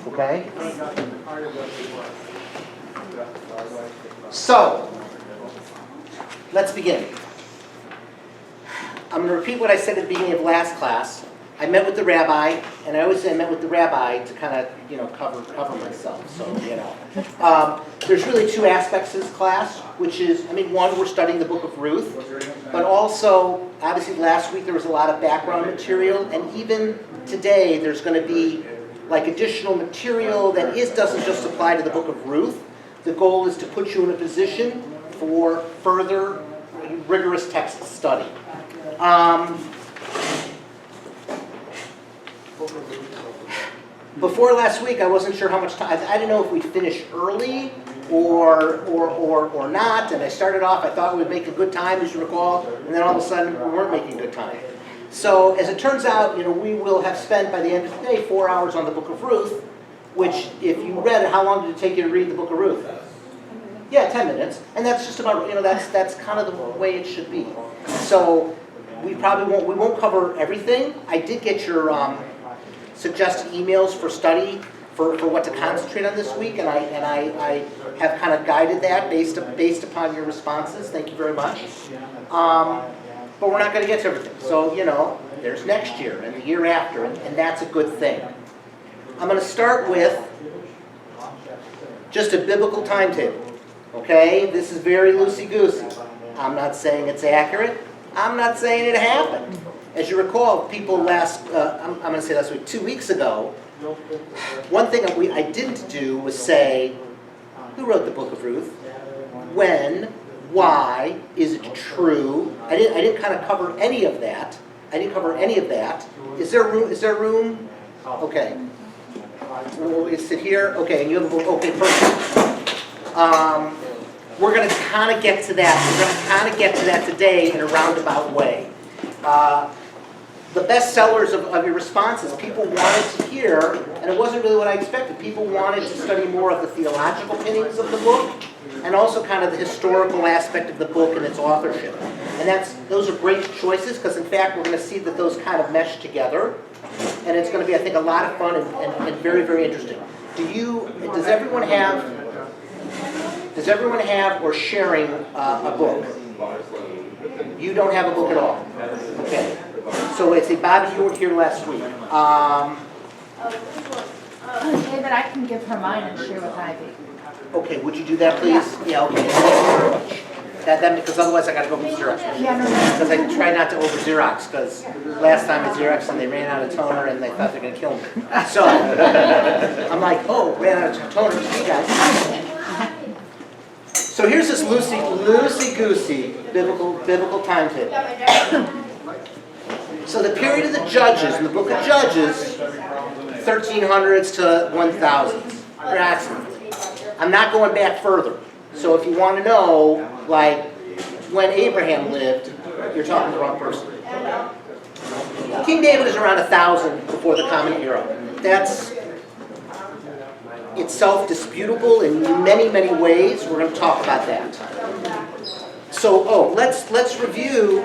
Okay? So, let's begin. I'm going to repeat what I said at the beginning of last class. I met with the rabbi, and I always say I met with the rabbi to kind of, cover myself. So, there's really two aspects to this class, which is, one, we're studying the book of Ruth, but also, obviously, last week there was a lot of background material, and even today there's going to be like additional material that doesn't just apply to the book of Ruth. The goal is to put you in a position for further rigorous text study. Before last week, I wasn't sure how much time. I didn't know if we'd finish early or not. And I started off, I thought we would make a good time, as you recall, and then all of a sudden we weren't making good time. So as it turns out, we will have spent by the end of the day 4 hours on the book of Ruth, which, if you read it, how long did it take you to read the book of Ruth? Yeah, 10 minutes. And that's just about, that's kind of the way it should be. So we won't cover everything. I did get your suggested emails for study for what to concentrate on this week, and I have kind of guided that based upon your responses. Thank you very much. But we're not going to get to everything. So, there's next year and the year after, and that's a good thing. I'm going to start with just a biblical timetable. Okay? This is very loosey-goosey. I'm not saying it's accurate. I'm not saying it happened. As you recall, people I'm going to say last week, 2 weeks ago, one thing I didn't do was say, who wrote the book of Ruth? When? Why? Is it true? I didn't kind of cover any of that. Is there room? Okay. We'll sit here. Okay, and you have a book. Okay, perfect. We're going to kind of get to that today in a roundabout way. The best sellers of your responses, people wanted to hear, and it wasn't really what I expected, people wanted to study more of the theological opinions of the book, and also kind of the historical aspect of the book and its authorship. And those are great choices, because in fact we're going to see that those kind of mesh together, and it's going to be, I think, a lot of fun and very, very interesting. Does everyone have or sharing a book? You don't have a book at all? Okay. So it's Bobby, you were here last week. David, I can give her mine and share with Ivy. Okay, would you do that, please? Yeah, okay. Thank you very much. That because otherwise I got to go from Xerox. Because I try not to over Xerox, because last time at Xerox and they ran out of toner and they thought they were going to kill me. So I'm like, ran out of toner. See you guys. So here's this loosey-goosey biblical timetable. So the period of the Judges, in the book of Judges, 1300s to 1000s, approximately. I'm not going back further. So if you want to know, like, when Abraham lived, you're talking to the wrong person. King David is around 1000 before the Common Era. That's itself disputable in many, many ways. We're going to talk about that. So, let's review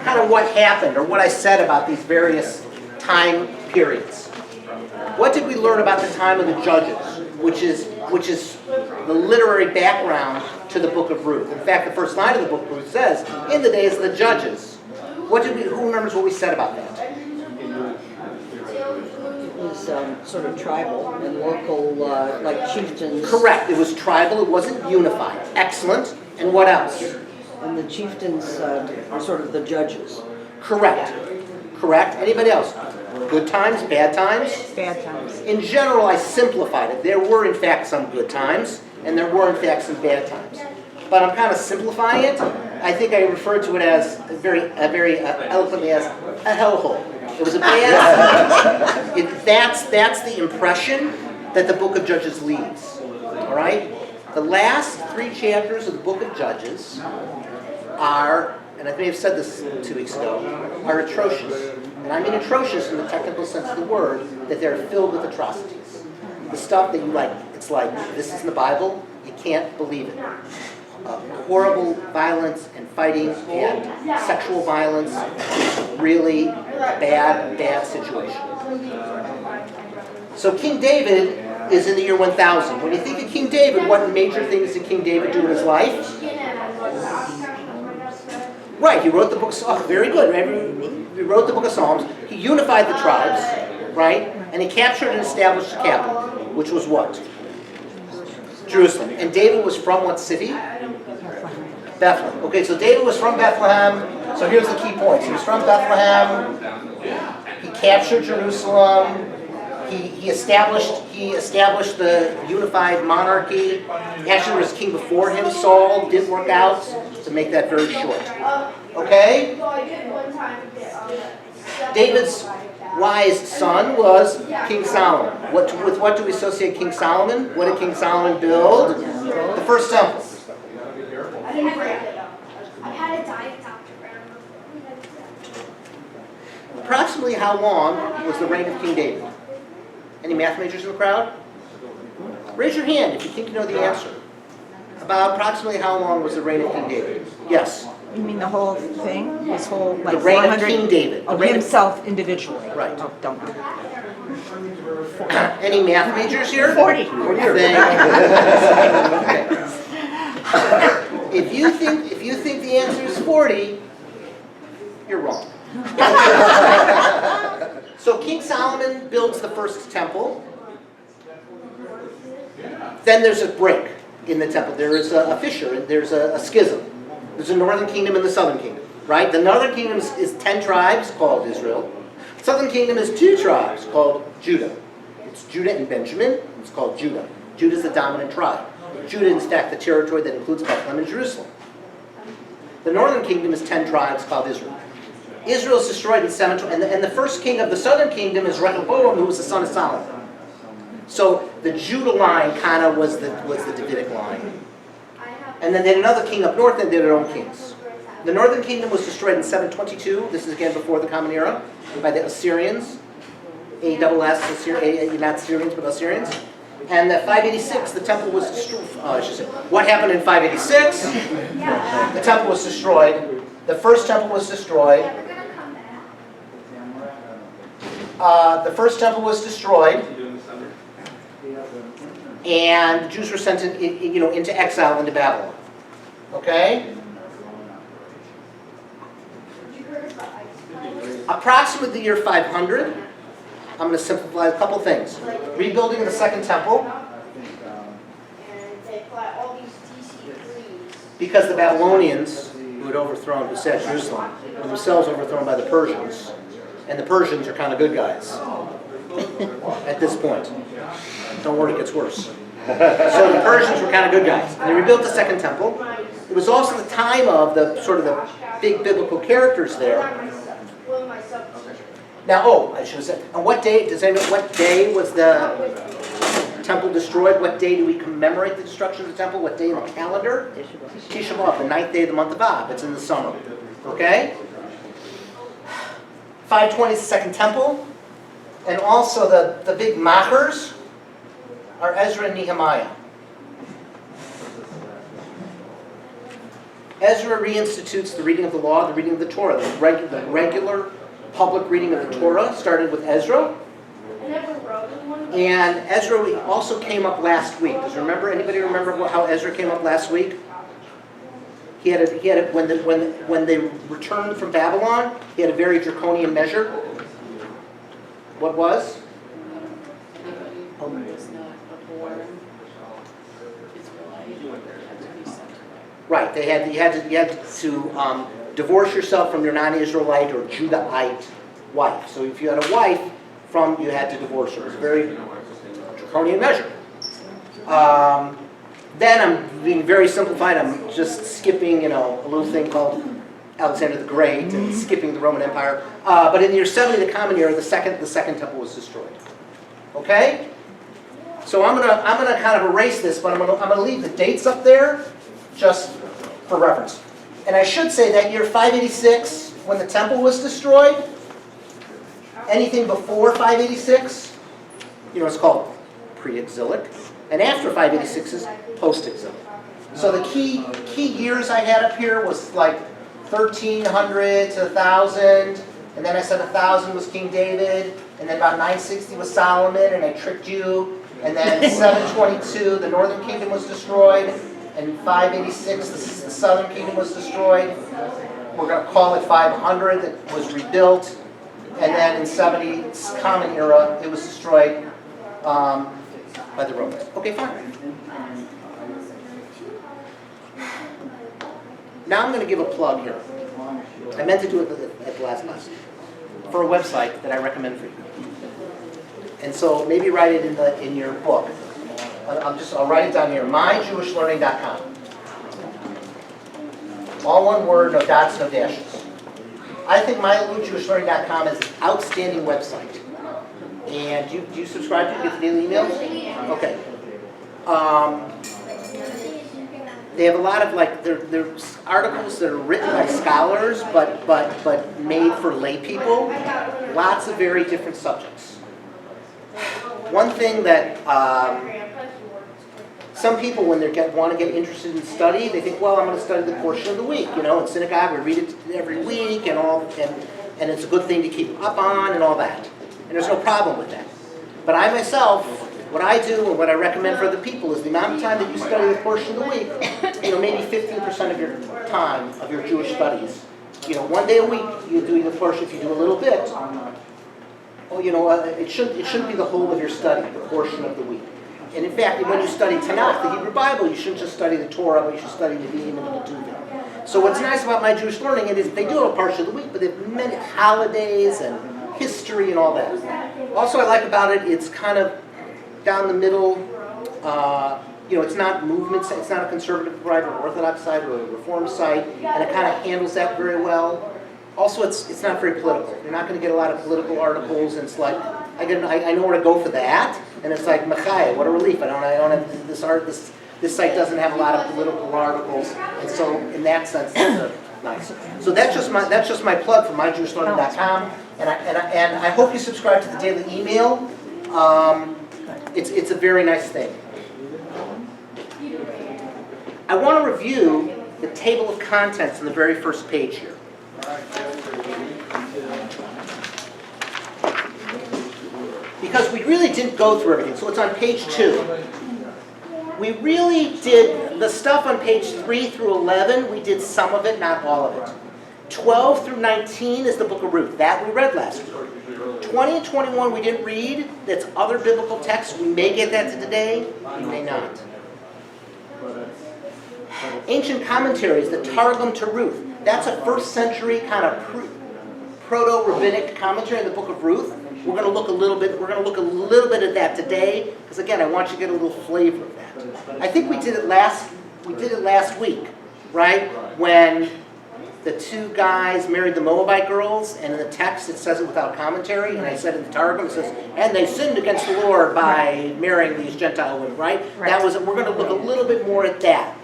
kind of what happened or what I said about these various time periods. What did we learn about the time of the Judges, which is the literary background to the book of Ruth? In fact, the first line of the book of Ruth says, "In the days of the Judges." Who remembers what we said about that? It was sort of tribal and local, like chieftains. Correct. It was tribal. It wasn't unified. Excellent. And what else? And the chieftains were sort of the judges. Correct. Anybody else? Good times, bad times? Bad times. In general, I simplified it. There were, in fact, some good times, and there were, in fact, some bad times. But I'm kind of simplifying it. I think I referred to it as very eloquently as a hellhole. It was a bad. That's the impression that the book of Judges leaves. All right. The last 3 chapters of the book of Judges are, and I may have said this 2 weeks ago, are atrocious. And I mean atrocious in the technical sense of the word, that they're filled with atrocities. The stuff that you like, it's like, this is in the Bible, you can't believe it. Horrible violence and fighting and sexual violence, really bad situation. So King David is in the year 1000. When you think of King David, what major things did King David do in his life? Right, he wrote the book of Psalms. Very good. He wrote the book of Psalms. He unified the tribes, right? And he captured and established the capital, which was what? Jerusalem. And David was from what city? Bethlehem. Okay, so David was from Bethlehem. So here's the key points. He was from Bethlehem. He captured Jerusalem. He established the unified monarchy. Actually, there was a king before him, Saul. Didn't work out. To make that very short. Okay? David's wise son was King Solomon. With what do we associate King Solomon? What did King Solomon build? The first temple. Approximately how long was the reign of King David? Any math majors in the crowd? Raise your hand if you think you know the answer. About approximately how long was the reign of King David? Yes. You mean the whole thing? His whole, like, The reign of 400 King David. Of himself individually? Right. Oh, don't know. Any math majors here? 40. Thank you. If you think the answer is 40, you're wrong. So King Solomon builds the first temple. Then there's a break in the temple. There is a fissure, and there's a schism. There's a northern kingdom and the southern kingdom, right? The northern kingdom is 10 tribes called Israel. The southern kingdom is 2 tribes called Judah. It's Judah and Benjamin. It's called Judah. Judah is the dominant tribe. Judah is in fact the territory that includes Bethlehem and Jerusalem. The northern kingdom is 10 tribes called Israel. Israel is destroyed in 7, and the first king of the southern kingdom is Rehoboam, who was the son of Solomon. So the Judah line kind of was the Davidic line. And then they had another king up north, and they had their own kings. The northern kingdom was destroyed in 722. This is again before the Common Era, by the Assyrians. A-double-S, not Syrians, but Assyrians. And at 586, the temple was destroyed. What happened in 586? The temple was destroyed. The first temple was destroyed. The first temple was destroyed. And the Jews were sent into exile into Babylon. Okay? Approximately the year 500, I'm going to simplify a couple things. Rebuilding the second temple. Because the Babylonians, who had overthrown, who said Jerusalem, were themselves overthrown by the Persians. And the Persians are kind of good guys at this point. Don't worry, it gets worse. So the Persians were kind of good guys. And they rebuilt the second temple. It was also the time of the sort of the big biblical characters there. Now, I should have said, on what day, does anyone know what day was the temple destroyed? What day do we commemorate the destruction of the temple? What day in the calendar? Tisha B'Av, the 9th day of the month of Av. It's in the summer. Okay? 520 is the second temple. And also the big machers are Ezra and Nehemiah. Ezra reinstitutes the reading of the law, the reading of the Torah. The regular public reading of the Torah started with Ezra. And Ezra also came up last week. Anybody remember how Ezra came up last week? He had when they returned from Babylon, he had a very draconian measure. What was? Right, you had to divorce yourself from your non-Israelite or Judahite wife. So if you had a wife, you had to divorce her. It was a very draconian measure. Then I'm being very simplified. I'm just skipping, a little thing called Alexander the Great and skipping the Roman Empire. But in the year 70, the Common Era, the second temple was destroyed. Okay? So I'm gonna kind of erase this, but I'm gonna leave the dates up there just for reference. And I should say that year 586, when the temple was destroyed, anything before 586, it's called pre-exilic, and after 586 is post-exilic. So the key years I had up here was like 1300 to 1000, and then I said 1000 was King David, and then about 960 was Solomon, and I tricked you, and then 722, the northern kingdom was destroyed, and 586, the southern kingdom was destroyed. We're going to call it 500, it was rebuilt, and then in 70, Common Era, it was destroyed by the Romans. Okay, fine. Now I'm going to give a plug here. I meant to do it at the last lesson for a website that I recommend for you. And so maybe write it in your book. I'll write it down here. myjewishlearning.com. All one word, no dots, no dashes. I think myjewishlearning.com is an outstanding website. And do you subscribe to it? Get the daily emails? Okay. They have a lot of there's articles that are written by scholars, but made for lay people. Lots of very different subjects. One thing that some people, when they want to get interested in study, they think, well, I'm going to study the portion of the week. You know, in synagogue we read it every week, and it's a good thing to keep up on and all that. And there's no problem with that. But I myself, what I do and what I recommend for other people is the amount of time that you study the portion of the week, maybe 15% of your time, of your Jewish studies. One day a week you do the portion. If you do a little bit, it shouldn't be the whole of your study, the portion of the week. And in fact, when you study Tanakh, the Hebrew Bible, you shouldn't just study the Torah, but you should study the Nevi'im and the Ketuvim. So what's nice about My Jewish Learning is they do have a portion of the week, but they have many holidays and history and all that. Also, I like about it, it's kind of down the middle. It's not movement. It's not a conservative side or an Orthodox side or a Reform side, and it kind of handles that very well. Also, it's not very political. You're not going to get a lot of political articles, and it's like I know where to go for that, and it's like Machai, what a relief! I don't have this site doesn't have a lot of political articles, and so in that sense, it's nice. So that's just my plug for myjewishlearning.com, and I hope you subscribe to the daily email. It's a very nice thing. I want to review the table of contents on the very first page here. Because we really didn't go through everything. So it's on page 2. We really did the stuff on page 3 through 11. We did some of it, not all of it. 12 through 19 is the book of Ruth. That we read last week. 20 and 21 we didn't read. That's other biblical texts. We may get that to today. We may not. Ancient commentaries, the Targum to Ruth. That's a first century kind of proto-rabbinic commentary in the book of Ruth. We're going to look a little bit at that today, because again, I want you to get a little flavor of that. I think we did it last week, right? When the two guys married the Moabite girls, and in the text it says it without commentary, and I said in the Targum it says, and they sinned against the Lord by marrying these Gentile women, right? We're going to look a little bit more at that.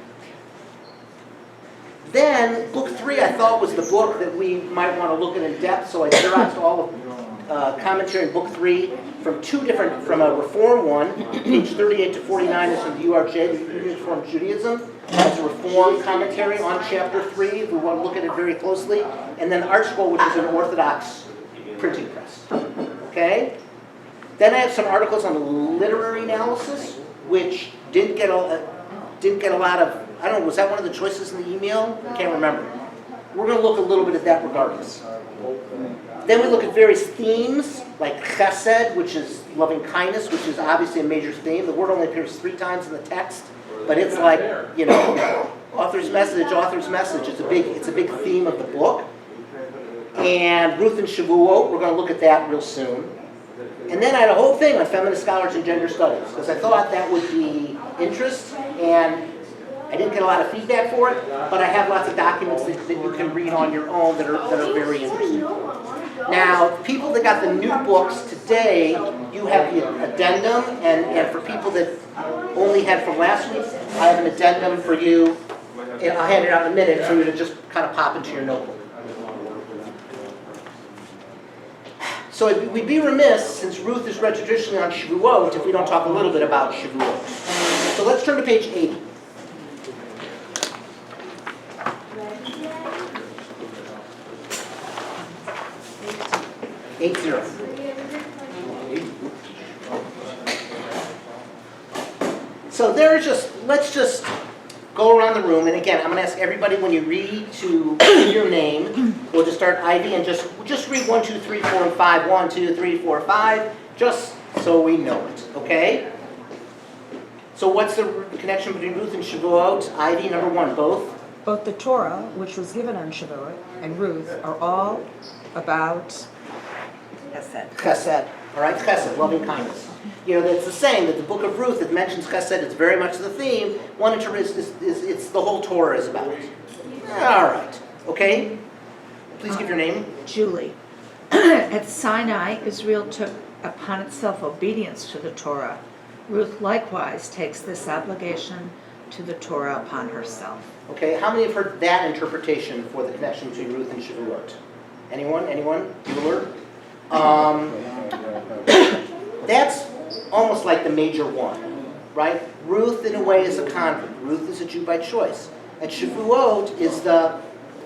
Then, book 3 I thought was the book that we might want to look at in depth, so I xeroxed all of commentary in book 3 from a Reform one, page 38 to 49 is from the URJ, the Union Reform Judaism. That's a Reform commentary on chapter 3, if we want to look at it very closely. And then ArtScroll, which is an Orthodox printing press. Okay? Then I have some articles on literary analysis, which didn't get a lot of, I don't know, was that one of the choices in the email? I can't remember. We're going to look a little bit at that regardless. Then we look at various themes, like chesed, which is loving kindness, which is obviously a major theme. The word only appears 3 times in the text, but it's like, author's message. It's a big theme of the book. And Ruth and Shavuot, we're going to look at that real soon. And then I had a whole thing on feminist scholars and gender studies, because I thought that would be interest, and I didn't get a lot of feedback for it, but I have lots of documents that you can read on your own that are very interesting. Now, people that got the new books today, you have the addendum, and for people that only had from last week, I have an addendum for you, and I'll hand it out in a minute for you to just kind of pop into your notebook. So we'd be remiss, since Ruth is read traditionally on Shavuot, if we don't talk a little bit about Shavuot. So let's turn to page 80. 80. So let's just go around the room, and again, I'm gonna ask everybody when you read to give your name. We'll just start Ivy and just read 1, 2, 3, 4, and 5. 1, 2, 3, 4, 5, just so we know it, okay? So what's the connection between Ruth and Shavuot? Ivy, number 1, both? Both the Torah, which was given on Shavuot, and Ruth are all about chesed. All right, chesed, loving kindness. You know, it's the same that the book of Ruth, it mentions chesed, it's very much the theme. One interest is it's the whole Torah is about it. All right, okay? Please give your name. Julie. At Sinai, Israel took upon itself obedience to the Torah. Ruth likewise takes this obligation to the Torah upon herself. Okay, how many have heard that interpretation for the connection between Ruth and Shavuot? Anyone? Anyone? Bueller? That's almost like the major one, right? Ruth, in a way, is a convert. Ruth is a Jew by choice. And Shavuot is the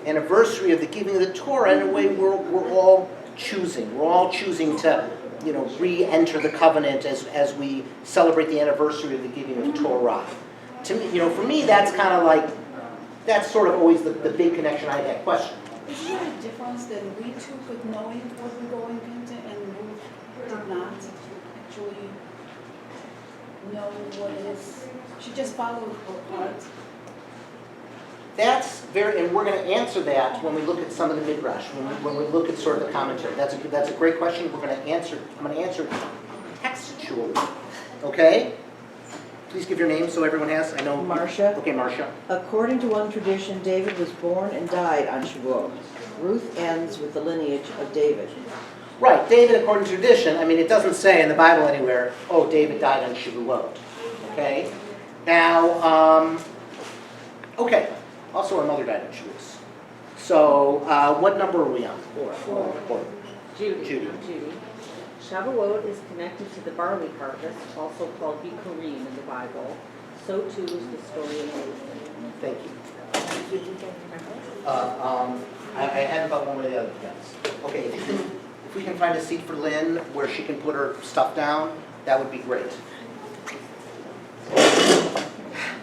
anniversary of the giving of the Torah. In a way, we're all choosing. We're all choosing to, you know, re-enter the covenant as we celebrate the anniversary of the giving of Torah. To me, you know, for me, that's kind of like, that's sort of always the big connection I had. Question? Is there a difference that we took with knowing what we're going into and Ruth did not actually know what it is? She just followed her heart. That's very, and we're going to answer that when we look at some of the midrash, when we look at sort of the commentary. That's a great question. We're going to answer. I'm going to answer textually. Okay. Please give your name so everyone has. I know. Marcia. Okay, Marcia. According to one tradition, David was born and died on Shavuot. Ruth ends with the lineage of David. Right, David, according to tradition. I mean, it doesn't say in the Bible anywhere, oh, David died on Shavuot. Okay. Now, okay. Also, our mother died on Shavuot. So, what number are we on? 4. Judy. Shavuot is connected to the barley harvest, also called Bikurim in the Bible. So too is the story of Ruth. Thank you. I had about one way or the other. Yes. Okay, if we can find a seat for Lynn where she can put her stuff down, that would be great.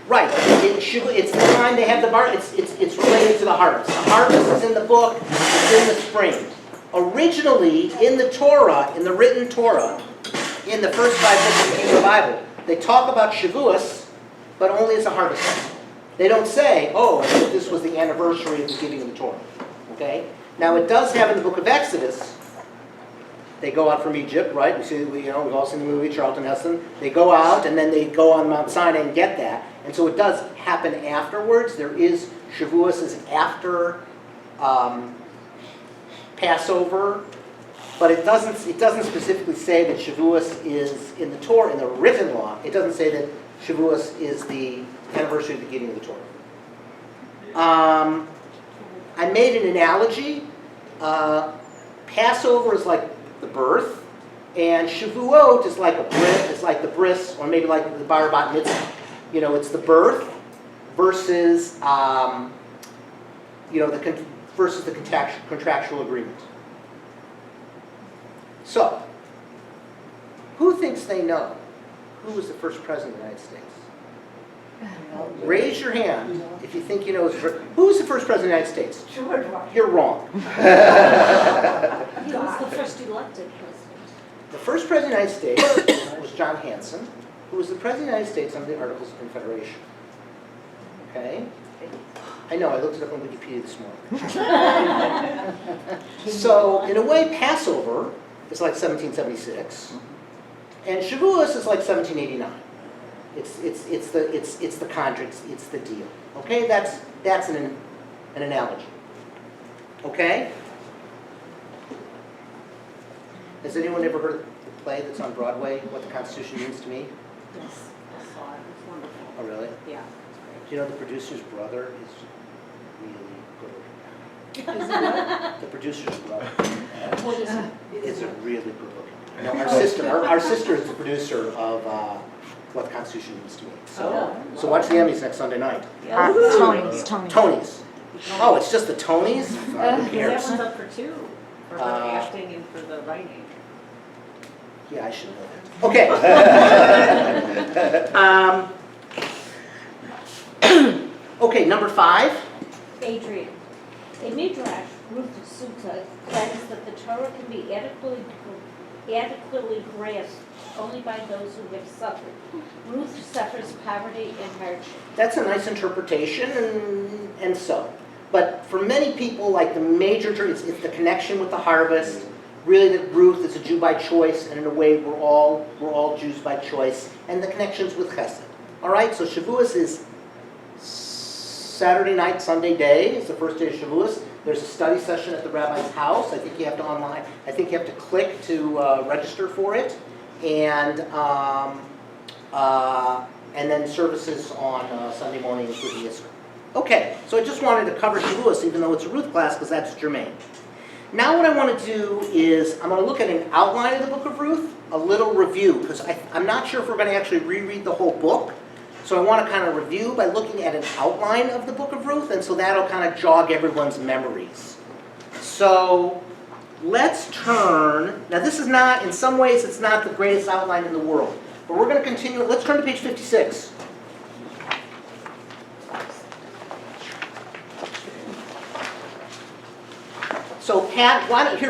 Right, it's the time they have the bar. It's related to the harvest. The harvest is in the book. It's in the spring. Originally, in the Torah, in the written Torah, in the first 5 books of the Hebrew Bible, they talk about Shavuos, but only as a harvest time. They don't say, oh, this was the anniversary of the giving of the Torah. Okay? Now, it does have in the book of Exodus, they go out from Egypt, right? We've all seen the movie, Charlton Heston. They go out, and then they go on Mount Sinai and get that. And so it does happen afterwards. There is, Shavuos is after Passover, but it doesn't specifically say that Shavuos is in the Torah, in the written law. It doesn't say that Shavuos is the anniversary of the giving of the Torah. I made an analogy. Passover is like the birth, and Shavuot is like the bris, or maybe like the bar bat mitzvah. You know, it's the birth versus versus the contractual agreement. So, who thinks they know who was the first president of the United States? Raise your hand if you think you know who was the first president of the United States? You're wrong. He was the first elected president. The first president of the United States was John Hanson, who was the president of the United States under the Articles of Confederation. Okay? I know, I looked it up on Wikipedia this morning. So, in a way, Passover is like 1776, and Shavuos is like 1789. It's the contract, it's the deal. Okay, that's an analogy. Okay? Has anyone ever heard of the play that's on Broadway, What the Constitution Means to Me? Yes, I saw it. It's wonderful. Oh, really? Yeah. Do you know the producer's brother is really good? The producer's brother What is it? is a really good looking. No, our sister is the producer of What the Constitution Means to Me. So watch the Emmys next Sunday night. Tonys. Oh, it's just the Tonys? Who That cares? one's up for 2, for the acting and for the writing. Yeah, I should know that. Okay. Okay, number 5. Adrian, a midrash, Ruth Sutta, claims that the Torah can be adequately grasped only by those who have suffered. Ruth suffers poverty and hardship. That's a nice interpretation, and so. But for many people, like the major Jews, it's the connection with the harvest. Really, that Ruth is a Jew by choice, and in a way, we're all Jews by choice. And the connections with Chesed. All right, so Shavuos is Saturday night, Sunday day. It's the first day of Shavuos. There's a study session at the rabbi's house. I think you have to online. I think you have to click to register for it, and then services on Sunday morning with the Yisro. Okay, so I just wanted to cover Shavuos, even though it's a Ruth class, because that's germane. Now what I want to do is I'm going to look at an outline of the book of Ruth, a little review, because I'm not sure if we're going to actually reread the whole book. So I want to kind of review by looking at an outline of the book of Ruth, and so that'll kind of jog everyone's memories. So let's turn, now this is not, in some ways it's not the greatest outline in the world, but we're going to continue, let's turn to page 56. So Pat, why don't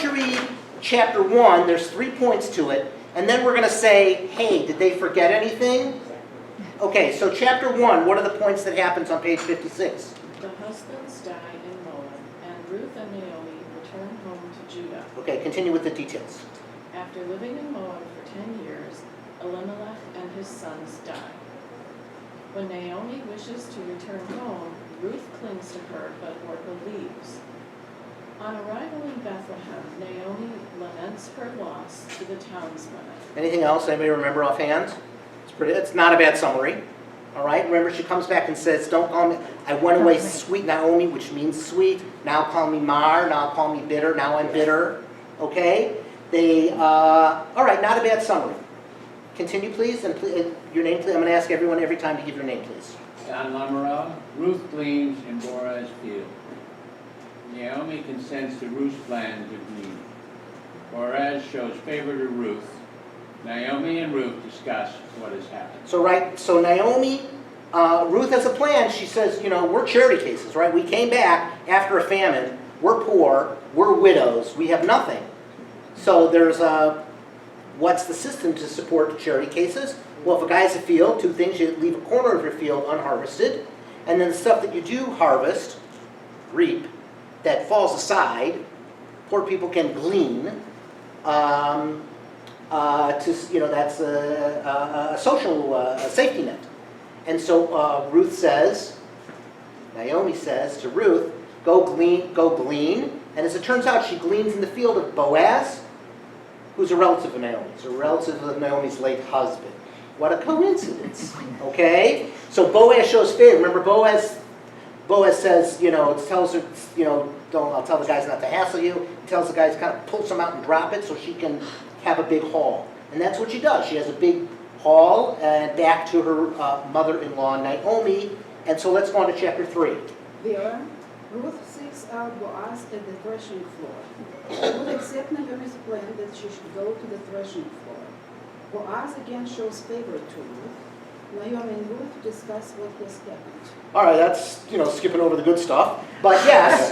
you read chapter 1, there's 3 points to it, and then we're going to say, hey, did they forget anything? Okay, so chapter 1, what are the points that happens on page 56? The husbands died in Moab, and Ruth and Naomi returned home to Judah. Okay, continue with the details. After living in Moab for 10 years, Elimelech and his sons die. When Naomi wishes to return home, Ruth clings to her, but Orpah leaves. On arrival in Bethlehem, Naomi laments her loss to the townsmen. Anything else anybody remember offhand? It's not a bad summary. All right, remember she comes back and says, don't call me, I went away sweet Naomi, which means sweet. Now call me Mar, now call me bitter, now I'm bitter. Okay? All right, not a bad summary. Continue, please, and your name, please. I'm going to ask everyone every time to give your name, please. Don Lamoureux, Ruth gleans in Boaz field. Naomi consents to Ruth's plan to glean. Boaz shows favor to Ruth. Naomi and Ruth discuss what has happened. So Naomi, Ruth has a plan. She says, we're charity cases, right? We came back after a famine. We're poor. We're widows. We have nothing. So there's what's the system to support charity cases? Well, if a guy has a field, 2 things. You leave a corner of your field unharvested. And then the stuff that you do harvest, reap, that falls aside, poor people can glean. That's a social safety net. And so Naomi says to Ruth, go glean. And as it turns out, she gleans in the field of Boaz, who's a relative of Naomi. So a relative of Naomi's late husband. What a coincidence. Okay? So Boaz shows favor. Remember, Boaz says, tells her, I'll tell the guys not to hassle you. He tells the guys kind of pull some out and drop it so she can have a big haul. And that's what she does. She has a big haul and back to her mother-in-law, Naomi. And so let's go on to chapter 3. There, Ruth seeks out Boaz at the threshing floor. She would accept Naomi's plan that she should go to the threshing floor. Boaz again shows favor to Ruth. Naomi and Ruth discuss what has happened. All right, that's, skipping over the good stuff. But yes,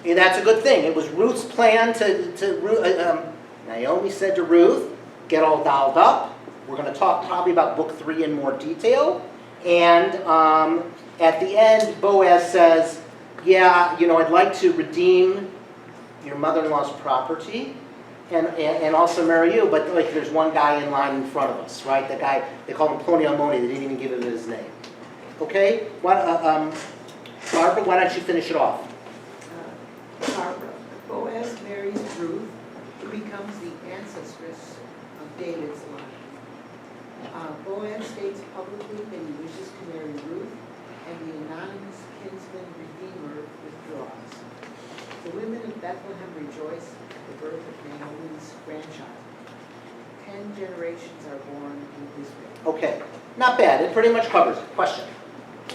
that's a good thing. It was Ruth's plan Naomi said to Ruth, get all dialed up. We're going to talk probably about book 3 in more detail. And at the end, Boaz says, yeah, I'd like to redeem your mother-in-law's property and also marry you. But there's one guy in line in front of us, right? The guy, they call him Ploni Almoni. They didn't even give him his name. Okay? Barbara, why don't you finish it off? Barbara, Boaz marries Ruth, who becomes the ancestress of David's line. Boaz states publicly that he wishes to marry Ruth, and the anonymous kinsman redeemer withdraws. The women of Bethlehem rejoice at the birth of Naomi's grandchild. 10 generations are born in Israel. Okay, not bad. It pretty much covers it. Question?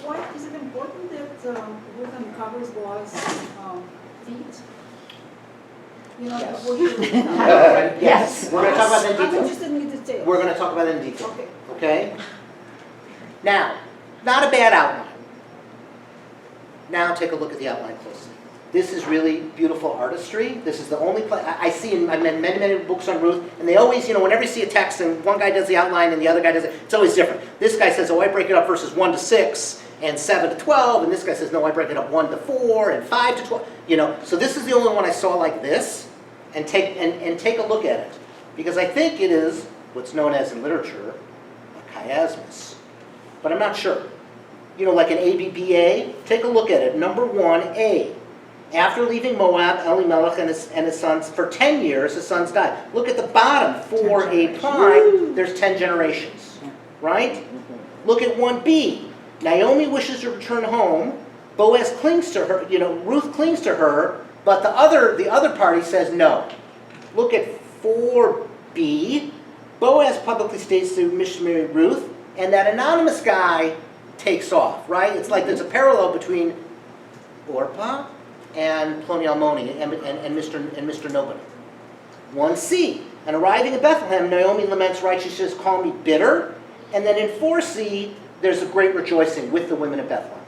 Why is it important that Ruth uncovers Boaz's feet? Yes. Yes. We're going to talk about that in I'm detail. interested in the details. We're going to talk about it in detail. Okay. Okay? Now, Not a bad outline. Now take a look at the outline closely. This is really beautiful artistry. This is the only place, I see in many books on Ruth, and they always, whenever you see a text and one guy does the outline and the other guy does it, it's always different. This guy says, oh, I break it up verses 1 to 6 and 7 to 12, and this guy says, no, I break it up 1 to 4 and 5 to 12. So this is the only one I saw like this, and take a look at it. Because I think it is what's known as in literature a chiasmus. But I'm not sure. Like an ABBA, take a look at it. Number 1A. After leaving Moab, Elimelech and his sons, for 10 years, his sons died. Look at the bottom, 4A prime, there's 10 generations, right? Look at 1B. Naomi wishes to return home. Boaz clings to her, Ruth clings to her, but the other party says no. Look at 4B. Boaz publicly states to missionary Ruth, and that anonymous guy takes off, right? It's like there's a parallel between Orpah and Ploni Almoni and Mr. Nobody. 1C, and arriving at Bethlehem, Naomi laments, right? She says, call me bitter. And then in 4C, there's a great rejoicing with the women of Bethlehem.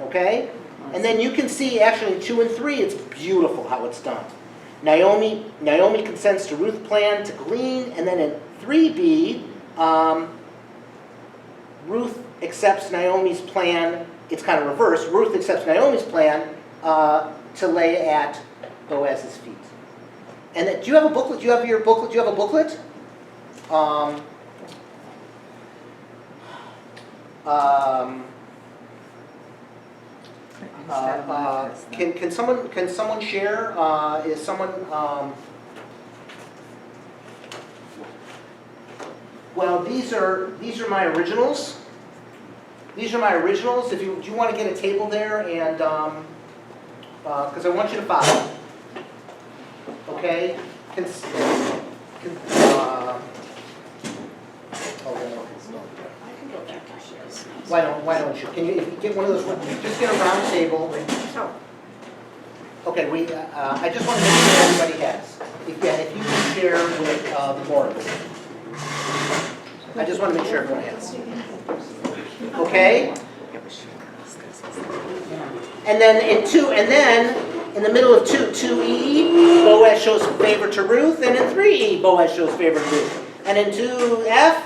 Okay? And then you can see, actually in 2 and 3, it's beautiful how it's done. Naomi consents to Ruth's plan to glean, and then in 3B, Ruth accepts Naomi's plan. It's kind of reversed. Ruth accepts Naomi's plan to lay at Boaz's feet. And do you have a booklet? Do you have your booklet? Do you have a booklet? Can someone share? Is someone? Well, these are my originals. These are my originals. Do you want to get a table there and because I want you to follow. Okay. I can go back and share some. Why don't you? Can you get one of those? Just get a round table. Okay. I just want to make sure everybody has. If you can share with the board. I just want to make sure everyone has. Okay. And then in the middle of 2E, Boaz shows favor to Ruth, and in 3E, Boaz shows favor to Ruth. And in 2F,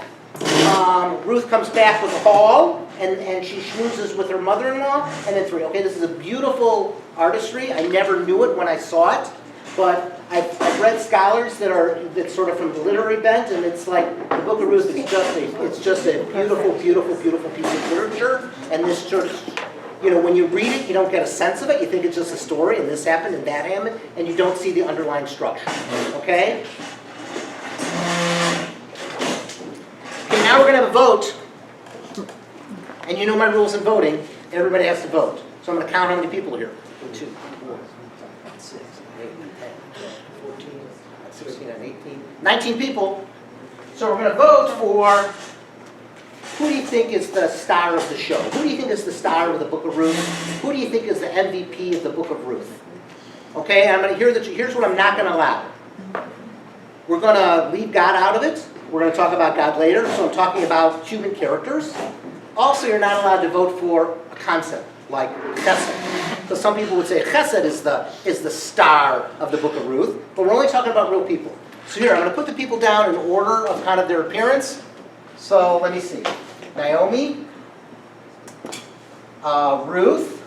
Ruth comes back with a haul, and she schmoozes with her mother-in-law, and in 3. Okay, this is a beautiful artistry. I never knew it when I saw it, but I've read scholars that's sort of from the literary bent, and it's like the Book of Ruth is just a beautiful piece of literature, and this sort of, when you read it, you don't get a sense of it. You think it's just a story, and this happened, and that happened, and you don't see the underlying structure. Okay? Okay, now we're going to have a vote. And you know my rules in voting. Everybody has to vote. So I'm going to count how many people are here. 1, 2, 4, 5, 6, 8, 10, 12, 14, 16, 18, 19 people. So we're going to vote for who do you think is the star of the show? Who do you think is the star of the Book of Ruth? Who do you think is the MVP of the Book of Ruth? Okay, here's what I'm not going to allow. We're going to leave God out of it. We're going to talk about God later. So I'm talking about human characters. Also, you're not allowed to vote for a concept like chesed. So some people would say chesed is the star of the Book of Ruth, but we're only talking about real people. So here, I'm going to put the people down in order of kind of their appearance. So let me see. Naomi, Ruth,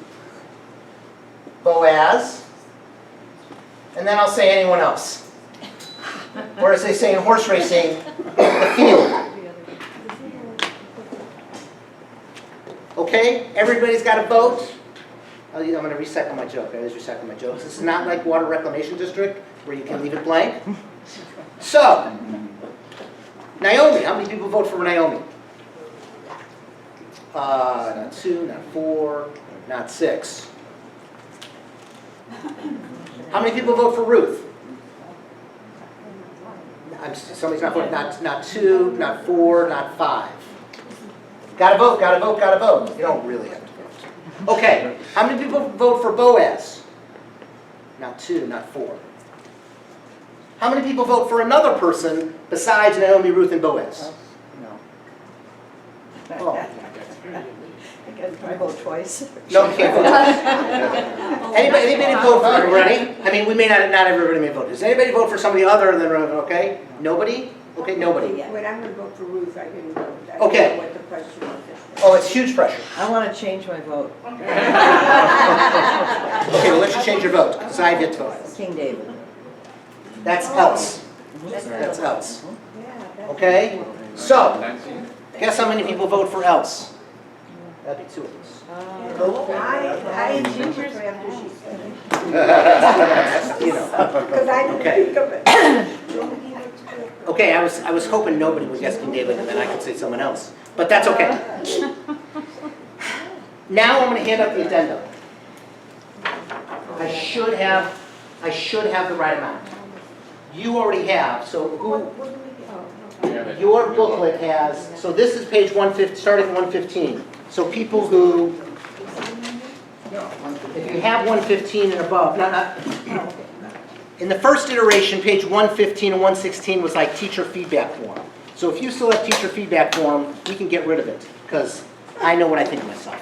Boaz, and then I'll say anyone else. Or as they say in horse racing, the field. Okay, everybody's got to vote. I'm going to recycle my joke. I always recycle my jokes. This is not like Water Reclamation District where you can leave it blank. So, Naomi, how many people vote for Naomi? Not 2, not 4, not 6. How many people vote for Ruth? Somebody's not voting. Not 2, not 4, not 5. Gotta vote. You don't really have to vote. Okay, how many people vote for Boaz? Not 2, not 4. How many people vote for another person besides Naomi, Ruth, and Boaz? No. Oh. Can I vote twice? No, you can't vote. Anybody vote for everybody? I mean, we may not everybody may vote. Does anybody vote for somebody other than, okay? Nobody? Okay, nobody. Wait, I'm gonna vote for Ruth, I didn't vote. I didn't Okay. know what the question was. Oh, it's huge pressure. I want to change my vote. Okay, well, let you change your vote, because I have yet to vote. King David. That's else. That's else. Yeah, that's. Okay? So, Nancy? guess how many people vote for else? That'd be two of us. I and Ginger's after she said You know. it. Because I didn't Okay. think of it. Okay, I was hoping nobody would guess King David, and then I could say someone else. But that's okay. Now I'm going to hand out the addendum. I should have the right amount. You already have, so who? Your booklet has, so this is page 150, starting at 115. So people who, if you have 115 and above, in the first iteration, page 115 and 116 was like teacher feedback form. So if you still have teacher feedback form, we can get rid of it, because I know what I think of myself.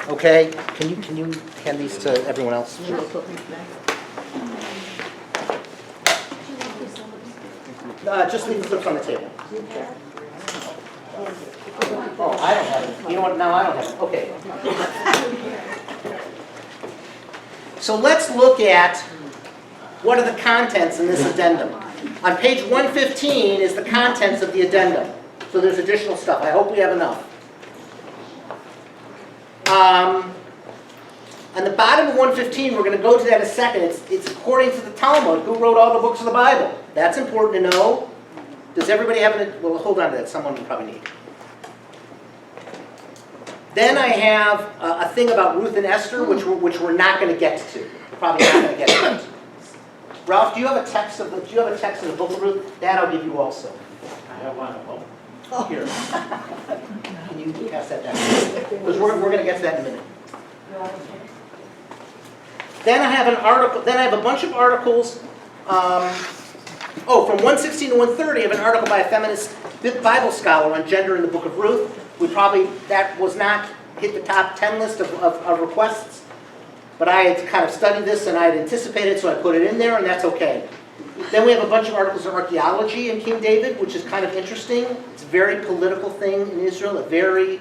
Okay, can you hand these to everyone else? Just leave the clips on the table. Oh, I don't have it. You know what, now I don't have it, okay. So let's look at what are the contents in this addendum. On page 115 is the contents of the addendum. So there's additional stuff. I hope we have enough. On the bottom of 115, we're going to go to that in a second. It's according to the Talmud, who wrote all the books of the Bible. That's important to know. Does everybody have an... Well, hold on to that. Someone will probably need. Then I have a thing about Ruth and Esther, which we're not going to get to. We're probably not going to get to it. Ralph, do you have a text of the book of Ruth? That I'll give you also. I have one of them. Here. Can you pass that down? Because we're going to get to that in a minute. Then I have an article. Then I have a bunch of articles. From 116 to 130, I have an article by a feminist Bible scholar on gender in the book of Ruth. That was not hit the top 10 list of requests, but I had kind of studied this and I had anticipated, so I put it in there, and that's okay. Then we have a bunch of articles on archaeology in King David, which is kind of interesting. It's a very political thing in Israel, a very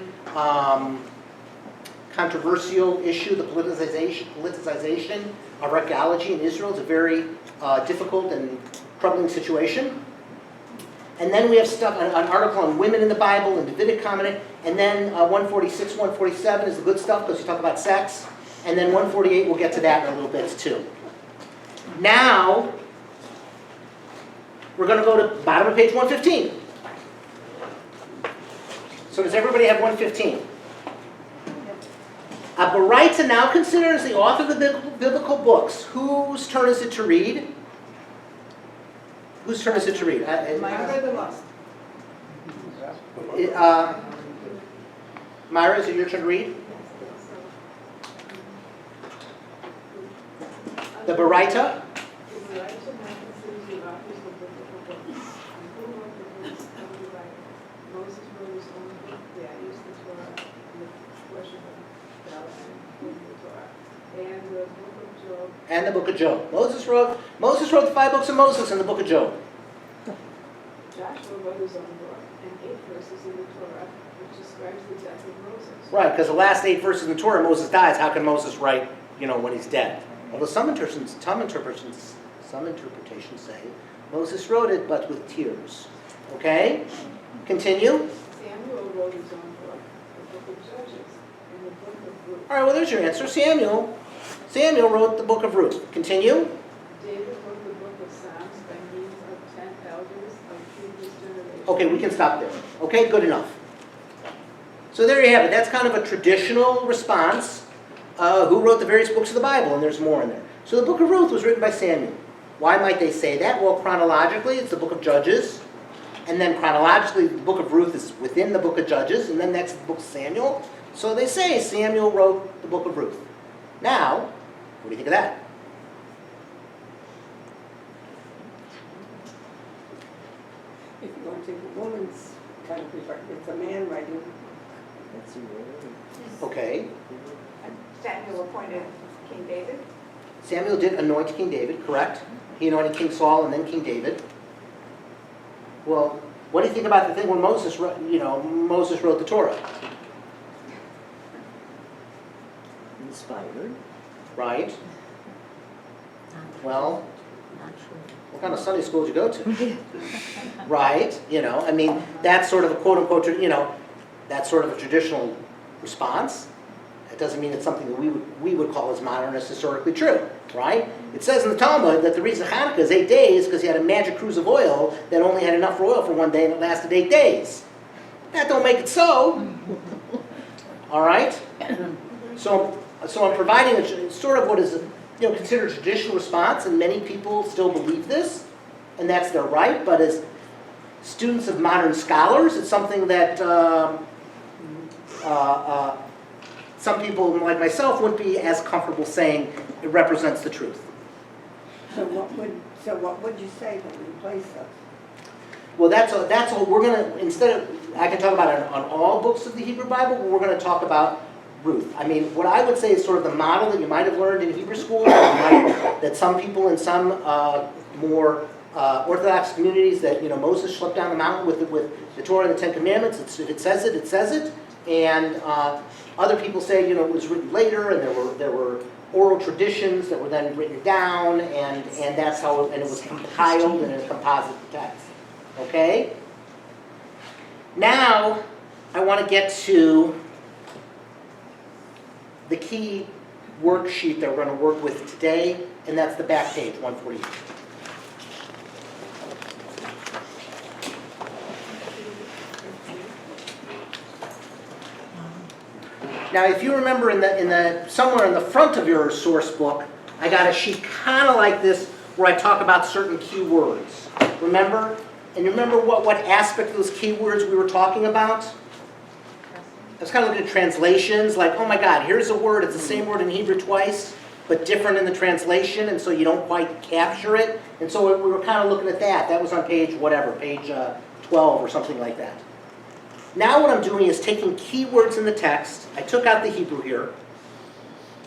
controversial issue, the politicization of archaeology in Israel. It's a very difficult and troubling situation. And then we have stuff, an article on women in the Bible and Davidic comment, and then 146, 147 is the good stuff because you talk about sex, and then 148, we'll get to that in a little bit too. Now, we're going to go to bottom of page 115. So does everybody have 115? A Baraita now considered as the author of the biblical books. Whose turn is it to read? Whose turn is it to read? Myra, is it your turn to read? The Baraita? And the book of Job. Moses wrote the 5 books of Moses and the book of Job. Joshua wrote his own book and 8 verses in the Torah, which describes the death of Moses. Right, because the last 8 verses in the Torah, Moses dies. How can Moses write, when he's dead? Although some interpretations say Moses wrote it, but with tears. Okay? Continue. Samuel wrote his own book, the book of Judges, and the book of Ruth. All right, well, there's your answer. Samuel wrote the book of Ruth. Continue. David wrote the book of Psalms by means of 10 elders of previous generations. Okay, we can stop there. Okay, good enough. So there you have it. That's kind of a traditional response. Who wrote the various books of the Bible? And there's more in there. So the book of Ruth was written by Samuel. Why might they say that? Well, chronologically, it's the book of Judges. And then chronologically, the book of Ruth is within the book of Judges. And then next, the book of Samuel. So they say Samuel wrote the book of Ruth. Now, what do you think of that? If you want to take a woman's kind of perspective, it's a man writing That's a word. Okay. Samuel appointed King David. Samuel did anoint King David, correct? He anointed King Saul and then King David. Well, what do you think about the thing when Moses wrote, Moses wrote the Torah, Inspired. right? Well, Not sure. what kind of Sunday school did you go to? Right, I mean, that's sort of a quote unquote, that's sort of a traditional response. It doesn't mean it's something that we would call as modern as historically true, right? It says in the Talmud that the reason Hanukkah is 8 days is because he had a magic cruse of oil that only had enough for oil for 1 day and it lasted 8 days. That don't make it so. All right? So I'm providing sort of what is considered a traditional response, and many people still believe this, and that's their right. But as students of modern scholars, it's something that some people, like myself, wouldn't be as comfortable saying it represents the truth. So what would you say to replace us? Well, that's all. We're gonna, I can talk about it on all books of the Hebrew Bible, but we're gonna talk about Ruth. I mean, what I would say is sort of the model that you might have learned in Hebrew school, that some people in some more Orthodox communities, that Moses schlepped down the mountain with the Torah and the Ten Commandments. If it says it, it says it. And other people say it was written later, and there were oral traditions that were then written down, and that's how it was compiled in a composite text. Okay? Now I want to get to the key worksheet that we're going to work with today, and that's the back page, 148. Now, if you remember in the somewhere in the front of your source book, I got a sheet kind of like this where I talk about certain key words. Remember? And remember what aspect of those keywords we were talking about? I was kind of looking at translations, like, oh my God, here's a word, it's the same word in Hebrew twice, but different in the translation, and so you don't quite capture it. And so we were kind of looking at that. That was on page 12 or something like that. Now what I'm doing is taking keywords in the text. I took out the Hebrew here,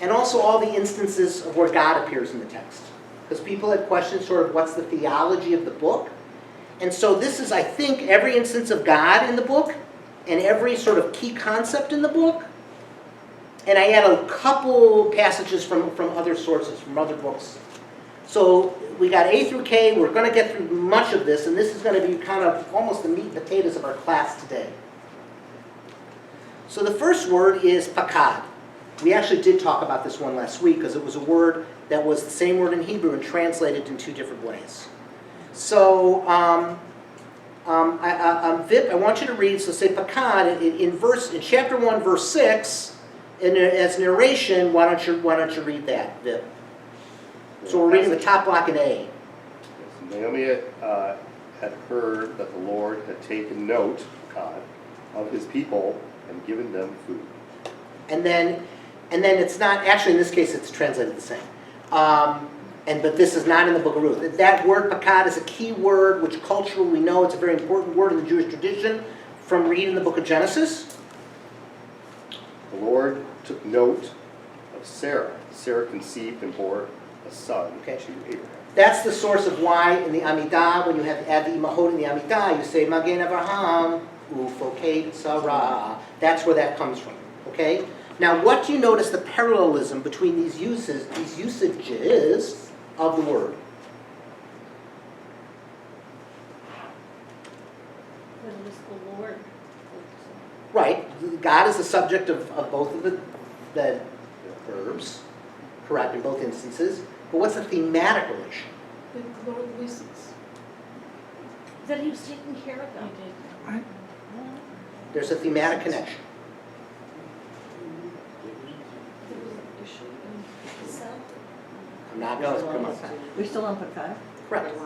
and also all the instances of where God appears in the text. Because people had questions, sort of, what's the theology of the book? And so this is, I think, every instance of God in the book, and every sort of key concept in the book. And I add a couple passages from other sources, from other books. So we got A through K. We're going to get through much of this, and this is going to be kind of almost the meat and potatoes of our class today. So the first word is pakad. We actually did talk about this one last week because it was a word that was the same word in Hebrew and translated in two different ways. So Vip, I want you to read, so say pakad in chapter 1, verse 6, as narration. Why don't you read that, Vip? So we're reading the top block in A. Naomi had heard that the Lord had taken note, God, of his people and given them food. And then it's not, actually in this case it's translated the same. But this is not in the book of Ruth. That word pakad is a key word, which culturally we know it's a very important word in the Jewish tradition from reading the book of Genesis. The Lord took note of Sarah. Sarah conceived and bore a son to Abraham. That's the source of why in the Amidah, when you add the imahot in the Amidah, you say Magen Avraham Ufoked Sarah. That's where that comes from. Okay? Now, what do you notice the parallelism between these usages of the word? That it was the Lord. Right. God is the subject of both of the verbs, correct, in both instances. But what's the thematic relation? The Lord listens. That he was taking care of them. There's a thematic connection. I'm not going to come up. We're still on pakad? Correct.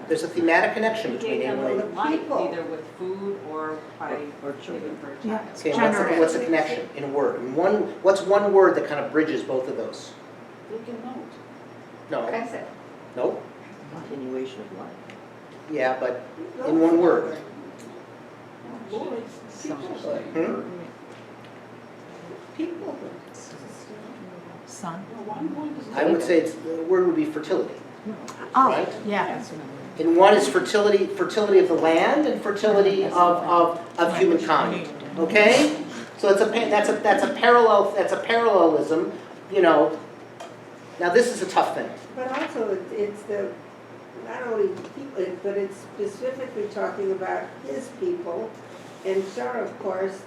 There's a thematic connection He between gave them A with and B. life, either with food or by Or children. giving for a Yeah. child. Okay, what's the connection in a word? What's one word that kind of bridges both of those? Look and note. No. Chesed. Nope. Continuation of life. Yeah, but in one word. Lord, Hmm? People. Son. I would say the word would be fertility. Oh, Right? yeah. And one is fertility of the land and fertility of humankind. Okay? So that's a parallelism, you know. Now this is a tough thing. But also, it's the, not only people, but it's specifically talking about his people. And Sarah, of course,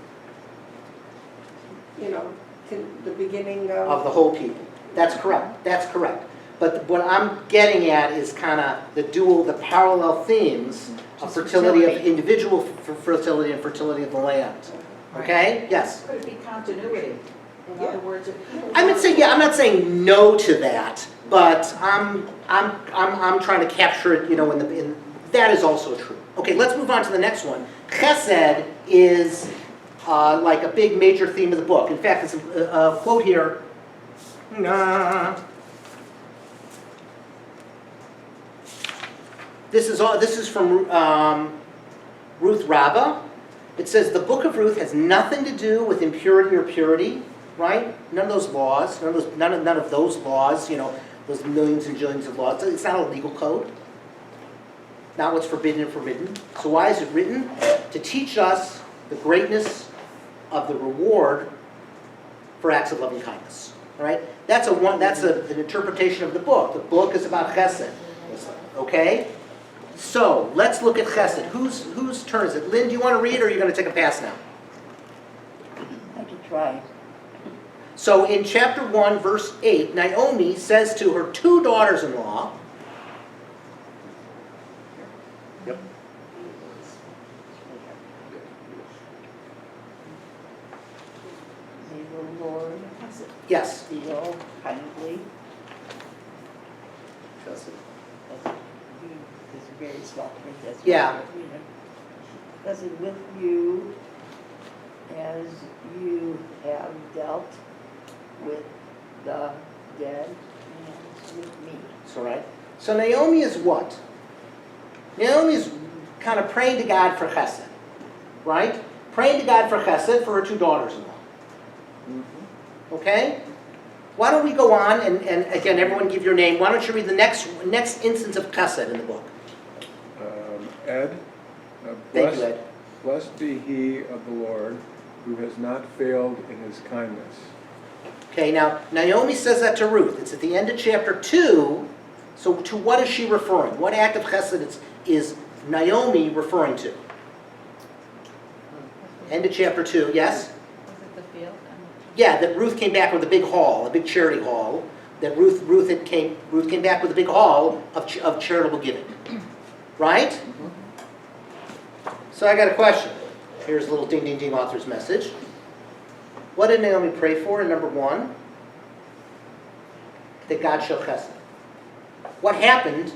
you know, the beginning Of the whole people. That's correct. That's correct. But what I'm getting at is kind of the parallel themes of fertility of individual fertility and fertility of the land. Okay? Yes? Could it be continuity? In other words, if people. I'm not saying no to that, but I'm trying to capture it, you know, that is also true. Okay, let's move on to the next one. Chesed is like a big major theme of the book. In fact, there's a quote here. This is from Ruth Rabbah. It says the book of Ruth has nothing to do with impurity or purity, right? None of those laws, none of those laws, you know, those millions and jillions of laws. It's not a legal code. Not what's forbidden and forbidden. So why is it written? To teach us the greatness of the reward for acts of loving kindness. All right? That's an interpretation of the book. The book is about chesed. Okay? So let's look at chesed. Whose turn is it? Lynn, do you want to read, or are you going to take a pass now? I could try. So in chapter 1, verse 8, Naomi says to her two daughters-in-law, Yep. May the Lord yes, deal kindly. Chesed. It's a very small print, that's Yeah. why, you know. Doesn't with you as you have dealt with the dead and with me. that's all right. So Naomi is what? Naomi is kind of praying to God for chesed, right? Praying to God for chesed for her two daughters-in-law. Okay? Why don't we go on, and again, everyone give your name. Why don't you read the next instance of chesed in the book? Ed, Thank you, Ed. blessed be he of the Lord, who has not failed in his kindness. Okay, now Naomi says that to Ruth. It's at the end of chapter 2. So to what is she referring? What act of chesed is Naomi referring to? End of chapter 2, yes? Was it the field? Yeah, that Ruth came back with a big haul, a big charity haul. That Ruth came back with a big haul of charitable giving. Right? So I got a question. Here's a little ding ding ding author's message. What did Naomi pray for in number 1? That God show chesed. What happened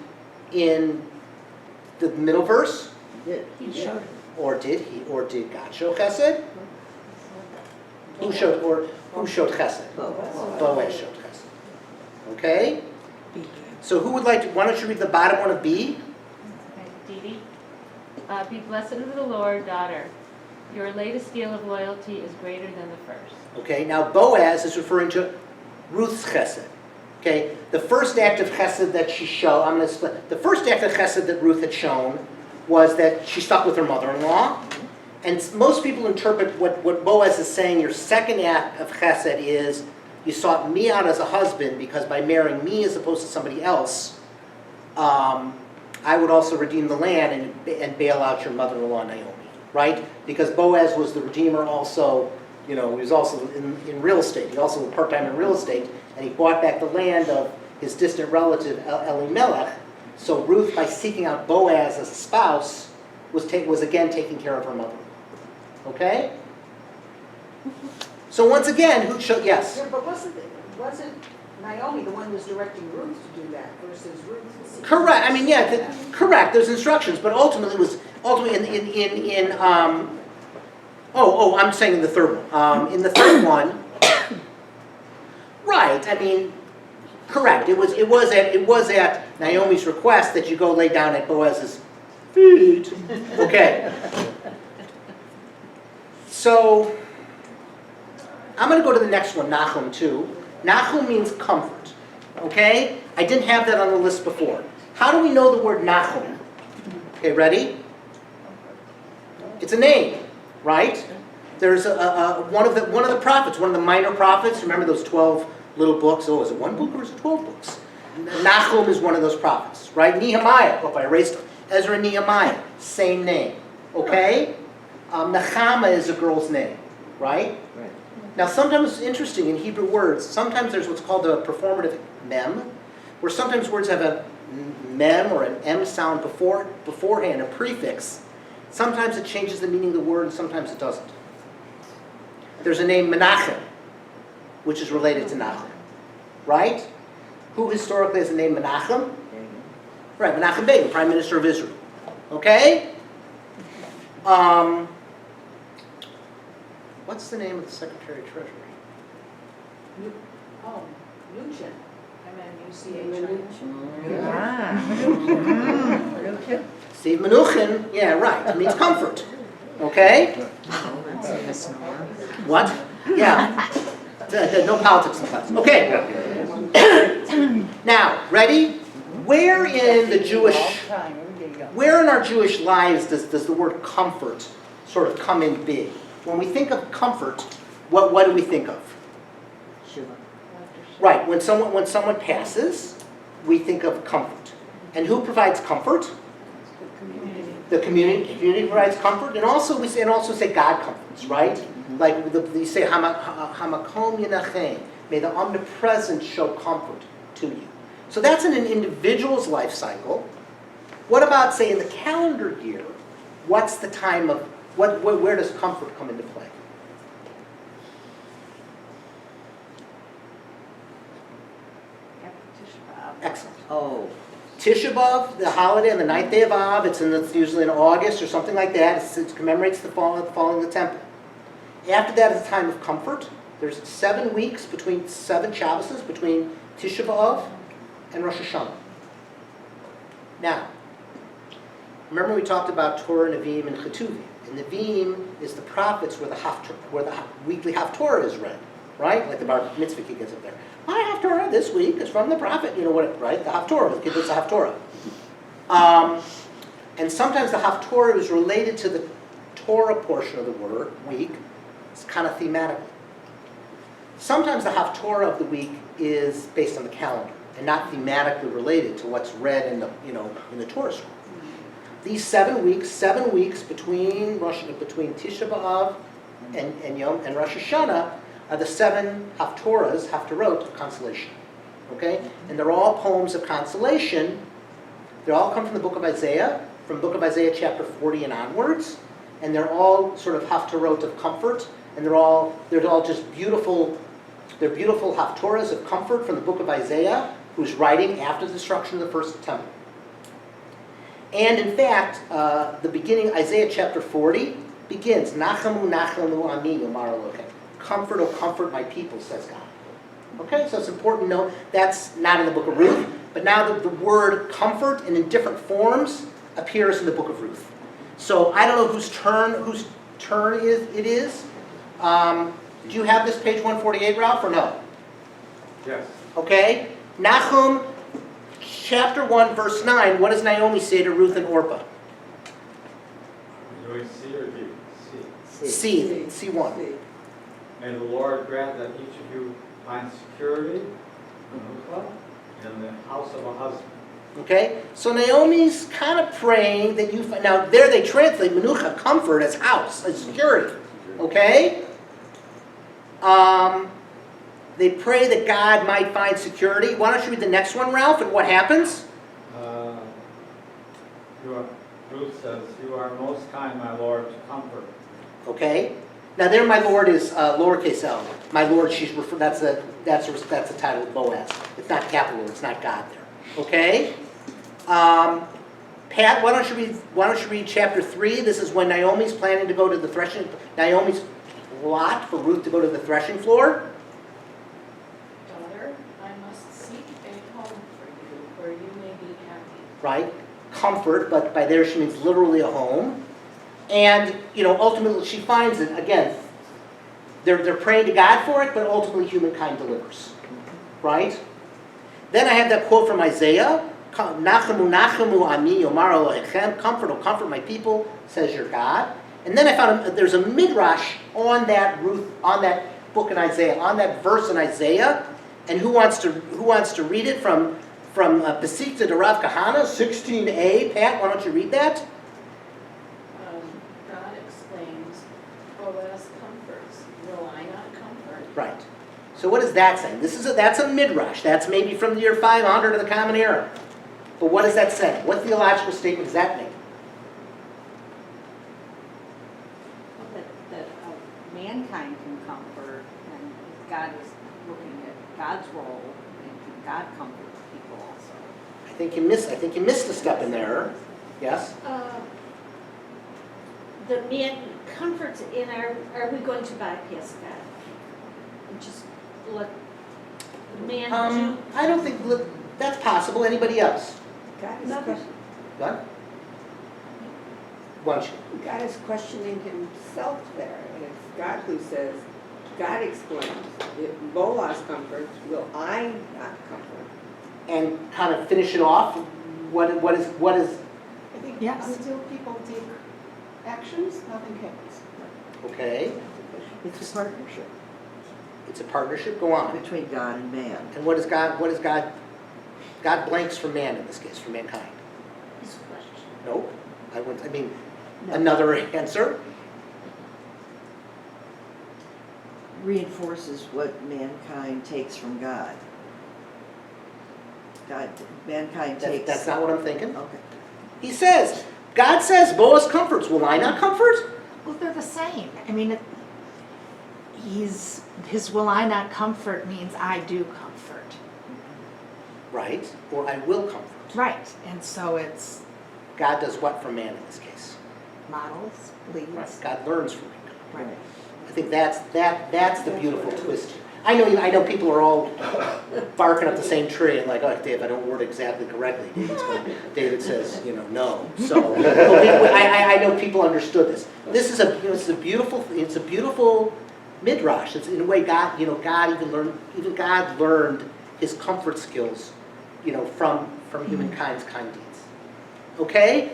in the middle verse? He showed it. Or did God show chesed? Who showed chesed? Boaz showed chesed. Okay? So who would like to, why don't you read the bottom one of B? Okay, Dee Dee. Be blessed of the Lord, daughter. Your latest deal of loyalty is greater than the first. Okay, now Boaz is referring to Ruth's chesed. Okay, the first act of chesed that she showed, the first act of chesed that Ruth had shown was that she stuck with her mother-in-law. And most people interpret what Boaz is saying, your second act of chesed is, you sought me out as a husband because by marrying me as opposed to somebody else, I would also redeem the land and bail out your mother-in-law Naomi, right? Because Boaz was the redeemer also, you know, he was also in real estate. He also was part-time in real estate, and he bought back the land of his distant relative Elimelech. So Ruth, by seeking out Boaz as a spouse, was again taking care of her mother-in-law. Okay? So once again, who should, yes? Yeah, but wasn't Naomi the one who was directing Ruth to do that versus Ruth? Correct. I mean, yeah, correct. There's instructions, but ultimately I'm saying in the third one. In the third one, right? I mean, correct. It was at Naomi's request that you go lay down at Boaz's feet. Okay. So I'm going to go to the next one, Nachum, too. Nachum means comfort. Okay? I didn't have that on the list before. How do we know the word Nachum? Okay, ready? It's a name, right? There's one of the prophets, one of the minor prophets. Remember those 12 little books? Oh, is it one book or is it 12 books? Nachum is one of those prophets, right? Nehemiah. Oh, I erased Ezra and Nehemiah. Same name. Okay? Nechama is a girl's name, right? Right. Now, sometimes it's interesting in Hebrew words. Sometimes there's what's called a performative mem, where sometimes words have a mem or an m sound beforehand, a prefix. Sometimes it changes the meaning of the word, and sometimes it doesn't. There's a name Menachem, which is related to Nachum, right? Who historically has the name Menachem? Right, Menachem Begin, Prime Minister of Israel. Okay? What's the name of the Secretary of Treasury? Nuchin. M-N-U-C-H-I-N. Ah. Steve Mnuchin, yeah, right. It means comfort. Okay? What? Yeah. No politics in class. Okay. Now, ready? Where in our Jewish lives does the word comfort sort of come in big? When we think of comfort, what do we think of? Shiva. Right. When someone passes, we think of comfort. And who provides comfort? The community. The community provides comfort, and also we say God comforts, right? Like you say Hamakom Yenachem. May the omnipresent show comfort to you. So that's in an individual's life cycle. What about, say, in the calendar year? What's the time of where does comfort come into play? Excellent. Oh. Tisha B'Av, the holiday on the 9th day of Av, it's usually in August or something like that. It commemorates the falling of the temple. After that is a time of comfort. There's 7 weeks between 7 Shabbos, between Tisha B'Av and Rosh Hashanah. Now, remember we talked about Torah, Nevi'im, and Ketuvim. And Nevi'im is the prophets where the weekly Haftorah is read, right? Like the Bar Mitzvah kid gets up there. My Haftorah this week is from the prophet, right? The Haftorah, the kid gets the Haftorah. And sometimes the Haftorah is related to the Torah portion of the week. It's kind of thematically. Sometimes the Haftorah of the week is based on the calendar and not thematically related to what's read in the Torah scroll. These 7 weeks between Tisha B'Av and Rosh Hashanah are the 7 Haftorot of consolation. Okay? And they're all poems of consolation. They all come from the book of Isaiah, from the book of Isaiah chapter 40 and onwards. And they're all sort of Haftorot of comfort. And they're all just beautiful. They're beautiful Haftorahs of comfort from the book of Isaiah, who's writing after the destruction of the first temple. And in fact, the beginning, Isaiah chapter 40, begins, Nachamu, Nachamu, Ami, Yomar Elohim. Comfort, oh comfort my people, says God. Okay, so it's important to know that's not in the book of Ruth, but now the word comfort and in different forms appears in the book of Ruth. So I don't know whose turn it is. Do you have this page 148, Ralph, or no? Yes. Okay. Nahum, chapter 1, verse 9. What does Naomi say to Ruth and Orpah? Do we see or do? C. C1. May the Lord grant that each of you find security in the house of a husband. Okay, so Naomi's kind of praying that you find. Now, there they translate menucha, comfort, as house, as security. Okay? They pray that God might find security. Why don't you read the next one, Ralph, and what happens? Ruth says, "You are most kind, my Lord, to comfort." Okay. Now, there, my Lord is lowercase l. My Lord, that's the title of Boaz. It's not capital. It's not God there. Okay. Pat, why don't you read chapter 3? This is when Naomi's planning to go to the threshing. Naomi's plot for Ruth to go to the threshing floor. Daughter, I must seek a home for you where you may be happy. Right? Comfort, but by there she means literally a home. And, ultimately she finds it, again, they're praying to God for it, but ultimately humankind delivers, right? Then I have that quote from Isaiah, Nachamu, Nachamu Ami Yomar Elohechem, comfort, oh comfort my people, says your God. And then I found there's a midrash on that book in Isaiah, on that verse in Isaiah. And who wants to read it from Pesikta to Rav Kahana, 16a? Pat, why don't you read that? God exclaims, Boaz comforts, will I not comfort? Right. So what is that saying? That's a midrash. That's maybe from the year 500 of the Common Era. But what is that saying? What theological statement does that make? That mankind can comfort, and God is looking at God's role, and can God comfort people also? I think you missed a step in there. Yes? The man comforts in are we going to bypass God? And just let the man do? I don't think that's possible. Anybody else? God is, Nothing. What? Why don't you? God is questioning himself there. And it's God who says, God exclaims, if Boaz comforts, will I not comfort? And kind of finish it off. What is? I think Yes. until people take actions, nothing happens. Okay. It's a partnership It's a partnership. Go on. between God and man. And what is God? What is God? God blanks for man in this case, for mankind. His question. Nope. I mean, No. another answer. Reinforces what mankind takes from God. Mankind takes. That's not what I'm thinking. Okay. He says, God says, Boaz comforts. Will I not comfort? Well, they're the same. I mean, his will I not comfort means I do comfort. Right. Or I will comfort. Right, and so it's God does what for man in this case? models, leads. Right. God learns from mankind. Right. I think that's the beautiful twist here. I know people are all barking up the same tree and like, oh, Dave, I don't word it exactly correctly. David says, no. So I know people understood this. This is a beautiful midrash. It's in a way God God learned his comfort skills, from humankind's kind deeds. Okay?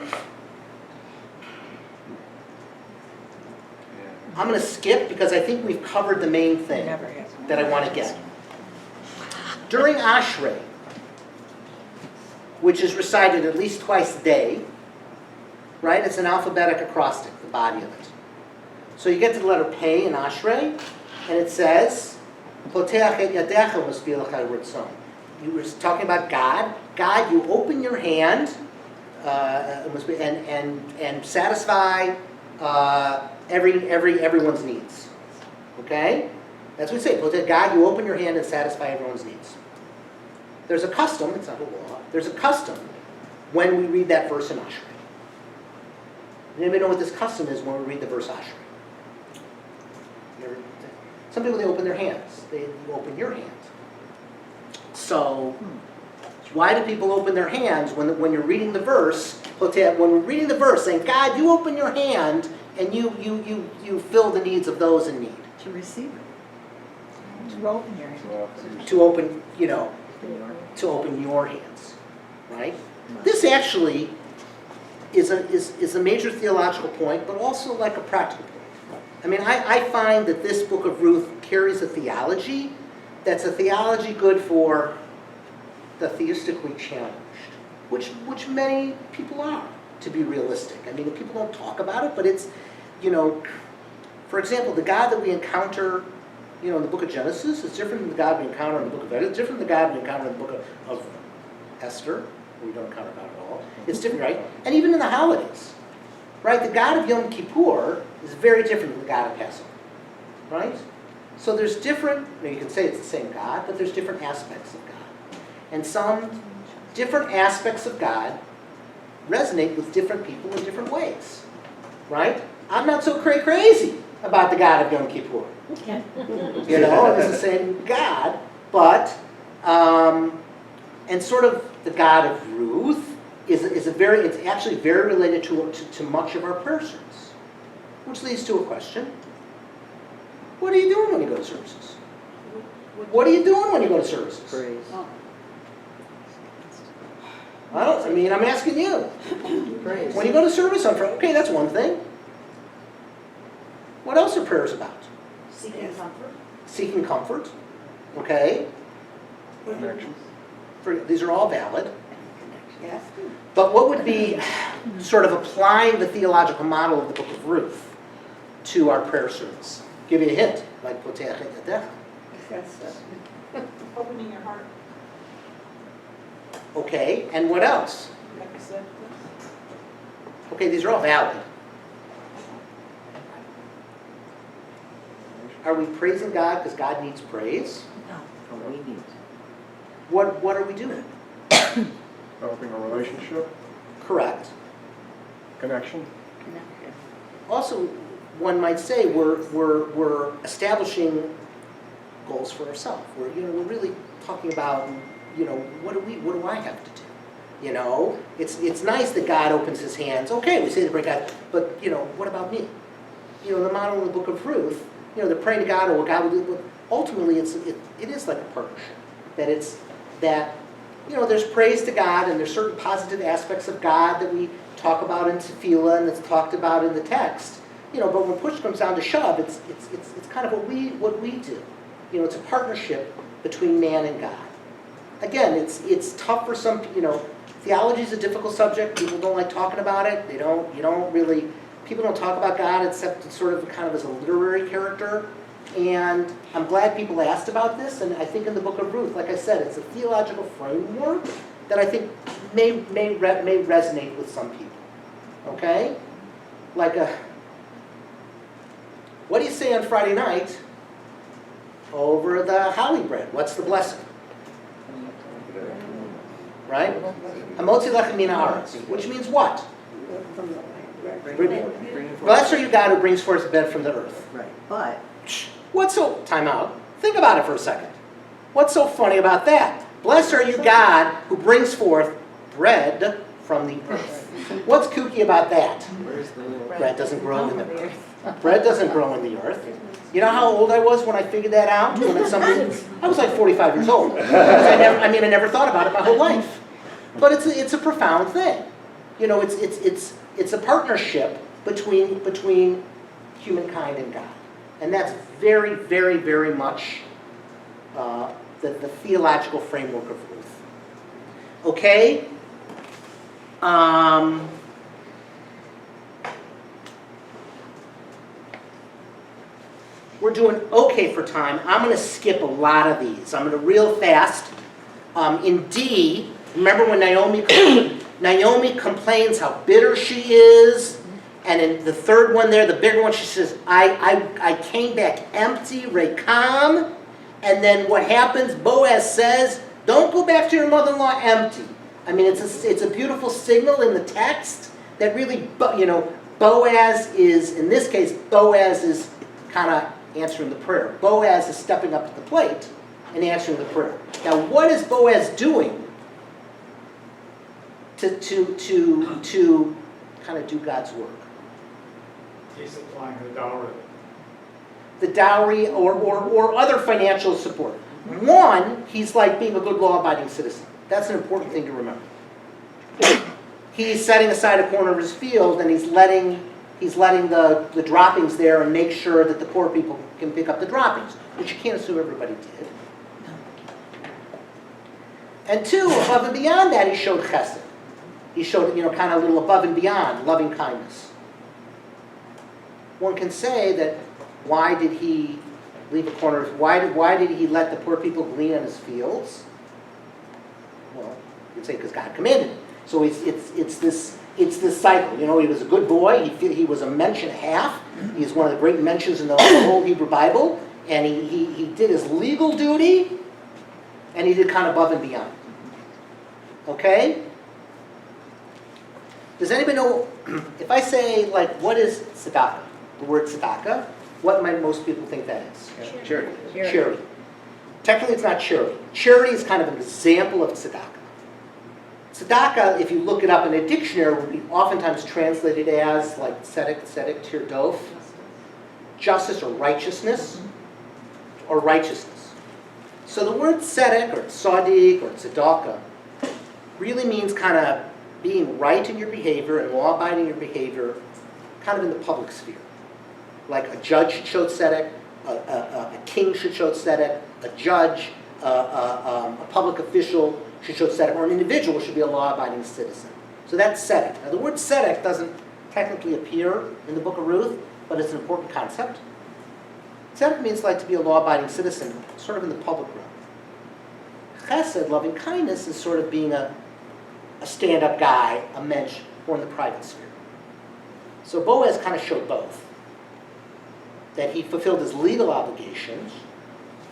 I'm going to skip because I think we've covered the main thing that I want to get. During Ashrei, which is recited at least twice a day, right? It's an alphabetic acrostic, the body of it. So you get to the letter Pei in Ashrei, and it says, Poteach et yadecha u'maspil lecha ritzon. You were talking about God. God, you open your hand and satisfy everyone's needs. Okay? That's what we say. God, you open your hand and satisfy everyone's needs. There's a custom, it's not a law, there's a custom when we read that verse in Ashrei. Anybody know what this custom is when we read the verse Ashrei? Some people, they open their hands. You open your hand. So, why do people open their hands when you're reading the verse? When we're reading the verse, saying, God, you open your hand and you fill the needs of those in need. To receive it. To open your hand. To open, to open your hands, right? This actually is a major theological point, but also like a practical point. I mean, I find that this book of Ruth carries a theology that's a theology good for the theistically challenged, which many people are, to be realistic. I mean, people don't talk about it, but it's, for example, the God that we encounter, in the book of Genesis is different than the God we encounter in the book of Exodus. It's different than the God we encounter in the book of Esther. We don't encounter God at all. It's different, right? And even in the holidays, right? The God of Yom Kippur is very different than the God of Passover, right? So there's different, you can say it's the same God, but there's different aspects of God. And some different aspects of God resonate with different people in different ways, right? I'm not so crazy about the God of Yom Kippur. It's the same God, but, and sort of the God of Ruth it's actually very related to much of our persons, which leads to a question. What are you doing when you go to services? What are you doing when you go to services? Praise. I'm asking you. Praise. When you go to service on Friday, okay, that's one thing. What else are prayers about? Seeking comfort. Seeking comfort, okay? Connection. These are all valid. Yes. But what would be sort of applying the theological model of the book of Ruth to our prayer service? Give you a hint, like potech et yadech. Opening your heart. Okay, and what else? Acceptance. Okay, these are all valid. Are we praising God because God needs praise? No, we need. What are we doing? Developing a relationship, Correct. connection. Also, one might say we're establishing goals for ourselves. We're really talking about, what do I have to do? It's nice that God opens his hands. Okay, we say to pray God, but what about me? The model in the book of Ruth, they're praying to God or what God will do, but ultimately it is like a partnership. That there's praise to God and there's certain positive aspects of God that we talk about in tefillah and that's talked about in the text. But when push comes down to shove, it's kind of what we do. It's a partnership between man and God. Again, it's tough for some. Theology is a difficult subject. People don't like talking about it. People don't talk about God except sort of kind of as a literary character. And I'm glad people asked about this. And I think in the book of Ruth, like I said, it's a theological framework that I think may resonate with some people. Okay? What do you say on Friday night over the holly bread? What's the blessing? Right? Hamotzi lechem min haaretz, which means what? From the land. Blessed are you, God, who brings forth bread from the earth. Right, but Time out. Think about it for a second. What's so funny about that? Blessed are you, God, who brings forth bread from the earth. What's kooky about that? Bread doesn't grow in the earth. Bread doesn't grow in the earth. You know how old I was when I figured that out? I was like 45 years old. I never thought about it my whole life. But it's a profound thing. It's a partnership between humankind and God. And that's very, very, very much the theological framework of Ruth. Okay? We're doing okay for time. I'm going to skip a lot of these. I'm going to real fast. In D, remember when Naomi complains how bitter she is? And in the third one there, the bigger one, she says, I came back empty, rekam. And then what happens? Boaz says, don't go back to your mother-in-law empty. It's a beautiful signal in the text that really, Boaz is, in this case, Boaz is kind of answering the prayer. Boaz is stepping up to the plate and answering the prayer. Now, what is Boaz doing to kind of do God's work? He's supplying the dowry. The dowry or other financial support. One, he's like being a good law-abiding citizen. That's an important thing to remember. He's setting aside a corner of his field and he's letting the droppings there and make sure that the poor people can pick up the droppings, which you can't assume everybody did. And two, above and beyond that, he showed chesed. He showed, kind of a little above and beyond, loving kindness. One can say that why did he leave a corner? Why did he let the poor people glean on his fields? Well, you could say because God commanded it. So it's this cycle. He was a good boy. He was a mensch and a half. He's one of the great mentions in the whole Hebrew Bible. And he did his legal duty, and he did kind of above and beyond. Okay? Does anybody know, if I say, what is tzedakah? The word tzedakah, what might most people think that is? Charity. Technically, it's not charity. Charity is kind of an example of tzedakah. Tzedakah, if you look it up in a dictionary, would be oftentimes translated as tzedek, tirdof. justice or righteousness, or righteousness. So the word tzedek or tzaddik or tzedakah really means kind of being right in your behavior and law-abiding your behavior kind of in the public sphere. Like a judge should show tzedek, a king should show tzedek, a judge, a public official should show tzedek, or an individual should be a law-abiding citizen. So that's tzedek. Now the word tzedek doesn't technically appear in the book of Ruth, but it's an important concept. Tzedek means like to be a law-abiding citizen, sort of in the public realm. Chesed, loving kindness, is sort of being a stand-up guy, a mensch, or in the private sphere. So Boaz kind of showed both. That he fulfilled his legal obligations,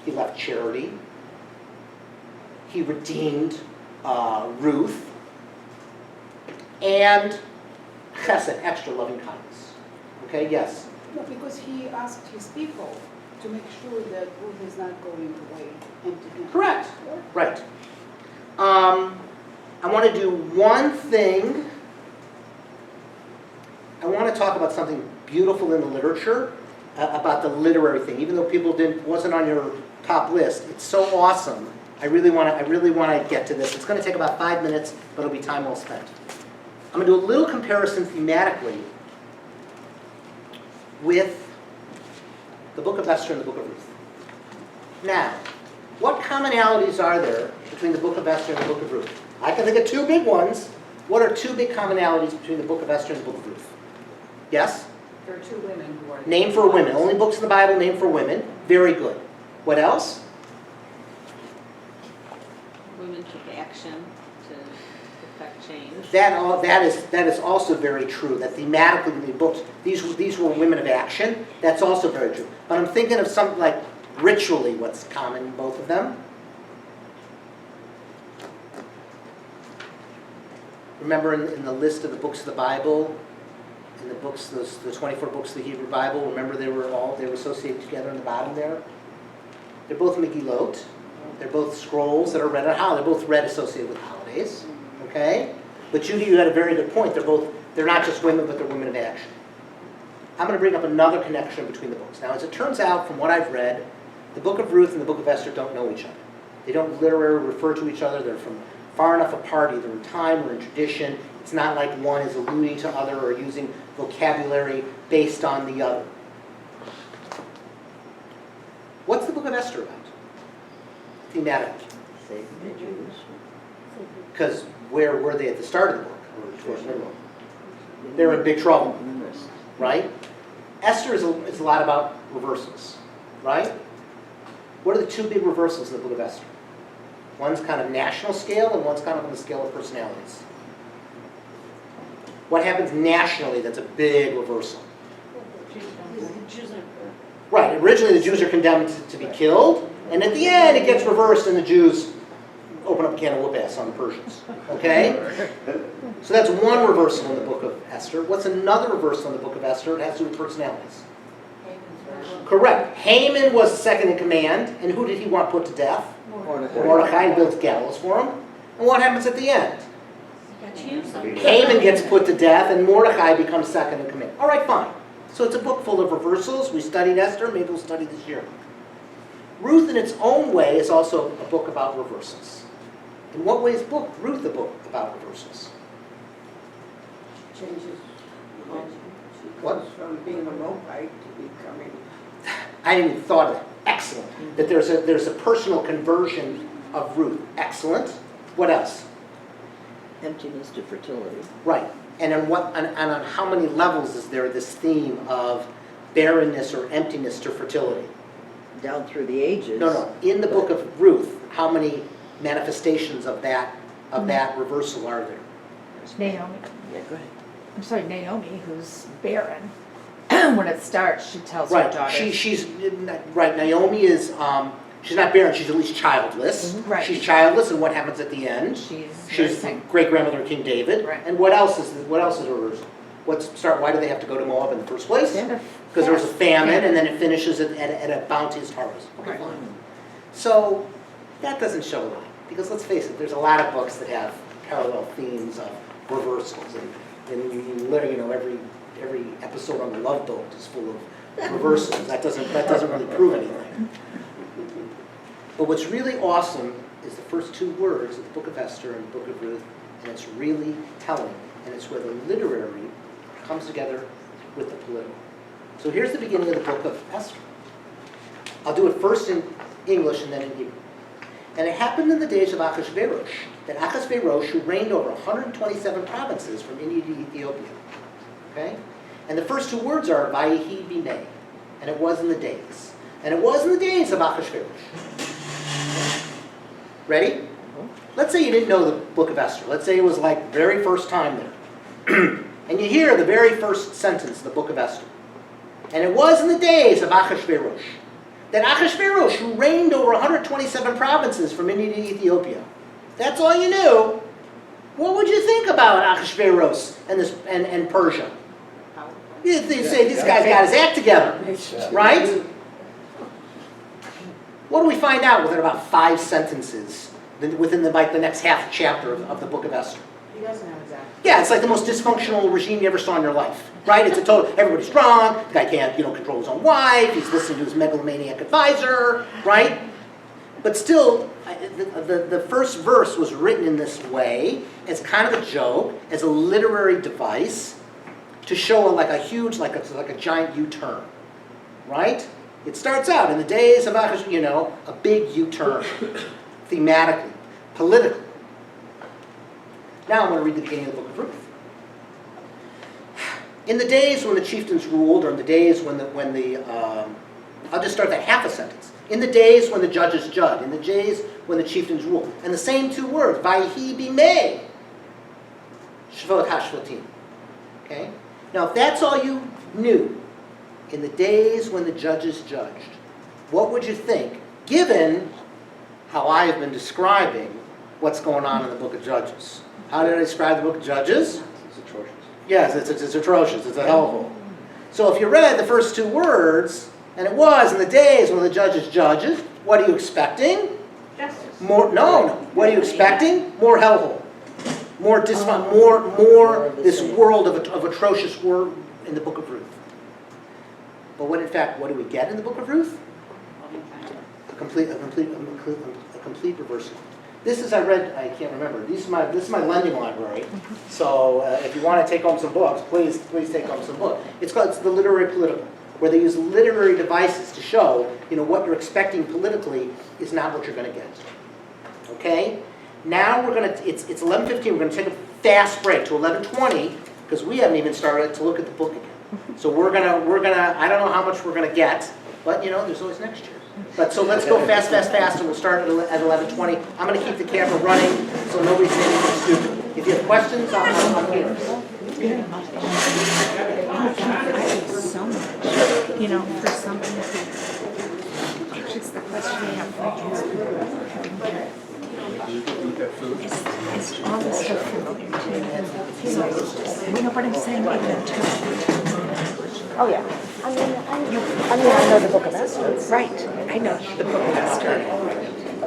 he left charity, he redeemed Ruth, and chesed, extra loving kindness. Okay, yes? No, because he asked his people to make sure that Ruth is not going away empty-handed. Correct. Right. I want to do one thing. I want to talk about something beautiful in the literature, about the literary thing. Even though people wasn't on your top list, it's so awesome. I really want to get to this. It's going to take about 5 minutes, but it'll be time well spent. I'm going to do a little comparison thematically with the book of Esther and the book of Ruth. Now, what commonalities are there between the book of Esther and the book of Ruth? I can think of two big ones. What are two big commonalities between the book of Esther and the book of Ruth? Yes? There are two women who are... Name for women. Only books in the Bible named for women. Very good. What else? Women took action to effect change. That is also very true. That thematically in the books, these were women of action. That's also very true. But I'm thinking of something like ritually, what's common in both of them. Remember in the list of the books of the Bible, in the books, the 24 books of the Hebrew Bible, remember they were associated together in the bottom there? They're both Megillot. They're both scrolls that are read at holidays. They're both read associated with holidays. Okay? But Judy, you had a very good point. They're not just women, but they're women of action. I'm going to bring up another connection between the books. Now, as it turns out, from what I've read, the book of Ruth and the book of Esther don't know each other. They don't literally refer to each other. They're from far enough apart, either in time or in tradition. It's not like one is alluding to other or using vocabulary based on the other. What's the book of Esther about? Thematically. Save the Jews. Because where were they at the start of the book? Or towards the middle? They're in big trouble, right? Esther is a lot about reversals, right? What are the two big reversals in the book of Esther? One's kind of national scale and one's kind of on the scale of personalities. What happens nationally that's a big reversal? Right, originally the Jews are condemned to be killed, and at the end it gets reversed and the Jews open up a can of whoop-ass on the Persians. Okay? So that's one reversal in the book of Esther. What's another reversal in the book of Esther? It has to do with personalities. Correct. Haman was second in command, and who did he want put to death? Mordecai built gallows for him. And what happens at the end? Haman gets put to death, and Mordecai becomes second in command. All right, fine. So it's a book full of reversals. We studied Esther. Maybe we'll study this year. Ruth, in its own way, is also a book about reversals. In what way is Ruth a book about reversals? Changes. What? From being a Moabite to becoming... I hadn't even thought of that. Excellent. That there's a personal conversion of Ruth. Excellent. What else? Emptiness to fertility. Right. And on how many levels is there this theme of barrenness or emptiness to fertility? Down through the ages. No. In the book of Ruth, how many manifestations of that reversal are there? Naomi. Yeah, go ahead. I'm sorry, Naomi, who's barren. When it starts, she tells her daughter. She's right. Naomi is she's not barren. She's at least childless. Right. She's childless, and what happens at the end? She's great grandmother of King David. Right. And what else is her? Why do they have to go to Moab in the first place? Because there was a famine, and then it finishes at a bounteous harvest. Okay, fine. So that doesn't show a lot, because let's face it, there's a lot of books that have parallel themes of reversals, and every episode on the Love Boat is full of reversals. That doesn't really prove anything. But what's really awesome is the first two words of the book of Esther and the book of Ruth, and it's really telling, and it's where the literary comes together with the political. So here's the beginning of the book of Esther. I'll do it first in English and then in Hebrew. And it happened in the days of Achashverosh, that Achashverosh, who reigned over 127 provinces from India to Ethiopia. Okay? And the first two words are Vayehi Bineh, and it was in the days. And it was in the days of Achashverosh. Ready? Let's say you didn't know the book of Esther. Let's say it was like very first time there. And you hear the very first sentence of the book of Esther. And it was in the days of Achashverosh, that Achashverosh, who reigned over 127 provinces from India to Ethiopia. That's all you knew. What would you think about Achashverosh and Persia? You'd say, this guy's got his act together, right? What do we find out within about 5 sentences, within the next half chapter of the book of Esther? He doesn't have his act. Yeah, it's like the most dysfunctional regime you ever saw in your life, right? It's a total, everybody's drunk, the guy can't, control his own wife, he's listening to his megalomaniac advisor, right? But still, the first verse was written in this way, as kind of a joke, as a literary device, to show like a huge, like a giant U-turn, right? It starts out in the days of Achashverosh, a big U-turn, thematically, politically. Now I'm going to read the beginning of the book of Ruth. In the days when the chieftains ruled, or in the days when I'll just start that half a sentence. In the days when the judges judged, in the days when the chieftains ruled. And the same two words, Vayehi Bineh, Shvot HaShvatim. Okay? Now if that's all you knew, in the days when the judges judged, what would you think, given how I have been describing what's going on in the book of Judges? How did I describe the book of Judges? It's atrocious. Yes, it's atrocious. It's a hellhole. So if you read the first two words, and it was in the days when the judges judges, what are you expecting? Justice. More? No. What are you expecting? More hellhole. More more this world of atrocious word in the book of Ruth. But what in fact, what do we get in the book of Ruth? A complete reversal. This is, I can't remember. This is my lending library. So if you want to take home some books, please take home some books. It's the literary political, where they use literary devices to show, what you're expecting politically is not what you're going to get. Okay? Now it's 11:15. We're going to take a fast break to 11:20 because we haven't even started to look at the book again. So we're gonna. I don't know how much we're gonna get, but there's always next year. But so let's go fast, and we'll start at 11:20. I'm going to keep the camera running so nobody's saying anything stupid. If you have questions, I'm here. So much, for something who, it's the question we have for kids. Is all this stuff familiar to you? So, what I'm saying? Oh, yeah. I know the book of Esther. Right, I know the book of Esther.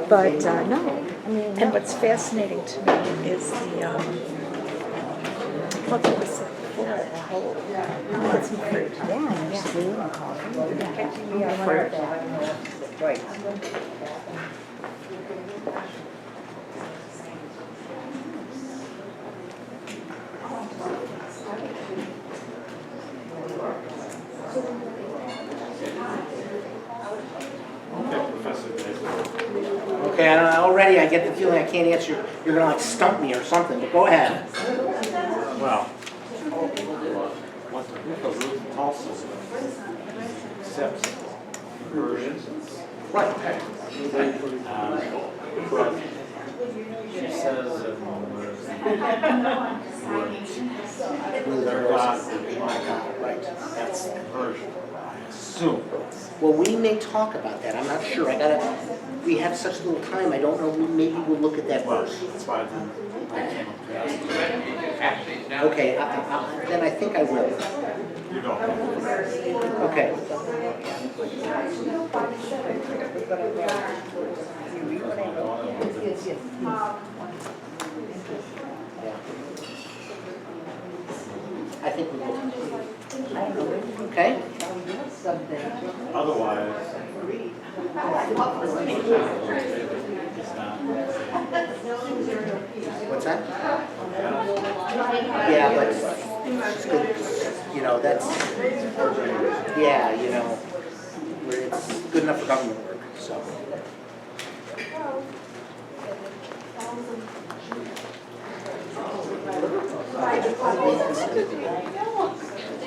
But, no. And what's fascinating to me is the, what was it? Put some fruit. Yeah, there's food and coffee. Fruit. Right. Okay, already I get the feeling I can't answer. You're going to stump me or something, but go ahead. Well, what the book of Ruth also accepts versions. Right. She says that their God would be my God. Right. That's the version, I assume. Well, we may talk about that. I'm not sure. We have such little time. I don't know. Maybe we'll look at that Well, verse. that's why I came up to ask. Okay, then I think I will. You don't. Okay. I think we will. Okay? Otherwise, What's that? Yeah, but it's good, you know, that's, yeah, you know, where it's good enough for government work, so.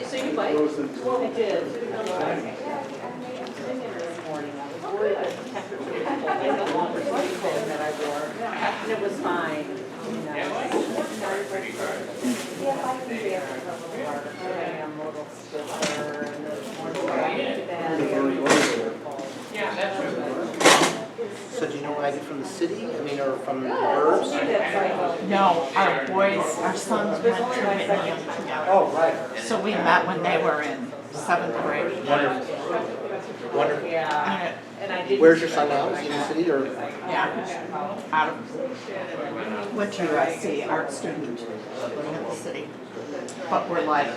So you bike? I did. I was worried that the temperature was cold. I had a longer sweatshirt that I wore, and it was fine, you know. Yeah, I can be a little harder. I am a little stiffer, and the morning I went to bed. Yeah, that's right. So do you know Ivy from the city, I mean, or from the burbs? No, our boys, our sons went to Whitney Young together. Oh, right. So we met when they were in 7th grade. Wonderful. Wonderful. Yeah. And I did. Where's your son now? Is he in the city or? Yeah, out of, went to USC, art student, living in the city. But we're like,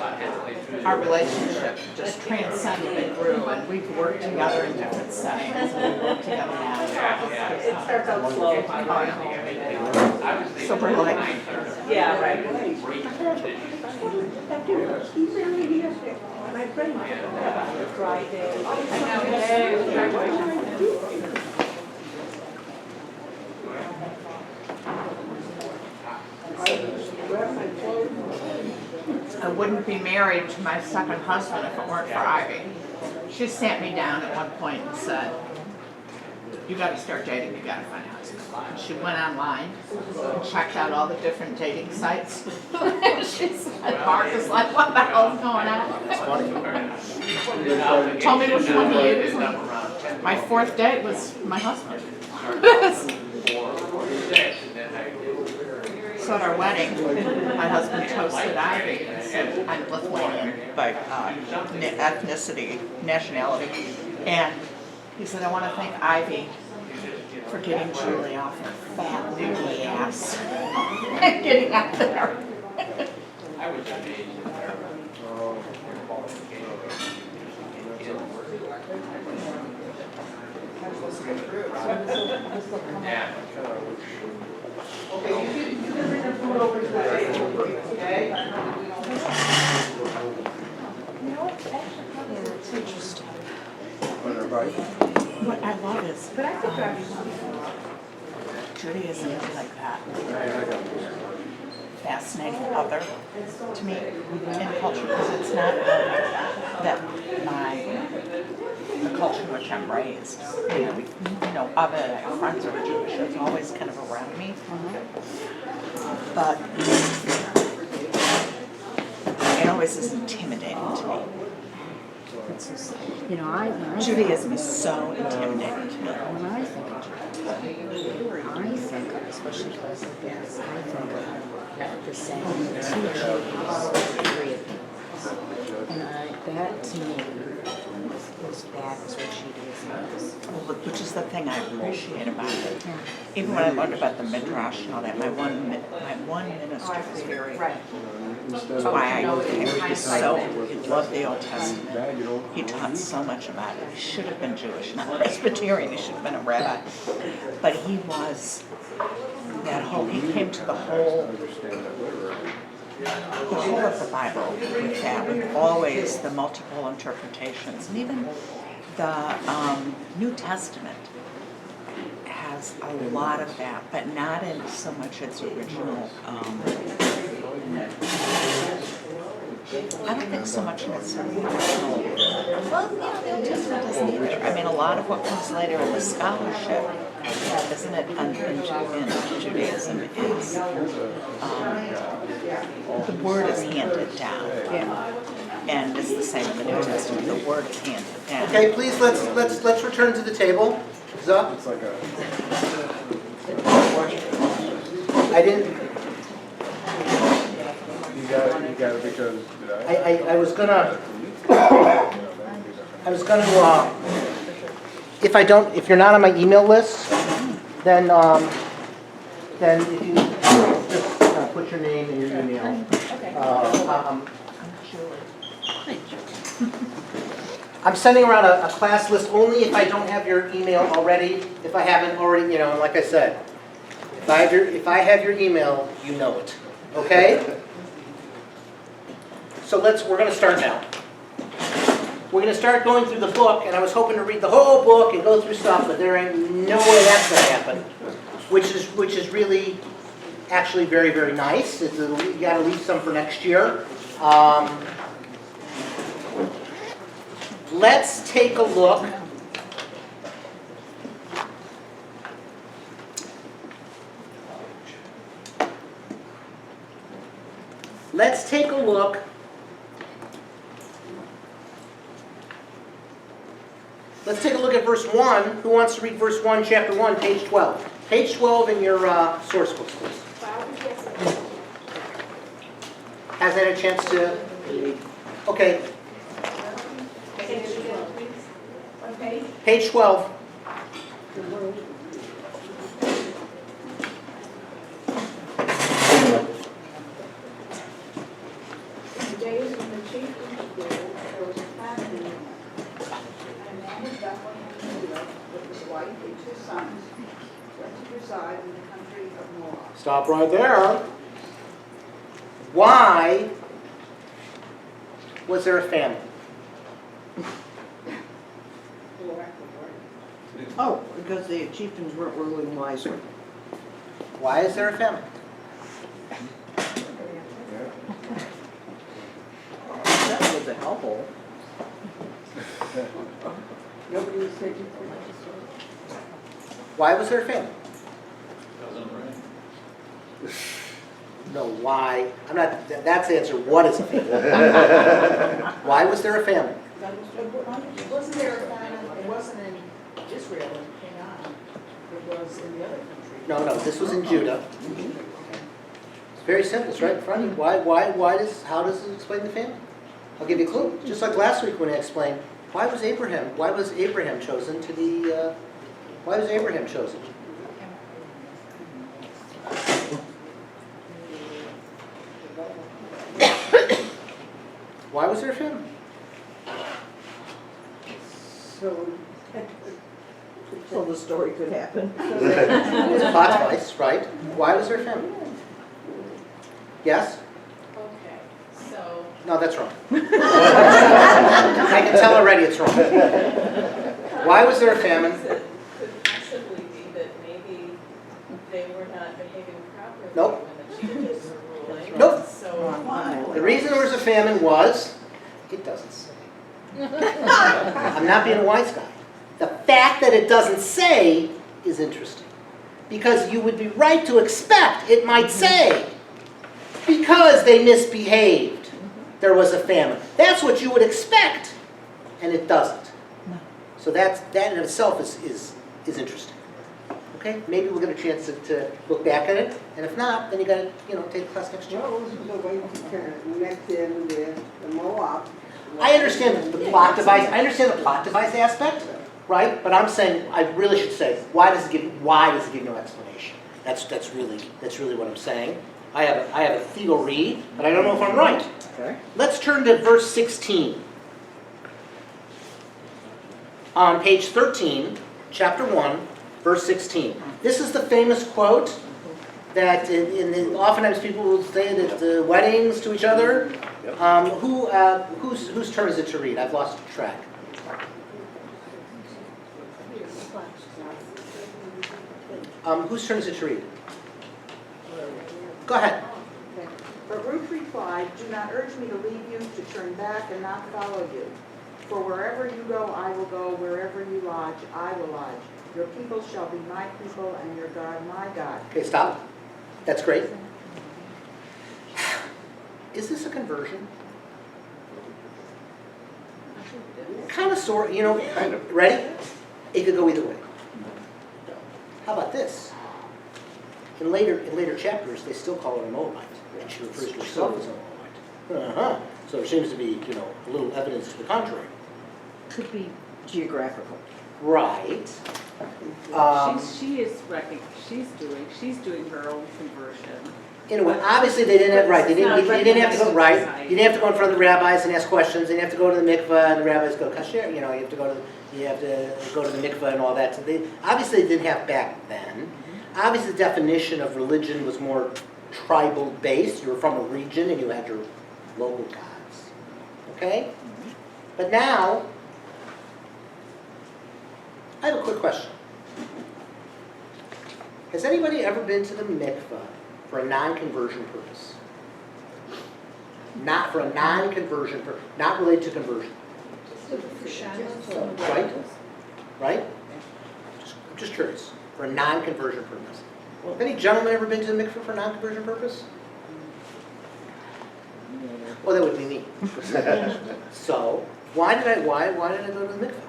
our relationship just transcended and grew, and we've worked together in different settings, and we work together now. It starts out slow. So we're like, Yeah, right. He's really here, my friend. Dry day. I wouldn't be married to my second husband if it weren't for Ivy. She sat me down at one point and said, you gotta start dating, you gotta find a husband. And she went online and checked out all the different dating sites. And she said, Mark is like, what the hell's going on? That's funny. Told me which one to use. My 4th date was my husband. So at our wedding, my husband toasted Ivy and said, I'm Lithuanian by ethnicity, nationality. And he said, I want to thank Ivy for getting Julie off her fat, wiggly ass and getting out there. I was amazed at her. Yeah. Okay, you can bring your food over to the table, okay? Yeah, it's interesting. What, What I love is Judaism is like that. Fascinating other to me in culture, because it's not that the culture in which I'm raised. You know, of it, I have friends who are Jewish. It's always kind of around me. But it always is intimidating to me. You know, Judaism is so intimidating to me. when I think of Judaism, especially because of this, I think of the saying, 2 Jews, 3 opinions. And that to me is that is what Judaism is. Well, which is the thing I appreciate about it. Even when I learned about the Midrash and all that, my one minister was very, that's why he loved the Old Testament. He taught so much about it. He should have been Jewish, not Presbyterian. He should have been a rabbi. But he was he came to the whole of the Bible with that, with always the multiple interpretations. And even the New Testament has a lot of that, but not in so much its original. I don't think so much in its original. Well, yeah, the Old Testament doesn't either. I mean, a lot of what comes later in the scholarship, isn't it, in Judaism, is the word is handed down. And it's the same in the New Testament. The word is handed down. Okay, please, let's return to the table. Zup. It's like a, I didn't, you got it because, did I was gonna, if you're not on my email list, then if you just put your name and your email. I'm sending around a class list only if I don't have your email already. If I haven't already, you know, and like I said, if I have your email, you know it. Okay? So we're going to start now. We're going to start going through the book, and I was hoping to read the whole book and go through stuff, but there ain't no way that's going to happen. Which is really, actually very, very nice. You got to leave some for next year. Let's take a look. Let's take a look. Let's take a look at verse 1. Who wants to read verse 1, chapter 1, page 12? Page 12 in your source books, please. Has that a chance to? Okay. Page 12. The days when the chief was there was a famine, and a man of Bethlehem, Judah, with his wife and 2 sons, went to reside in the country of Moab. Stop right there. Why was there a famine? Oh, because the chieftains weren't ruling wisely. Why is there a famine? That was a hellhole. Nobody was taking Why was there a famine? Doesn't rain. No, why? I'm not. That's the answer. What is a famine? Why was there a famine? Wasn't there a famine? It wasn't in Israel when it came out. It was in the other country. No, this was in Judah. It's very simple. It's right in front of you. How does it explain the famine? I'll give you a clue. Just like last week when I explained, why was Abraham chosen to be, why was Abraham chosen? Why was there a famine? So the story could happen. It's a plot device, right? Why was there a famine? Yes? Okay, so No, that's wrong. I can tell already it's wrong. Why was there a famine? could possibly be that maybe they were not behaving properly Nope. when the chieftains were ruling. Nope. So, The reason there was a famine was, it doesn't say. I'm not being a wise guy. The fact that it doesn't say is interesting. Because you would be right to expect it might say, because they misbehaved, there was a famine. That's what you would expect, and it doesn't. So that in itself is interesting. Okay, maybe we'll get a chance to look back at it, and if not, then you got to take a class next year. What was the way to connect in with the Moab? I understand the plot device. I understand the plot device aspect, right? But I'm saying I really should say why does it give no explanation? That's really what I'm saying. I have a theory, but I don't know if I'm right. Okay. Let's turn to verse 16. On page 13, chapter 1, verse 16. This is the famous quote that oftentimes people will say it at weddings to each other. Whose turn is it to read? I've lost track. Whose turn is it to read? Go ahead. Okay. But Ruth replied, "Do not urge me to leave you, to turn back and not follow you. For wherever you go, I will go. Wherever you lodge, I will lodge. Your people shall be my people, and your God my God." Okay, stop. That's great. Is this a conversion? Kind of, sort. Ready? It could go either way. How about this? In later chapters, they still call her a Moabite, and she refers to herself as a Moabite. So there seems to be, a little evidence to the contrary. Could be geographical. Right. She's doing her own conversion. In a way, obviously they didn't have, right, they didn't have to go, right, Right. you didn't have to go in front of the rabbis and ask questions, they didn't have to go to the mikveh and the rabbis go kasher, you know, you have to go to the mikveh and all that, so they, obviously they didn't have back then. Obviously the definition of religion was more tribal based, you were from a region and you had your local gods, okay? But now, I have a quick question. Has anybody ever been to the mikveh for a non-conversion purpose? Not for a non-conversion purpose, not related to conversion. So, right? Right? I'm just curious, for a non-conversion purpose. Have any gentlemen ever been to the mikveh for a non-conversion purpose? Well, that would be me. So, why did I go to the mikveh?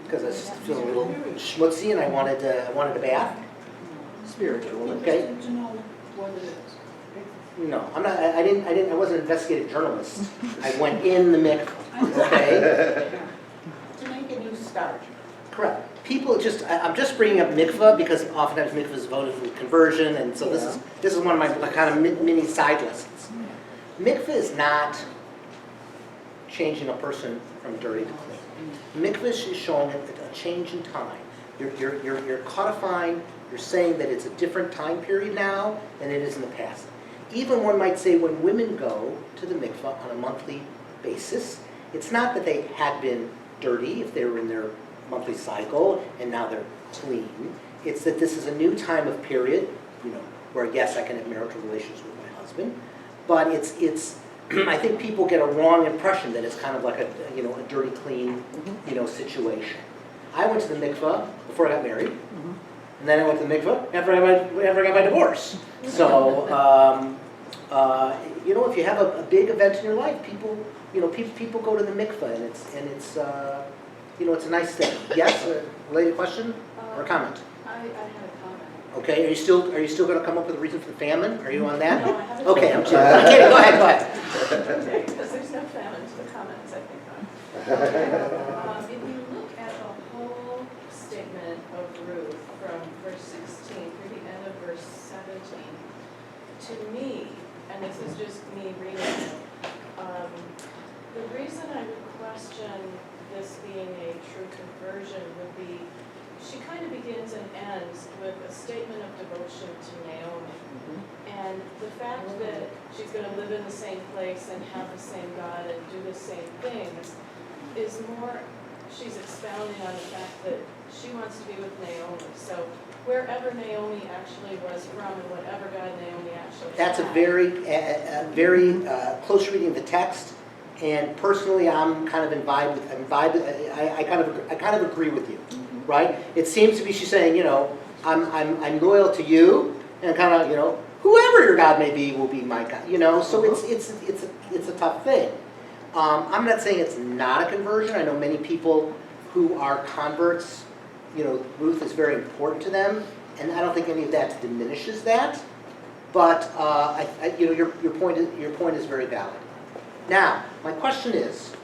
Because I was feeling a little schmutzy and I wanted a bath. Spiritual. Okay. To know what it is. No, I'm not. I wasn't an investigative journalist. I went in the mikveh. Okay. To make a new start. Correct. People just. I'm just bringing up mikveh because oftentimes mikveh is voted with conversion, and so this is one of my kind of mini side lessons. Mikveh is not changing a person from dirty to clean. Mikveh is showing a change in time. You're codifying. You're saying that it's a different time period now than it is in the past. Even one might say when women go to the mikveh on a monthly basis, it's not that they had been dirty if they were in their monthly cycle and now they're clean. It's that this is a new time of period, you know, where yes, I can have marital relations with my husband, but it's I think people get a wrong impression that it's kind of like a dirty, clean, situation. I went to the mikveh before I got married. And then I went to the mikveh after I got my divorce. So, if you have a big event in your life, people go to the mikveh, and it's it's a nice thing. Yes, a related question or comment? I had a comment. Okay, are you still going to come up with a reason for the famine? Are you on that? No, I haven't. Okay, I'm kidding. Go ahead. Okay, because there's no famine to the comments, I think. If you look at the whole statement of Ruth from verse 16 through the end of verse 17, to me, and this is just me reading it, the reason I would question this being a true conversion would be she kind of begins and ends with a statement of devotion to Naomi. And the fact that she's going to live in the same place and have the same God and do the same things is more, she's expounding on the fact that she wants to be with Naomi. So wherever Naomi actually was from and whatever God Naomi actually That's a had. very close reading of the text, and personally, I'm kind of I kind of agree with you, right? It seems to be she's saying, I'm loyal to you, and kind of, whoever your God may be will be my God, So it's a tough thing. I'm not saying it's not a conversion. I know many people who are converts. Ruth is very important to them, and I don't think any of that diminishes that. But your point is very valid. Now, my question is,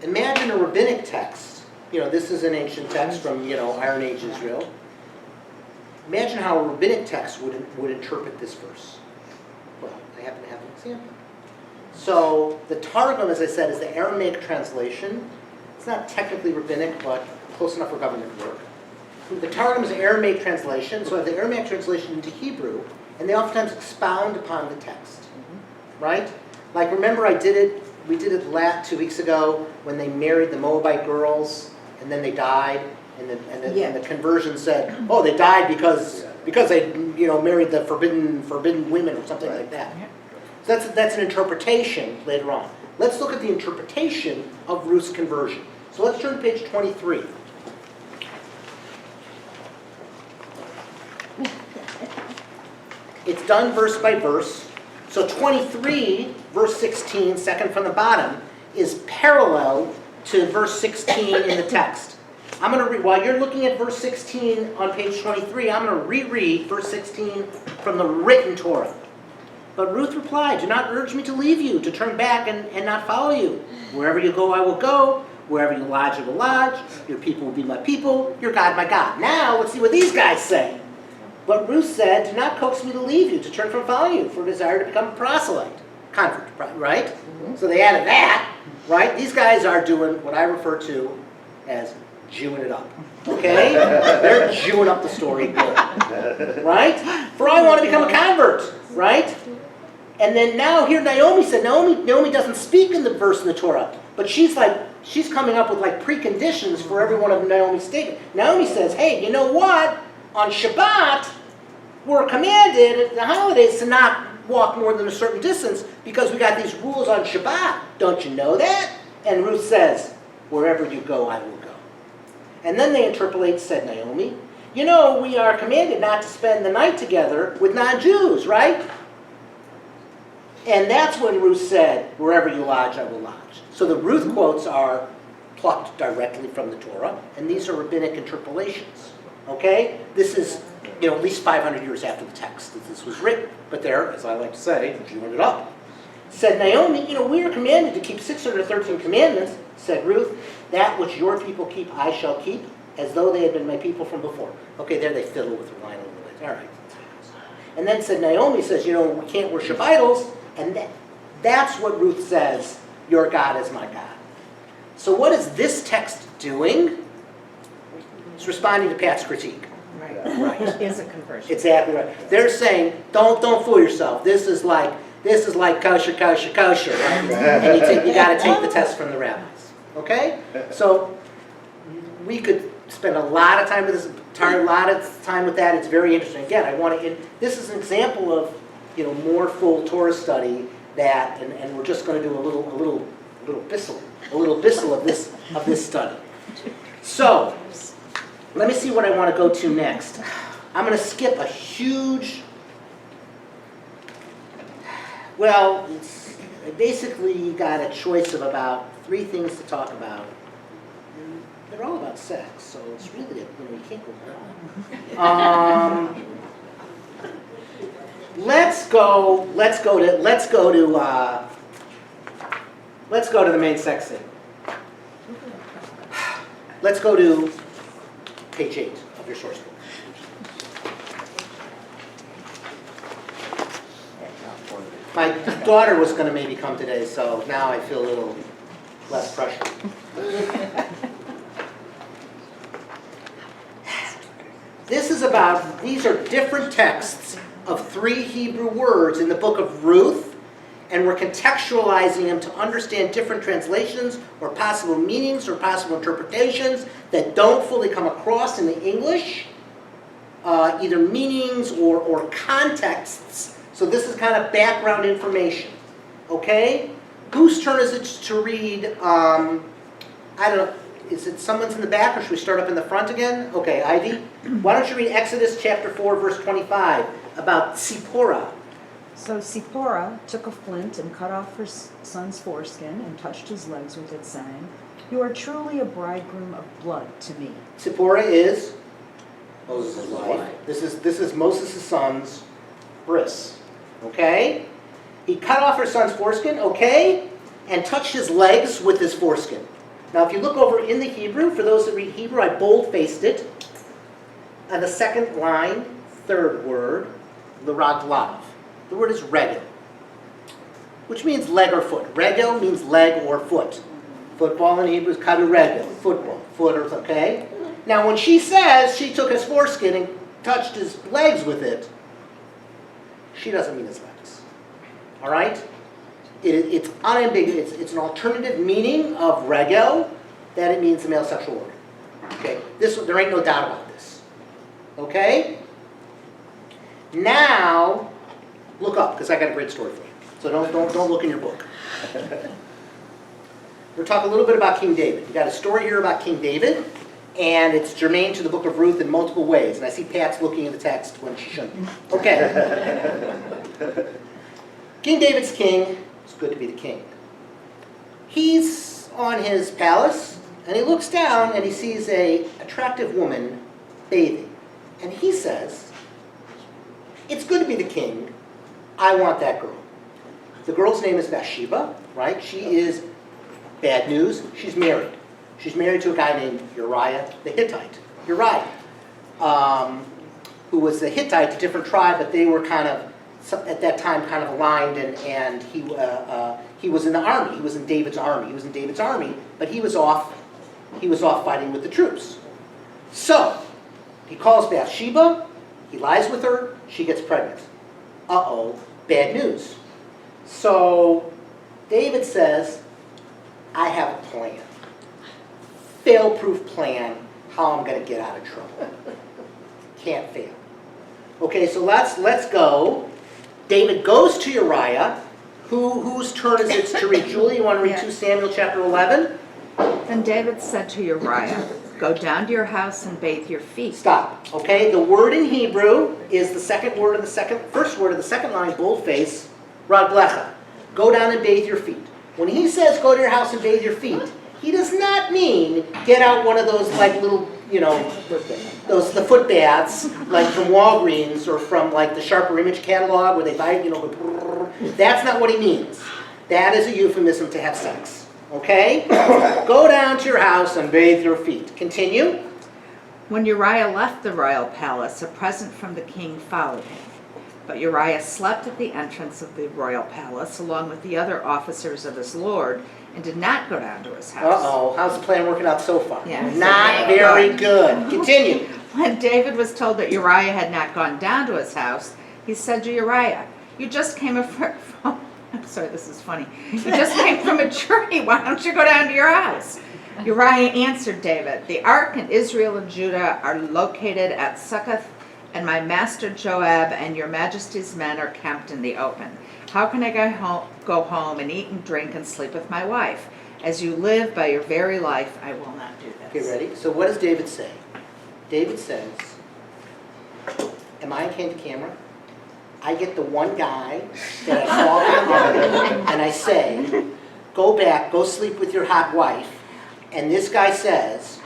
imagine a rabbinic text. This is an ancient text from Iron Age Israel. Imagine how a rabbinic text would interpret this verse. Well, I happen to have an example. So the Targum, as I said, is the Aramaic translation. It's not technically rabbinic, but close enough for government work. The Targum is an Aramaic translation, so I have the Aramaic translation into Hebrew, and they oftentimes expound upon the text, right? Like, remember we did it 2 weeks ago when they married the Moabite girls, and then they died, and the conversion said, oh, they died because they married the forbidden women or something like that. So that's an interpretation later on. Let's look at the interpretation of Ruth's conversion. So let's turn to page 23. It's done verse by verse. So 23, verse 16, second from the bottom, is parallel to verse 16 in the text. I'm going to read, while you're looking at verse 16 on page 23, I'm going to reread verse 16 from the written Torah. But Ruth replied, do not urge me to leave you, to turn back and not follow you. Wherever you go, I will go. Wherever you lodge, I will lodge. Your people will be my people. Your God, my God. Now, let's see what these guys say. But Ruth said, do not coax me to leave you, to turn from following you, for a desire to become a proselyte. Convert, right? So they added that, right? These guys are doing what I refer to as Jewing it up. Okay? They're Jewing up the story good. Right? For I want to become a convert. Right? And then now here Naomi said, Naomi doesn't speak in the verse in the Torah, but she's coming up with like preconditions for every one of Naomi's statements. Naomi says, hey, you know what? On Shabbat, we're commanded at the holidays to not walk more than a certain distance because we got these rules on Shabbat. Don't you know that? And Ruth says, wherever you go, I will go. And then they interpolate, said Naomi, you know, we are commanded not to spend the night together with non-Jews, right? And that's when Ruth said, wherever you lodge, I will lodge. So the Ruth quotes are plucked directly from the Torah, and these are rabbinic interpolations. Okay? This is, at least 500 years after the text that this was written. But they're, as I like to say, Jewing it up. Said Naomi, we are commanded to keep 613 commandments. Said Ruth, that which your people keep, I shall keep, as though they had been my people from before. Okay, there they fiddle with the line a little bit. All right. And then said Naomi says, we can't worship idols. And that's what Ruth says, your God is my God. So what is this text doing? It's responding to Pat's critique. Right. It is a conversion. Exactly right. They're saying, don't fool yourself. This is like kosher, kosher, kosher. Right? And you got to take the test from the rabbis. Okay? So we could spend a lot of time with this, a lot of time with that. It's very interesting. Again, this is an example of more full Torah study that, and we're just going to do a little bissel of this study. So let me see what I want to go to next. I'm going to skip a huge. Well, basically you got a choice of about 3 things to talk about. And they're all about sex, so it's really you can't go wrong. Let's go to the main sex scene. Let's go to page 8 of your source book. My daughter was going to maybe come today, so now I feel a little less pressure. These are different texts of 3 Hebrew words in the book of Ruth, and we're contextualizing them to understand different translations or possible meanings or possible interpretations that don't fully come across in the English, either meanings or contexts. So this is kind of background information, okay? Whose turn is it to read, I don't know, is it someone's in the back or should we start up in the front again? Okay, Ivy, why don't you read Exodus chapter 4, verse 25 about Zipporah. So Zipporah took a flint and cut off her son's foreskin and touched his legs with it, saying, "You are truly a bridegroom of blood to me." Zipporah is Moses' wife. This is Moses' son's bris. Okay? He cut off her son's foreskin, okay, and touched his legs with his foreskin. Now if you look over in the Hebrew, for those that read Hebrew, I bold-faced it. On the second line, third word, l'raglav. The word is regel, which means leg or foot. Regel means leg or foot. Football in Hebrew is kadu regel, football, footers, okay? Now when she says she took his foreskin and touched his legs with it, she doesn't mean his legs. All right? It's unambiguous. It's an alternative meaning of regel that it means the male sexual organ. Okay? There ain't no doubt about this. Okay? Now, look up, because I got a great story for you. So don't look in your book. We'll talk a little bit about King David. We got a story here about King David, and it's germane to the book of Ruth in multiple ways. And I see Pat's looking at the text when she shouldn't. Okay. King David's king. It's good to be the king. He's on his palace, and he looks down, and he sees an attractive woman bathing. And he says, "It's good to be the king. I want that girl." The girl's name is Bathsheba, right? She is, bad news, she's married. She's married to a guy named Uriah the Hittite. Uriah. who was a Hittite, a different tribe, but they were kind of, at that time, kind of aligned, and he was in the army. He was in David's army. He was in David's army, but he was off fighting with the troops. So, he calls Bathsheba, he lies with her, she gets pregnant. Uh-oh, bad news. So, David says, I have a plan. Fail-proof plan, how I'm going to get out of trouble. Can't fail. Okay, so let's go. David goes to Uriah. Whose turn is it to read? Julie, you want to read 2 Samuel chapter 11? Then David said to Uriah, go down to your house and bathe your feet. Stop. Okay, the word in Hebrew is the first word of the second line, boldface, raglecha. Go down and bathe your feet. When he says go to your house and bathe your feet, he does not mean get out one of those like little, the foot baths, like from Walgreens or from like the Sharper Image catalog where they buy, that's not what he means. That is a euphemism to have sex. Okay? Go down to your house and bathe your feet. Continue. When Uriah left the royal palace, a present from the king followed him. But Uriah slept at the entrance of the royal palace along with the other officers of his lord and did not go down to his house. Uh-oh, how's the plan working out so far? Yeah, not very good. Continue. When David was told that Uriah had not gone down to his house, he said to Uriah, you just came from, I'm sorry, this is funny. You just came from a journey. Why don't you go down to your house? Uriah answered David, the ark and Israel and Judah are located at Succoth, and my master Joab and your majesty's men are camped in the open. How can I go home and eat and drink and sleep with my wife? As you live by your very life, I will not do this. Okay, ready? So what does David say? David says, am I in candid camera? I get the one guy that I fall in and I say, go back, go sleep with your hot wife. And this guy says,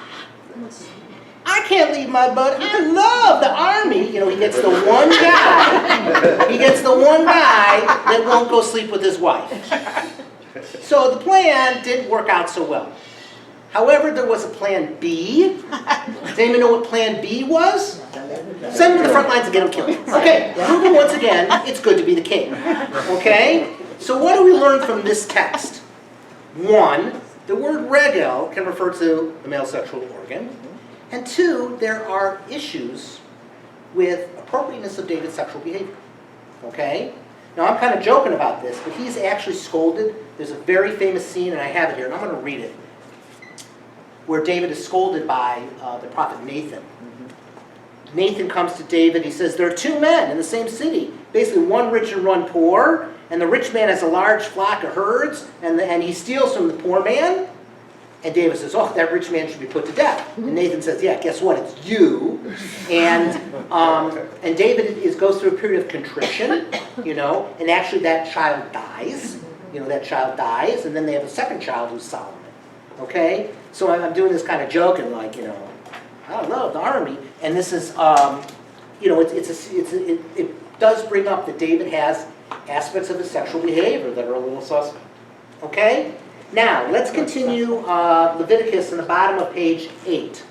I can't leave my butt. I love the army. He gets the one guy. He gets the one guy that won't go sleep with his wife. So the plan didn't work out so well. However, there was a plan B. Does anyone know what plan B was? Send him to the front lines and get him killed. Okay, proving once again, it's good to be the king. Okay? So what do we learn from this text? One, the word regel can refer to the male sexual organ. And two, there are issues with appropriateness of David's sexual behavior. Okay? Now, I'm kind of joking about this, but he's actually scolded. There's a very famous scene, and I have it here, and I'm going to read it, where David is scolded by the prophet Nathan. Nathan comes to David. He says, there are two men in the same city, basically one rich and one poor, and the rich man has a large flock of herds, and he steals from the poor man. And David says, oh, that rich man should be put to death. And Nathan says, yeah, guess what? It's you. And David goes through a period of contrition, and actually that child dies. That child dies, and then they have a second child who's Solomon. Okay? So I'm doing this kind of joking, like, I love the army. And this is, it does bring up that David has aspects of his sexual behavior that are a little suspect. Okay? Now, let's continue Leviticus in the bottom of page 8.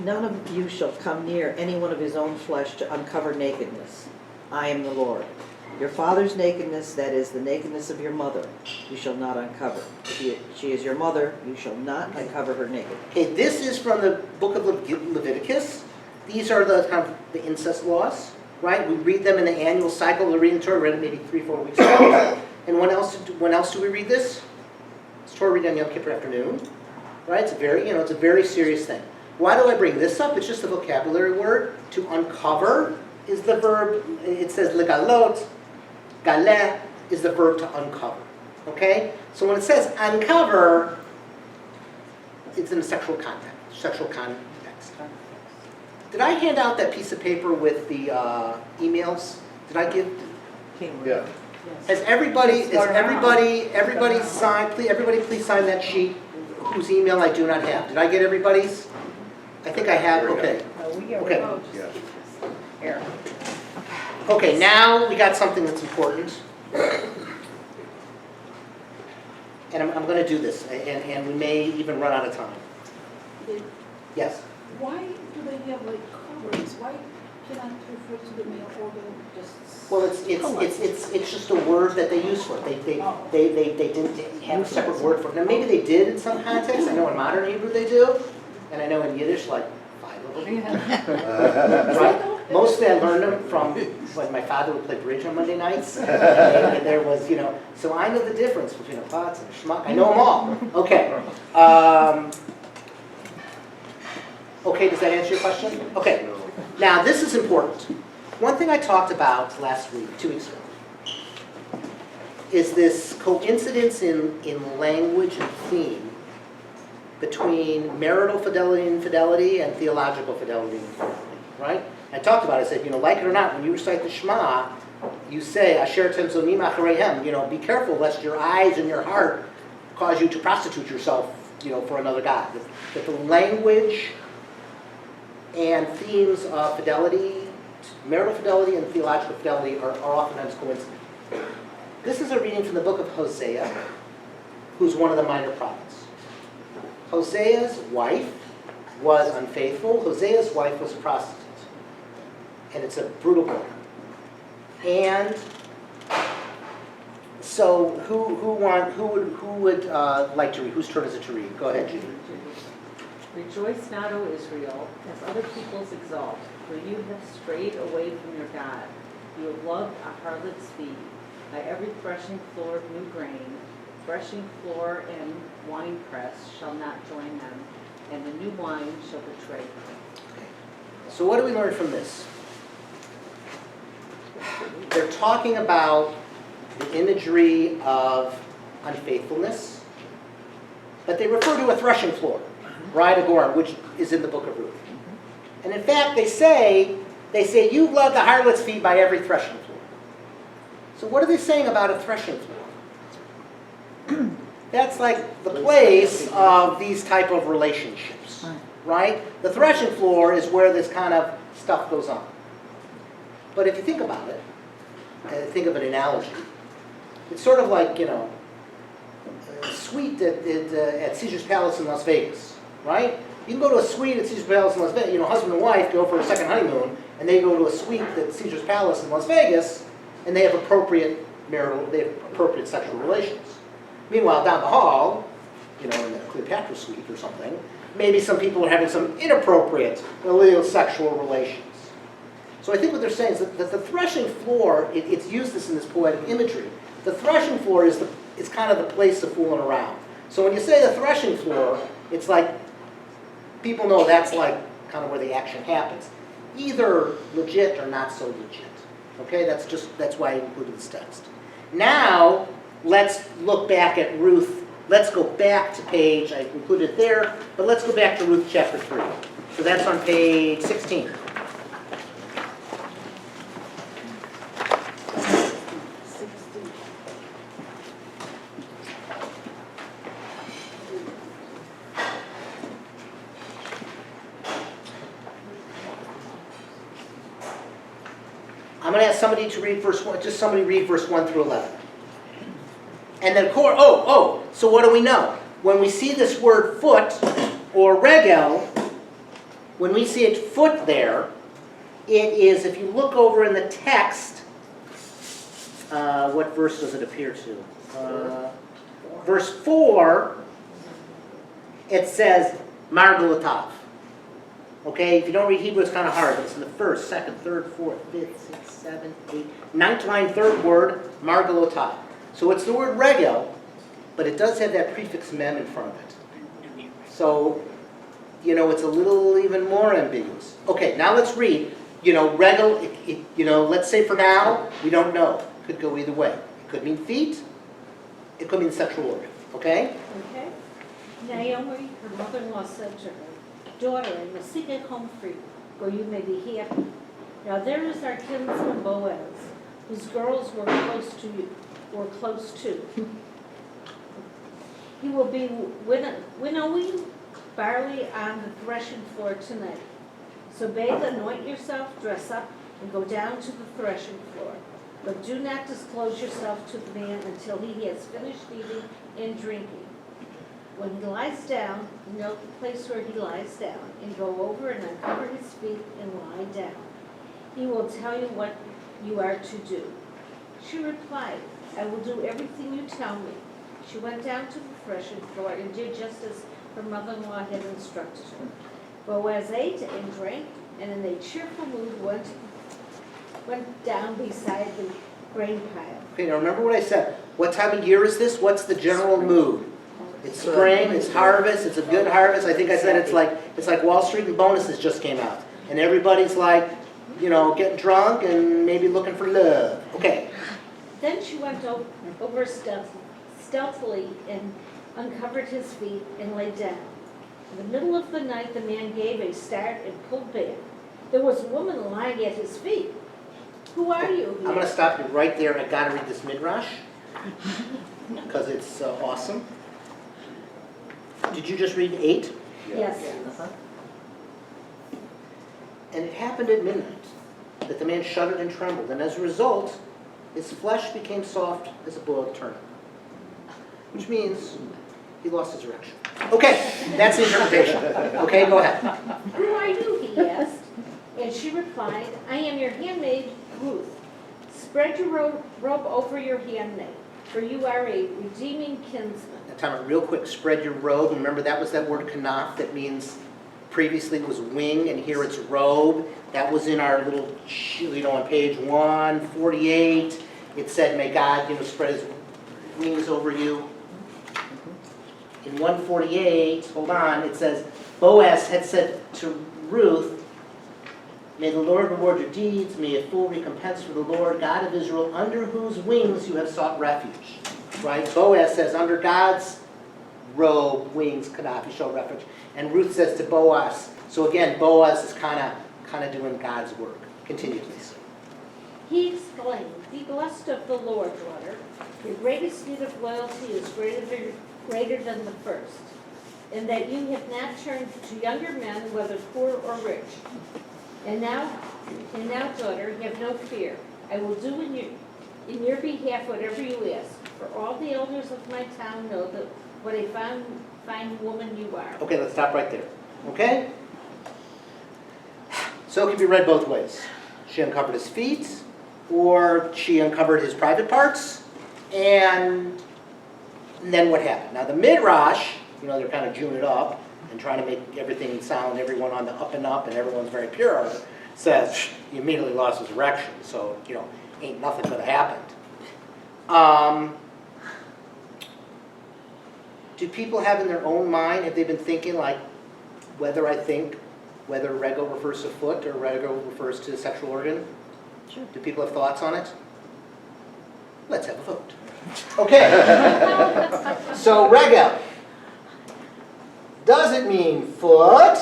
None of you shall come near any one of his own flesh to uncover nakedness. I am the Lord. Your father's nakedness, that is, the nakedness of your mother, you shall not uncover. If she is your mother, you shall not uncover her nakedness. Okay, this is from the book of Leviticus. These are the kind of the incest laws, right? We read them in the annual cycle of the reading Torah. We read it maybe 3-4 weeks ago. And when else do we read this? It's Torah read on Yom Kippur afternoon, right? It's a very serious thing. Why do I bring this up? It's just a vocabulary word. To uncover is the verb. It says legalot. Galeh is the verb to uncover. Okay? So when it says uncover, it's in a sexual context. Did I hand out that piece of paper with the emails? Did I give? Yeah. Has everybody signed? Everybody please sign that sheet whose email I do not have. Did I get everybody's? I think I have. Okay. Okay. Here. Okay, now we got something that's important. And I'm going to do this, and we may even run out of time. Yes? Why do they have like words, why cannot refer to the male organ just? Well, it's just a word that they use for it. They didn't have a separate word for it. Now, maybe they did in some contexts. I know in modern Hebrew they do, and I know in Yiddish, like 5 of them. Right? Mostly I learned them from when my father would play bridge on Monday nights. And there was, so I know the difference between a putz and a schmuck. I know them all. Okay. Okay, does that answer your question? Okay. Now, this is important. One thing I talked about last week, 2 weeks ago, is this coincidence in language and theme between marital fidelity and infidelity and theological fidelity and infidelity, right? I talked about it. I said, like it or not, when you recite the Shema, you say, Asher temzonim achareihem, be careful lest your eyes and your heart cause you to prostitute yourself, for another God. That the language and themes of fidelity, marital fidelity and theological fidelity are oftentimes coincident. This is a reading from the book of Hosea, who's one of the minor prophets. Hosea's wife was unfaithful. Hosea's wife was a prostitute. And it's a brutal book. And so who would like to read? Whose turn is it to read? Go ahead, Judy. Rejoice not, O Israel, as other peoples exalt, for you have strayed away from your God. You have loved a harlot's feet. By every threshing floor of new grain, threshing floor and winepress shall not join them, and the new wine shall betray them. So what do we learn from this? They're talking about the imagery of unfaithfulness, but they refer to a threshing floor, right, Agora, which is in the book of Ruth. And in fact, they say, you love the harlot's feet by every threshing floor. So what are they saying about a threshing floor? That's like the place of these type of relationships, right? The threshing floor is where this kind of stuff goes on. But if you think about it, think of an analogy, it's sort of like, a suite at Caesar's Palace in Las Vegas, right? You can go to a suite at Caesar's Palace in Las Vegas, husband and wife go for a second honeymoon, and they go to a suite at Caesar's Palace in Las Vegas, and they have appropriate sexual relations. Meanwhile, down the hall, in the Cleopatra suite or something, maybe some people are having some inappropriate illegal sexual relations. So I think what they're saying is that the threshing floor, it's used this in this poetic imagery. The threshing floor is kind of the place of fooling around. So when you say the threshing floor, it's like people know that's like kind of where the action happens. Either legit or not so legit. Okay, that's why I included this text. Now, let's look back at Ruth. Let's go back to page, I included it there, but let's go back to Ruth chapter 3. So that's on page 16. I'm going to ask somebody to read verse 1, just somebody read verse 1 through 11. And then, so what do we know? When we see this word foot, or regel, when we see it foot there, it is, if you look over in the text, what verse does it appear to? Verse 4, it says, Margalotav. Okay, if you don't read Hebrew, it's kind of hard, but it's in the first, second, third, fourth, fifth, sixth, seventh, eighth, ninth line, third word, Margalotav. So it's the word regel, but it does have that prefix mem in front of it. So, it's a little even more ambiguous. Okay, now let's read. Regel, let's say for now, we don't know. It could go either way. It could mean feet. It could mean sexual organ. Okay? Okay. Naomi, her mother-in-law, said to her, daughter, I will seek a home for you, where you may be happy. Now there is our kinsman Boaz, whose girls were close to. He will be winnowing barley on the threshing floor tonight. So bathe, anoint yourself, dress up, and go down to the threshing floor. But do not disclose yourself to the man until he has finished eating and drinking. When he lies down, note the place where he lies down, and go over and uncover his feet and lie down. He will tell you what you are to do." She replied, "I will do everything you tell me." She went down to the threshing floor and did just as her mother-in-law had instructed her. Boaz ate and drank, and in a cheerful mood went down beside the grain pile. Okay, now remember what I said. What time of year is this? What's the general mood? It's spring, it's harvest, it's a good harvest. I think I said it's like Wall Street and bonuses just came out. And everybody's like, you know, getting drunk and maybe looking for love. Okay. Then she went over stealthily and uncovered his feet and lay down. In the middle of the night, the man gave a start and pulled back. There was a woman lying at his feet. "Who are you?" I'm going to stop you right there. I got to read this midrash because it's awesome. Did you just read 8? Yes. And it happened at midnight that the man shuddered and trembled, and as a result, his flesh became soft as a boiled turnip, which means he lost his erection. Okay, that's the interpretation. Okay, go ahead. "Who are you?" he asked. And she replied, "I am your handmaid, Ruth. Spread your robe over your handmaid, for you are a redeeming kinsman." Now, time out real quick. Spread your robe. Remember, that was that word kanaf that means previously was wing, and here it's robe. That was in our little, on page 148. It said, "May God, spread his wings over you." In 148, hold on, it says, Boaz had said to Ruth, "May the Lord reward your deeds, may a full recompense for the Lord, God of Israel, under whose wings you have sought refuge." Right? Boaz says, under God's robe, wings, kanaf, you shall refuge. And Ruth says to Boaz, so again, Boaz is kind of doing God's work. Continue, please. He exclaimed, "Be blessed of the Lord, daughter. Your greatest need of loyalty is greater than the first, in that you have not turned to younger men, whether poor or rich. And now, daughter, have no fear. I will do in your behalf whatever you ask. For all the elders of my town know that what a fine woman you are." Okay, let's stop right there. Okay? So it can be read both ways. She uncovered his feet, or she uncovered his private parts, and then what happened? Now the midrash, they're kind of June it up and trying to make everything sound, everyone on the up and up, and everyone's very pure, says he immediately lost his erection, so, ain't nothing could have happened. Do people have in their own mind, have they been thinking like whether rego refers to foot or rego refers to sexual organ? Sure. Do people have thoughts on it? Let's have a vote. Okay. So rego. Does it mean foot?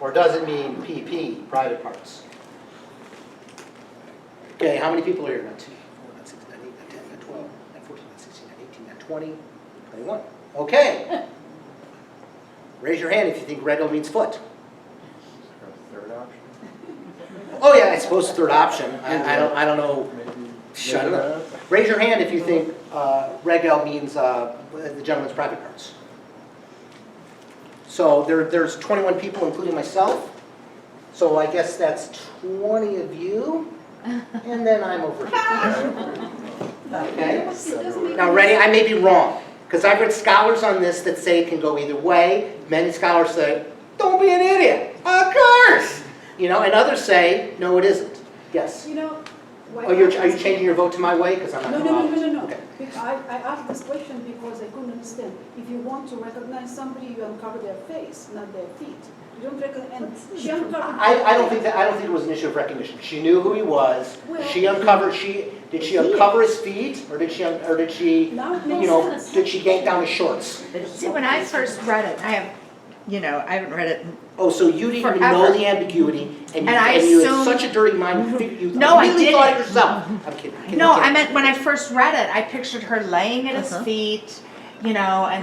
Or does it mean PP, private parts? Okay, how many people are here? 1, 2, 4, 9, 6, 9, 8, 9, 10, 9, 12, 9, 14, 9, 16, 9, 18, 9, 20, 21. Okay. Raise your hand if you think rego means foot. Third option? Oh yeah, I suppose third option. I don't know. Shut it up. Raise your hand if you think rego means the gentleman's private parts. So there's 21 people, including myself. So I guess that's 20 of you. And then I'm over here. Okay? Now ready? I may be wrong. Because I've read scholars on this that say it can go either way. Many scholars say, don't be an idiot. Of course! And others say, no, it isn't. Yes? Why Are you changing your vote to my way? Because I'm not No. Okay. I asked this question because I couldn't understand. If you want to recognize somebody, you uncover their face, not their feet. You don't recognize. And she uncovered. I don't think it was an issue of recognition. She knew who he was. She uncovered. Did she uncover his feet, or did she did she yank down his shorts? See, when I first read it, I haven't read it. Oh, so you didn't even know the ambiguity, and you had such a dirty mind. You No, I really didn't. thought it yourself. I'm kidding. No, I meant when I first read it, I pictured her laying at his feet, and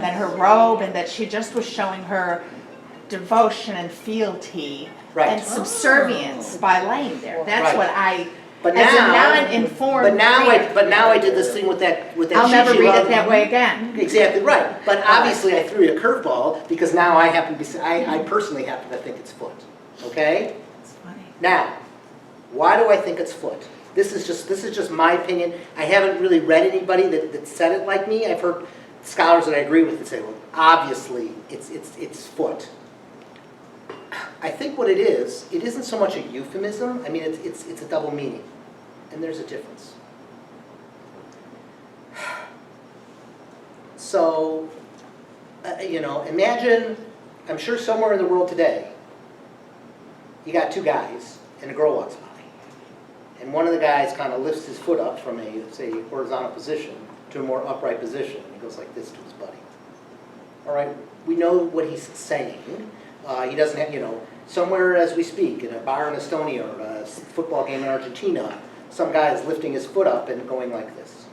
then her robe, and that she just was showing her devotion and fealty and subservience by laying there. That's what I But as a now, non-informed but now reader. I did this thing with that I'll never cheat sheet read on- it that way again. Exactly right. But obviously I threw you a curveball because now I happen to be, I personally happen to think it's foot. Okay? It's funny. Now, why do I think it's foot? This is just my opinion. I haven't really read anybody that said it like me. I've heard scholars that I agree with that say, well, obviously it's foot. I think what it isn't so much a euphemism. I mean, it's a double meaning, and there's a difference. So, imagine, I'm sure somewhere in the world today, you got two guys, and a girl walks by. And one of the guys kind of lifts his foot up from a, say, horizontal position to a more upright position. And he goes like this to his buddy. All right, we know what he's saying. He doesn't have, somewhere as we speak, in a bar in Estonia or a football game in Argentina, some guy is lifting his foot up and going like this.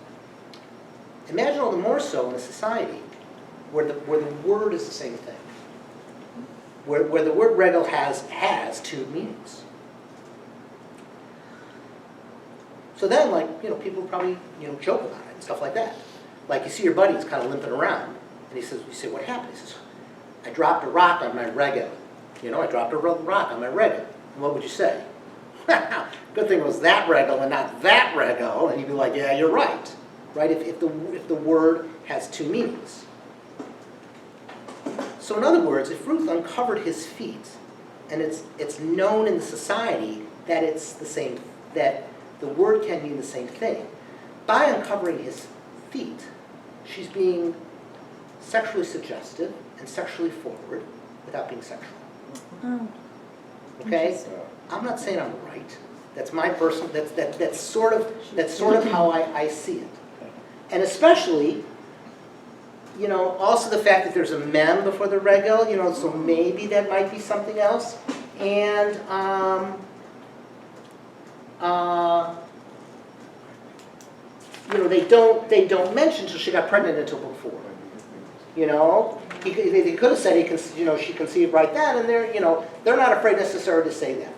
Imagine all the more so in a society where the word is the same thing. Where the word regel has two meanings. So then, people probably, joke about it and stuff like that. Like, you see your buddy is kind of limping around, and you say, what happened? He says, I dropped a rock on my regel. I dropped a rock on my regel. And what would you say? Good thing it was that regel and not that regel. And you'd be like, yeah, you're right. Right? If the word has two meanings. So in other words, if Ruth uncovered his feet, and it's known in the society that it's the same, that the word can mean the same thing. By uncovering his feet, she's being sexually suggestive and sexually forward without being sexual. Oh, okay? I'm not saying I'm right. That's my personal, that's sort of how I see it. And especially, also the fact that there's a mem before the regel, so maybe that might be something else. And they don't mention until she got pregnant until book 4. They could have said she conceived right then, and they're not afraid necessarily to say that.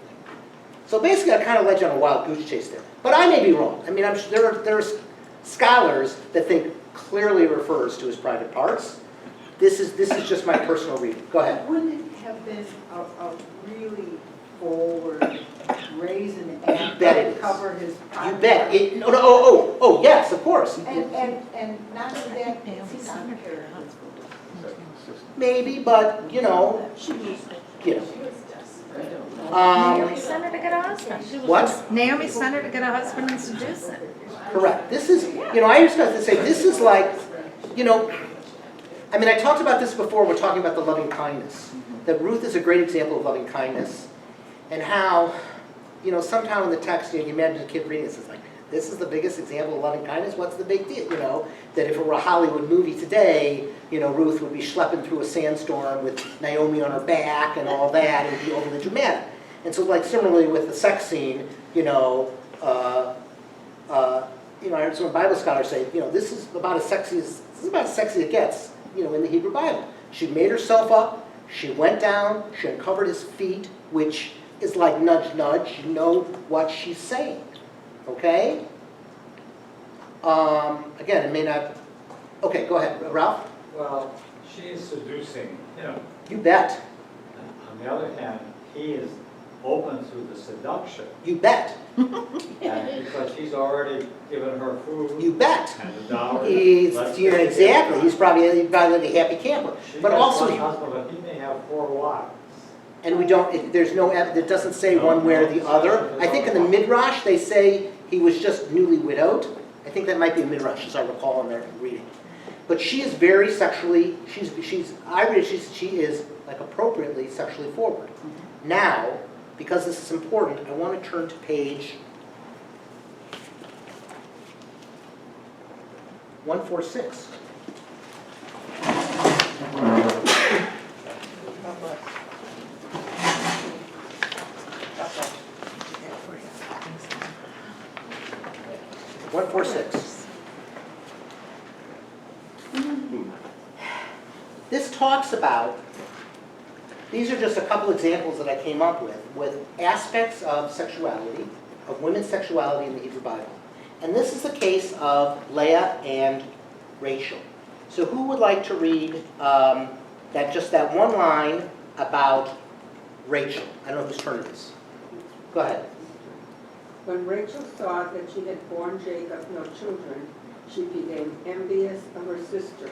So basically, I kind of led you on a wild goose chase there. But I may be wrong. I mean, I'm sure there's scholars that think clearly refers to his private parts. This is just my personal reading. Go ahead. Wouldn't it have been a really forward, brazen act to cover his private? You bet. Oh, yes, of course. And not only that, it's not fair. Maybe, but Naomi sent her to get a husband. What? Naomi sent her to get a husband and seduce him. Correct. This is, I used to have to say, this is like, I talked about this before, we're talking about the loving kindness. That Ruth is a great example of loving kindness. And how, sometime in the text, you imagine a kid reading this, it's like, this is the biggest example of loving kindness, what's the big deal? That if it were a Hollywood movie today, Ruth would be schlepping through a sandstorm with Naomi on her back and all that, and be overly dramatic. And so, like, similarly with the sex scene, I heard some Bible scholars say, this is about as sexy as it gets, in the Hebrew Bible. She made herself up, she went down, she uncovered his feet, which is like nudge, nudge, you know what she's saying. Okay? Again, it may not... Okay, go ahead. Ralph? Well, she is seducing him. You bet. On the other hand, he is open to the seduction. You bet. And because he's already given her food. You bet. And the dowry. Exactly. He's probably a happy camper. But also... One husband, but he may have 4 wives. And we don't, it doesn't say one way or the other. I think in the Midrash they say he was just newly widowed. I think that might be a Midrash, as I recall in their reading. But she is very sexually, she is like appropriately sexually forward. Now, because this is important, I want to turn to page 146. This talks about, these are just a couple examples that I came up with aspects of sexuality of women's sexuality in the Hebrew Bible. And this is the case of Leah and Rachel. So who would like to read that one line about Rachel? I don't know whose turn it is. Go ahead. When Rachel saw that she had borne Jacob no children, she became envious of her sister.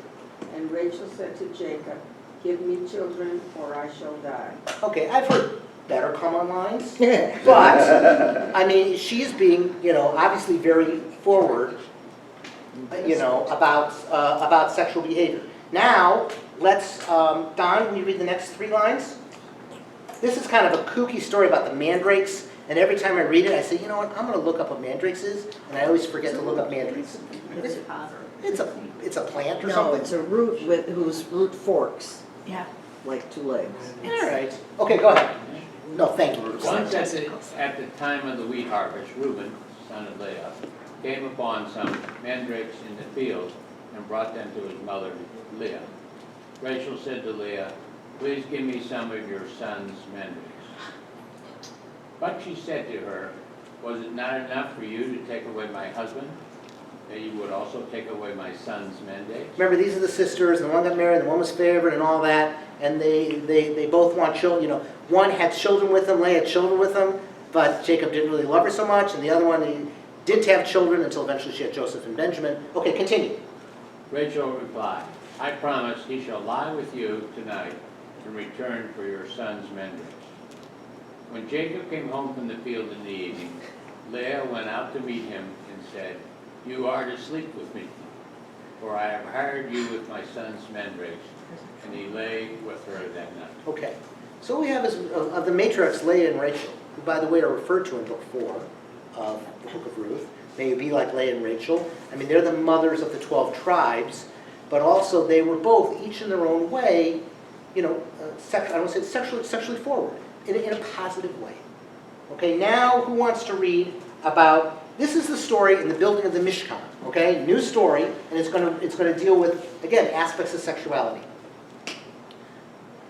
And Rachel said to Jacob, "Give me children, or I shall die." Okay, I've heard better come-on lines, but, I mean, she's being, obviously very forward, about sexual behavior. Now, let's, Don, will you read the next 3 lines? This is kind of a kooky story about the mandrakes, and every time I read it, I say, you know what, I'm going to look up what mandrakes is, and I always forget to look up mandrakes. It's a plant or No, something? it's a root whose root forks, Yeah. like 2 legs. All right. Okay, go ahead. No, thank you. Once at the time of the wheat harvest, Reuben, son of Leah, came upon some mandrakes in the field and brought them to his mother Leah. Rachel said to Leah, "Please give me some of your son's mandrakes." But she said to her, "Was it not enough for you to take away my husband, that you would also take away my son's mandrakes?" Remember, these are the sisters, and the one got married, and the one was favored, and all that, and they both want children. One had children with him, Leah had children with him, but Jacob didn't really love her so much, and the other one, he didn't have children until eventually she had Joseph and Benjamin. Okay, continue. Rachel replied, "I promise he shall lie with you tonight in return for your son's mandrakes." When Jacob came home from the field in the evening, Leah went out to meet him and said, "You are to sleep with me, for I have hired you with my son's mandrakes." And he lay with her that night. Okay, so what we have is of the matriarchs, Leah and Rachel, who, by the way, are referred to in Book 4 of the Book of Ruth. May you be like Leah and Rachel. I mean, they're the mothers of the 12 tribes, but also they were both, each in their own way, I don't say sexually forward, in a positive way. Okay, now who wants to read about, this is the story in the building of the Mishkan, okay? New story, and it's going to deal with, again, aspects of sexuality.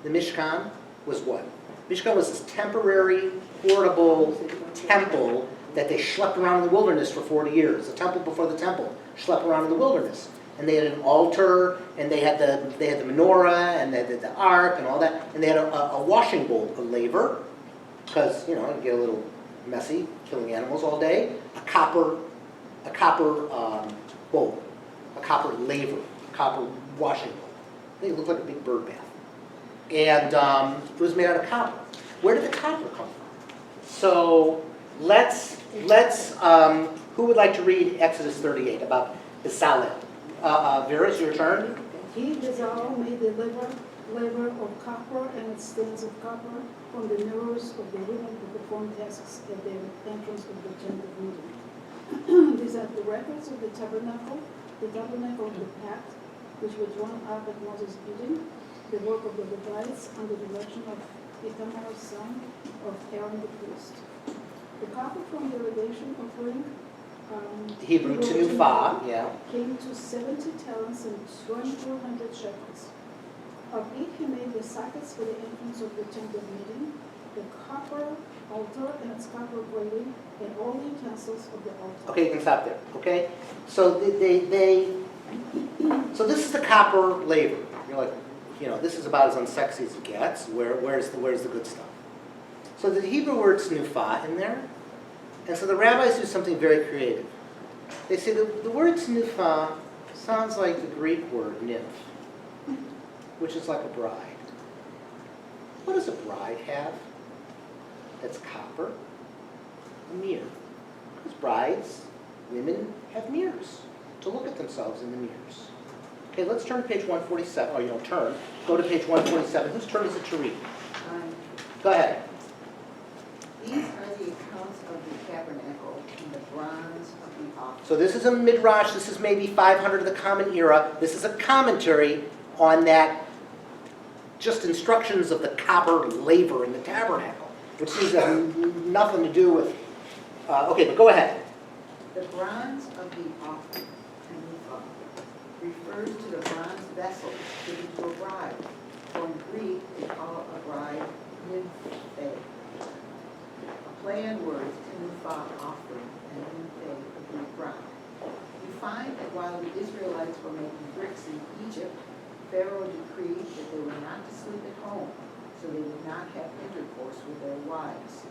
The Mishkan was what? Mishkan was this temporary, portable temple that they schlepped around in the wilderness for 40 years. A temple before the temple, schlepped around in the wilderness. And they had an altar, and they had the menorah, and they had the ark, and all that. And they had a washing bowl, a laver, because, it get a little messy, killing animals all day. A copper bowl, a copper laver, a copper washing bowl. They looked like a big bird bath. And it was made out of copper. Where did the copper come from? So let's who would like to read Exodus 38 about Bezalel? Vera, it's your turn. He, Bezalel, made the laver of copper and stands of copper from the mirrors of the women who perform tasks at the entrance of the tent of meeting. These are the records of the tabernacle of the pact, which were drawn up at Moses' bidding, the work of the Levites under the direction of Ithamar, son of Aaron the priest. The copper from the redemption offering, Hebrew Tanufah, yeah. came to 70 talents and 2,400 shekels. Of it he made the sockets for the entrance of the tent of meeting, the copper altar and its copper grating, and all the utensils of the altar. Okay, you can stop there. Okay, so so this is the copper laver. You're like, this is about as unsexy as it gets. Where's the good stuff? So the Hebrew word Tanufah in there. And so the rabbis do something very creative. They say the word Tanufah sounds like the Greek word nymph, which is like a bride. What does a bride have that's copper? A mirror. Because brides, women have mirrors to look at themselves in the mirrors. Okay, let's turn to page 147. Oh, you don't turn. Go to page 147. Whose turn is it to read? Go ahead. These are the accounts of the tabernacle and the bronze of the altar. So this is a midrash. This is maybe 500 of the Common Era. This is a commentary on that, just instructions of the copper laver in the tabernacle, which seems to have nothing to do with. Okay, but go ahead. The bronze of the altar refers to the bronze vessel given to a bride. For in Greek, they call a bride nymphe. A play on words, Tinufa, offering, and Nufe, agreed ground. You find that while the Israelites were making bricks in Egypt, Pharaoh decreed that they were not to sleep at home, so they would not have intercourse with their wives.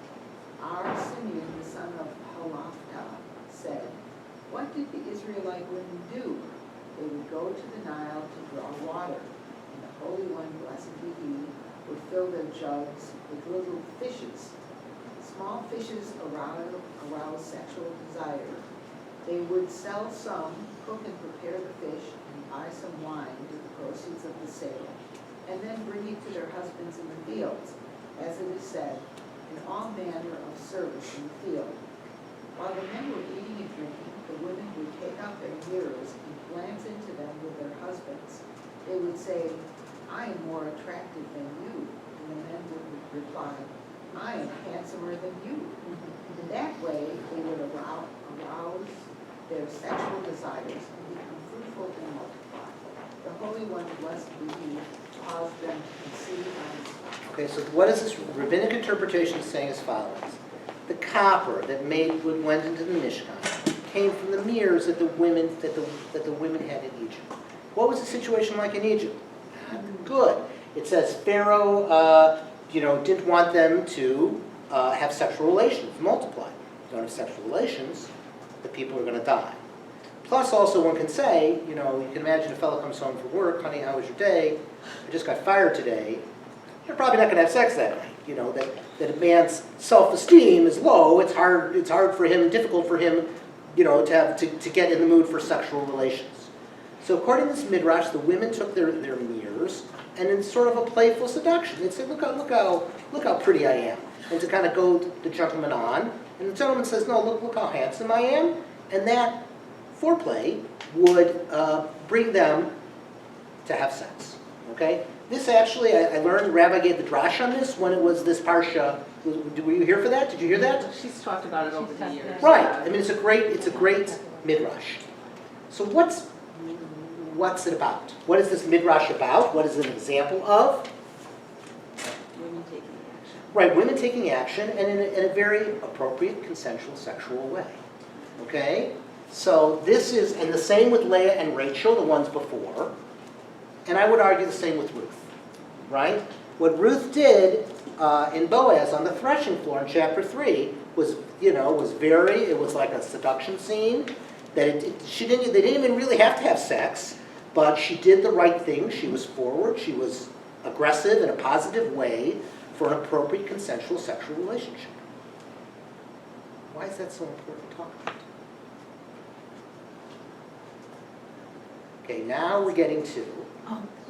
Our Simeon, the son of Halaftah, said, "What did the Israelite women do? They would go to the Nile to draw water, and the Holy One, blessed be He, would fill their jugs with little fishes. Small fishes arouse sexual desire. They would sell some, cook and prepare the fish, and buy some wine with the proceeds of the sale, and then bring it to their husbands in the fields, as it is said, in all manner of service in the field. While the men were eating and drinking, the women would take out their mirrors and glance into them with their husbands. They would say, 'I am more attractive than you,' and the men would reply, 'I am handsomer than you.' In that way, they would arouse their sexual desires and become fruitful and multiply. The Holy One, blessed be He, caused them to conceive and Okay, so what is this rabbinic interpretation saying as follows? The copper that went into the Mishkan came from the mirrors that the women had in Egypt. What was the situation like in Egypt? Good. It says Pharaoh, didn't want them to have sexual relations, multiply. If you don't have sexual relations, the people are going to die. Plus, also, one can say, you can imagine a fellow comes home from work, honey, how was your day? I just got fired today. You're probably not going to have sex that night. That a man's self-esteem is low. It's hard for him, difficult for him, to get in the mood for sexual relations. So according to this midrash, the women took their mirrors, and in sort of a playful seduction, they'd say, look how pretty I am, and to kind of go the gentleman on, and the gentleman says, no, look how handsome I am, and that foreplay would bring them to have sex. Okay. This actually, I learned, Rabbi gave the drash on this when it was this parsha. Were you here for that? Did you hear that? She's talked about it over the years. Right. I mean, it's a great midrash. So what's it about? What is this midrash about? What is it an example of? Women taking action. Right, women taking action, and in a very appropriate, consensual, sexual way. Okay? So this is, and the same with Leah and Rachel, the ones before. And I would argue the same with Ruth, right? What Ruth did in Boaz on the threshing floor in chapter 3 was like a seduction scene. That they didn't even really have to have sex, but she did the right thing. She was forward. She was aggressive in a positive way for an appropriate consensual sexual relationship. Why is that so important to talk about? Okay, now we're getting to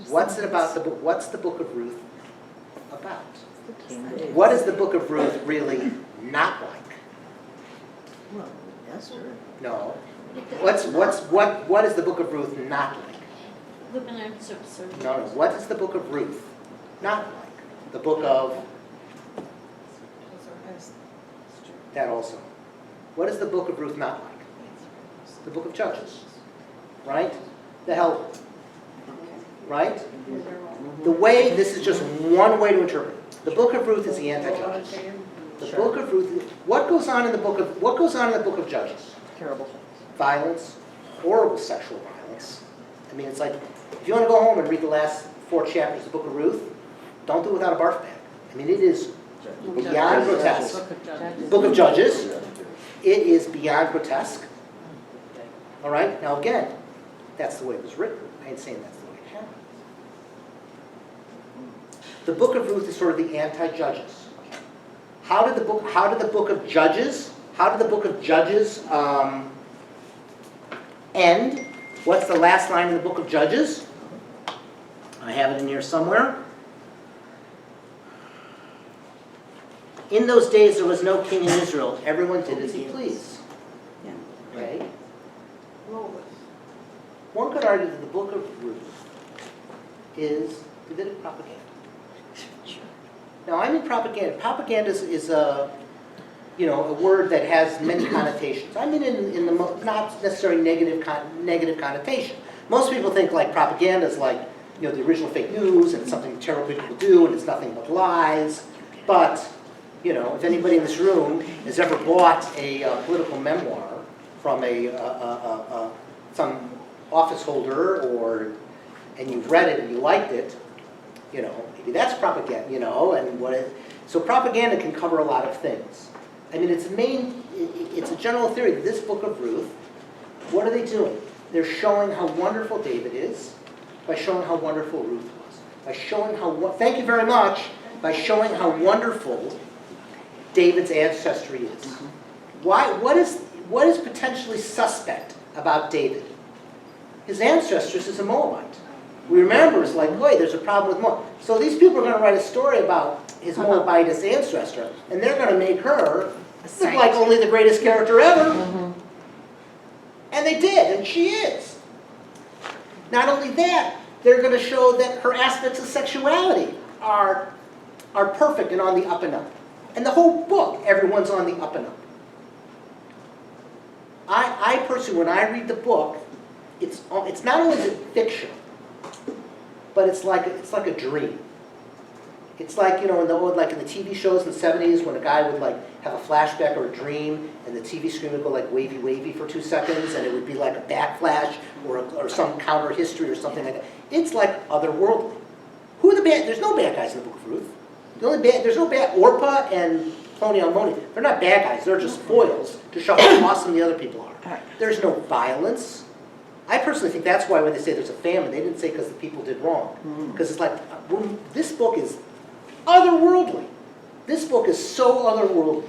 what's it about the book? What's the book of Ruth about? What is the book of Ruth really not like? Well, Esther. No. What is the book of Ruth not like? Women are subservient. No. What is the book of Ruth not like? The book of that also. What is the book of Ruth not like? The book of Judges, right? The help, right? The way, this is just one way to interpret it. The book of Ruth is the anti-Judges. The book of Ruth, what goes on in the book of Judges? Terrible things. Violence, horrible sexual violence. I mean, it's like, if you want to go home and read the last 4 chapters of the book of Ruth, don't do it without a barf bag. I mean, it is beyond grotesque. Book of Judges, it is beyond grotesque. All right, now again, that's the way it was written. I ain't saying that's the way it happened. The book of Ruth is sort of the anti-Judges. How did the book of Judges end? What's the last line in the book of Judges? I have it in here somewhere. In those days there was no king in Israel. Everyone did as he pleased. Okay? One could argue that the book of Ruth is Davidic propaganda. Now, I mean propaganda. Propaganda is a word that has many connotations. I mean in the not necessarily negative connotation. Most people think like propaganda is like the original fake news and it's something terrible people do and it's nothing but lies. But You know, if anybody in this room has ever bought a political memoir from some office holder, and you've read it and you liked it, you know, maybe that's propaganda, you know, so propaganda can cover a lot of things. I mean, it's a general theory that this book of Ruth, what are they doing? They're showing how wonderful David is by showing how wonderful Ruth was. By showing thank you very much, by showing how wonderful David's ancestry is. What is potentially suspect about David? His ancestress is a Moabite. We remember it's like, boy, there's a problem with Moab. So these people are going to write a story about his Moabitess ancestor, and they're going to make her look like only the greatest character ever. And they did, and she is. Not only that, they're going to show that her aspects of sexuality are perfect and on the up and up. And the whole book, everyone's on the up and up. I personally, when I read the book, it's not only is it fiction, but it's like a dream. It's like, you know, in the TV shows in the 70s when a guy would like have a flashback or a dream and the TV screen would go like wavy wavy for 2 seconds and it would be like a backflash or some counter history or something like that. It's like otherworldly. Who are the bad? There's no bad guys in the book of Ruth. There's no bad. Orpah and Plony Almoni, they're not bad guys. They're just foils to show how awesome the other people are. There's no violence. I personally think that's why when they say there's a famine, they didn't say because the people did wrong. Because it's like, this book is otherworldly. This book is so otherworldly.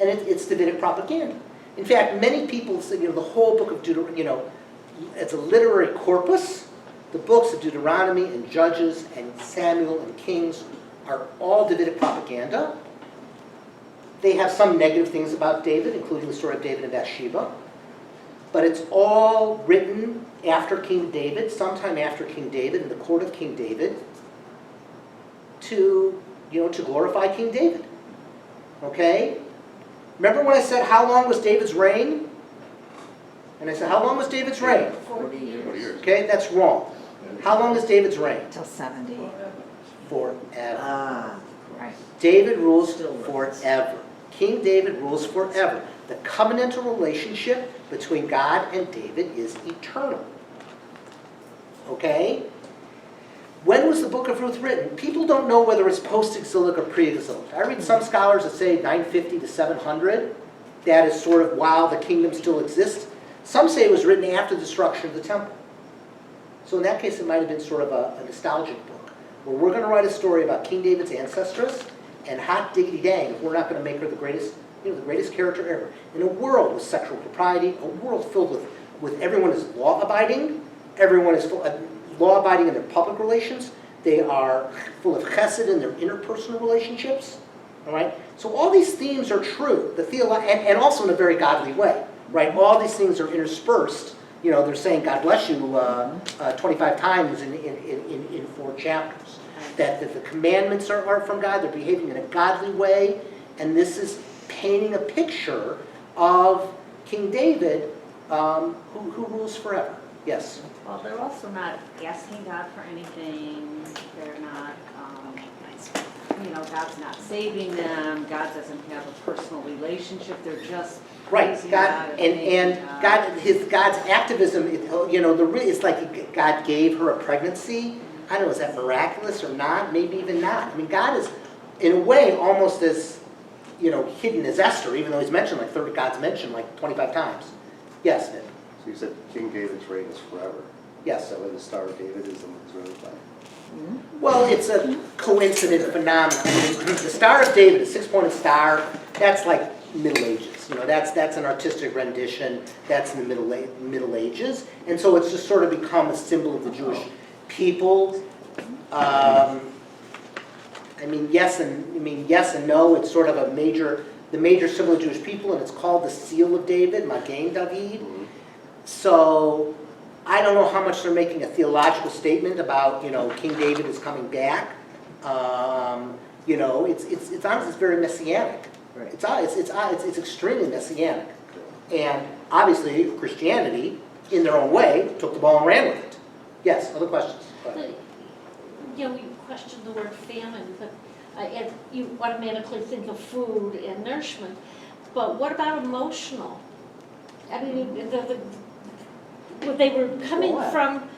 And it's Davidic propaganda. In fact, many people say, you know, the whole book of Deuteronomy, you know, it's a literary corpus. The books of Deuteronomy and Judges and Samuel and Kings are all Davidic propaganda. They have some negative things about David, including the story of David and Bathsheba. But it's all written after King David, sometime after King David, in the court of King David, to glorify King David. Okay? Remember when I said, how long was David's reign? And I said, how long was David's reign? 40 years. Okay, that's wrong. How long is David's reign? Till 70. Forever. Right. David rules forever. King David rules forever. The covenantal relationship between God and David is eternal. Okay? When was the book of Ruth written? People don't know whether it's post-exilic or pre-exilic. I read some scholars that say 950 to 700. That is sort of while the kingdom still exists. Some say it was written after the destruction of the temple. So in that case, it might have been sort of a nostalgic book, where we're going to write a story about King David's ancestress, and hot diggity dang, we're not going to make her the greatest character ever. In a world with sexual propriety, a world filled with everyone is law-abiding, everyone is law-abiding in their public relations, they are full of chesed in their interpersonal relationships, all right? So all these themes are true, and also in a very godly way, right? All these things are interspersed. You know, they're saying God bless you 25 times in 4 chapters. That the commandments are from God, they're behaving in a godly way, and this is painting a picture of King David who rules forever. Yes? Well, they're also not asking God for anything. They're not, God's not saving them. God doesn't have a personal relationship. They're just Right, praising God, and God's activism, it's like God gave her a pregnancy. I don't know, is that miraculous or not? Maybe even not. I mean, God is, in a way, almost as, hidden as Esther, even though he's mentioned God's mentioned like 25 times. Yes, Nick? So you said King David's reign is forever. Yes. So the Star of David is Israeli flag. Well, it's a coincident phenomenon. I mean, the Star of David, a 6-pointed star, that's like Middle Ages. That's an artistic rendition. That's in the Middle Ages. And so it's just sort of become a symbol of the Jewish people. Yes and no. It's sort of the major symbol of Jewish people, and it's called the Seal of David, Magen David. So I don't know how much they're making a theological statement about, King David is coming back. It's honestly, it's very messianic. Right. It's extremely messianic. And obviously, Christianity, in their own way, took the ball and ran with it. Yes, other questions? You questioned the word famine, but and you automatically think of food and nourishment. But what about emotional? I mean, where they were coming from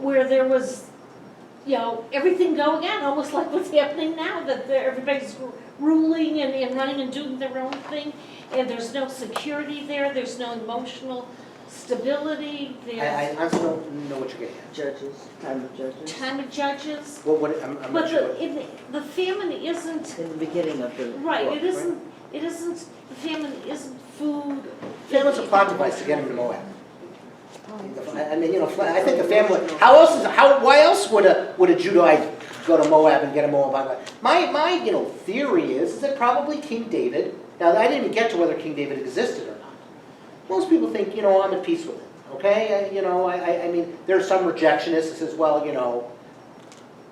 where there was, you know, everything going on, almost like what's happening now, that everybody's ruling and running and doing their own thing, and there's no security there, there's no emotional stability, I there's honestly don't know what you're getting at. Judges, time of judges. time of judges. I'm But not sure. the famine isn't, In the beginning of the right, book, it isn't, the famine isn't food. Famine's a plot device to get him to Moab. I mean, you know, I think the family, why else would a Judahite go to Moab and get a Moabite? My you know, theory is that probably King David, now I didn't even get to whether King David existed or not. Most people think, you know, I'm at peace with it, okay? You know, I mean, there's some rejectionists that says, well, you know,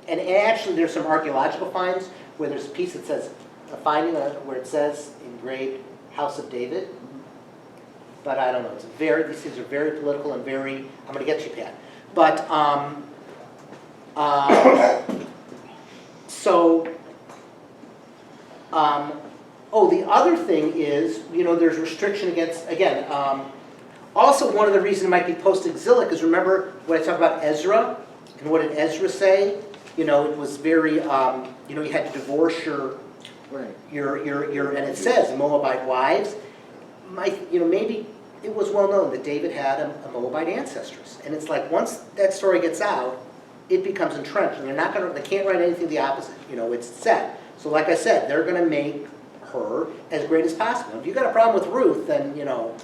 and actually there's some archaeological finds where there's a piece that says, a finding where it says engraved House of David. But I don't know, these things are very political and very, I'm gonna get to you, Pat. But, oh, the other thing is, you know, there's restriction against, again, also one of the reasons it might be post-exilic is remember when I talk about Ezra, and what did Ezra say? You know, it was very, you know, you had to divorce your, and it says Moabite wives. You know, maybe it was well known that David had a Moabite ancestress, and it's like once that story gets out, it becomes entrenched, and they can't write anything the opposite. You know, it's set. So, like I said, they're going to make her as great as possible. If you got a problem with Ruth, then you know,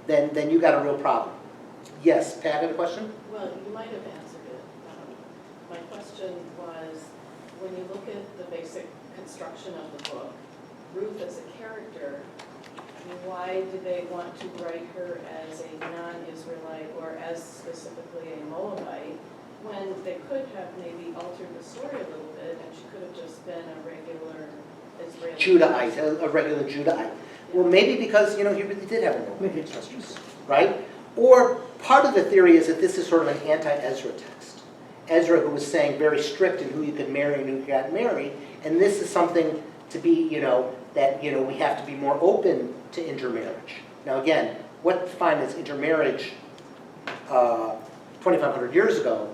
then you got a real problem. Yes, Pat had a question. Well, you might have answered it. My question was, when you look at the basic construction of the book, Ruth as a character, why do they want to write her as a non-Israelite or as specifically a Moabite when they could have maybe altered the story a little bit and she could have just been a regular Israeli Judahite, a regular Judahite. Well, maybe because, you know, he really did have a Moabite ancestors, right? Or part of the theory is that this is sort of an anti-Ezra text. Ezra, who was saying very strict in who you could marry and who you got married, and this is something to be, you know, that, you know, we have to be more open to intermarriage. Now again, what defined as intermarriage 2,500 years ago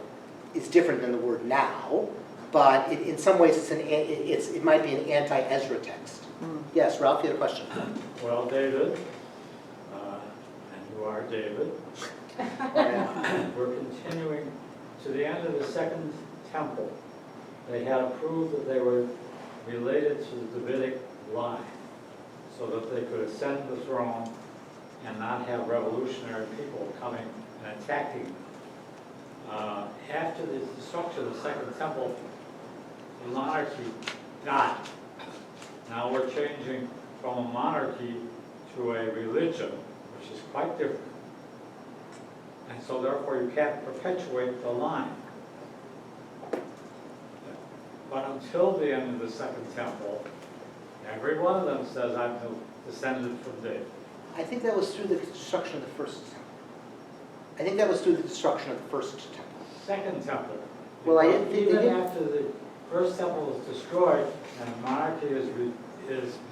is different than the word now, but in some ways it might be an anti-Ezra text. Yes, Ralph, you had a question. Well, David, and you are David, we're continuing to the end of the Second Temple. They had proved that they were related to the Davidic line, so that they could ascend the throne and not have revolutionary people coming and attacking them. After the destruction of the Second Temple, the monarchy died. Now we're changing from a monarchy to a religion, which is quite different. And so therefore you can't perpetuate the line. But until the end of the Second Temple, every one of them says, I'm descended from David. I think that was through the destruction of the first temple. I think that was through the destruction of the first temple. Second Temple. Well, I didn't think even after the first temple is destroyed and the monarchy is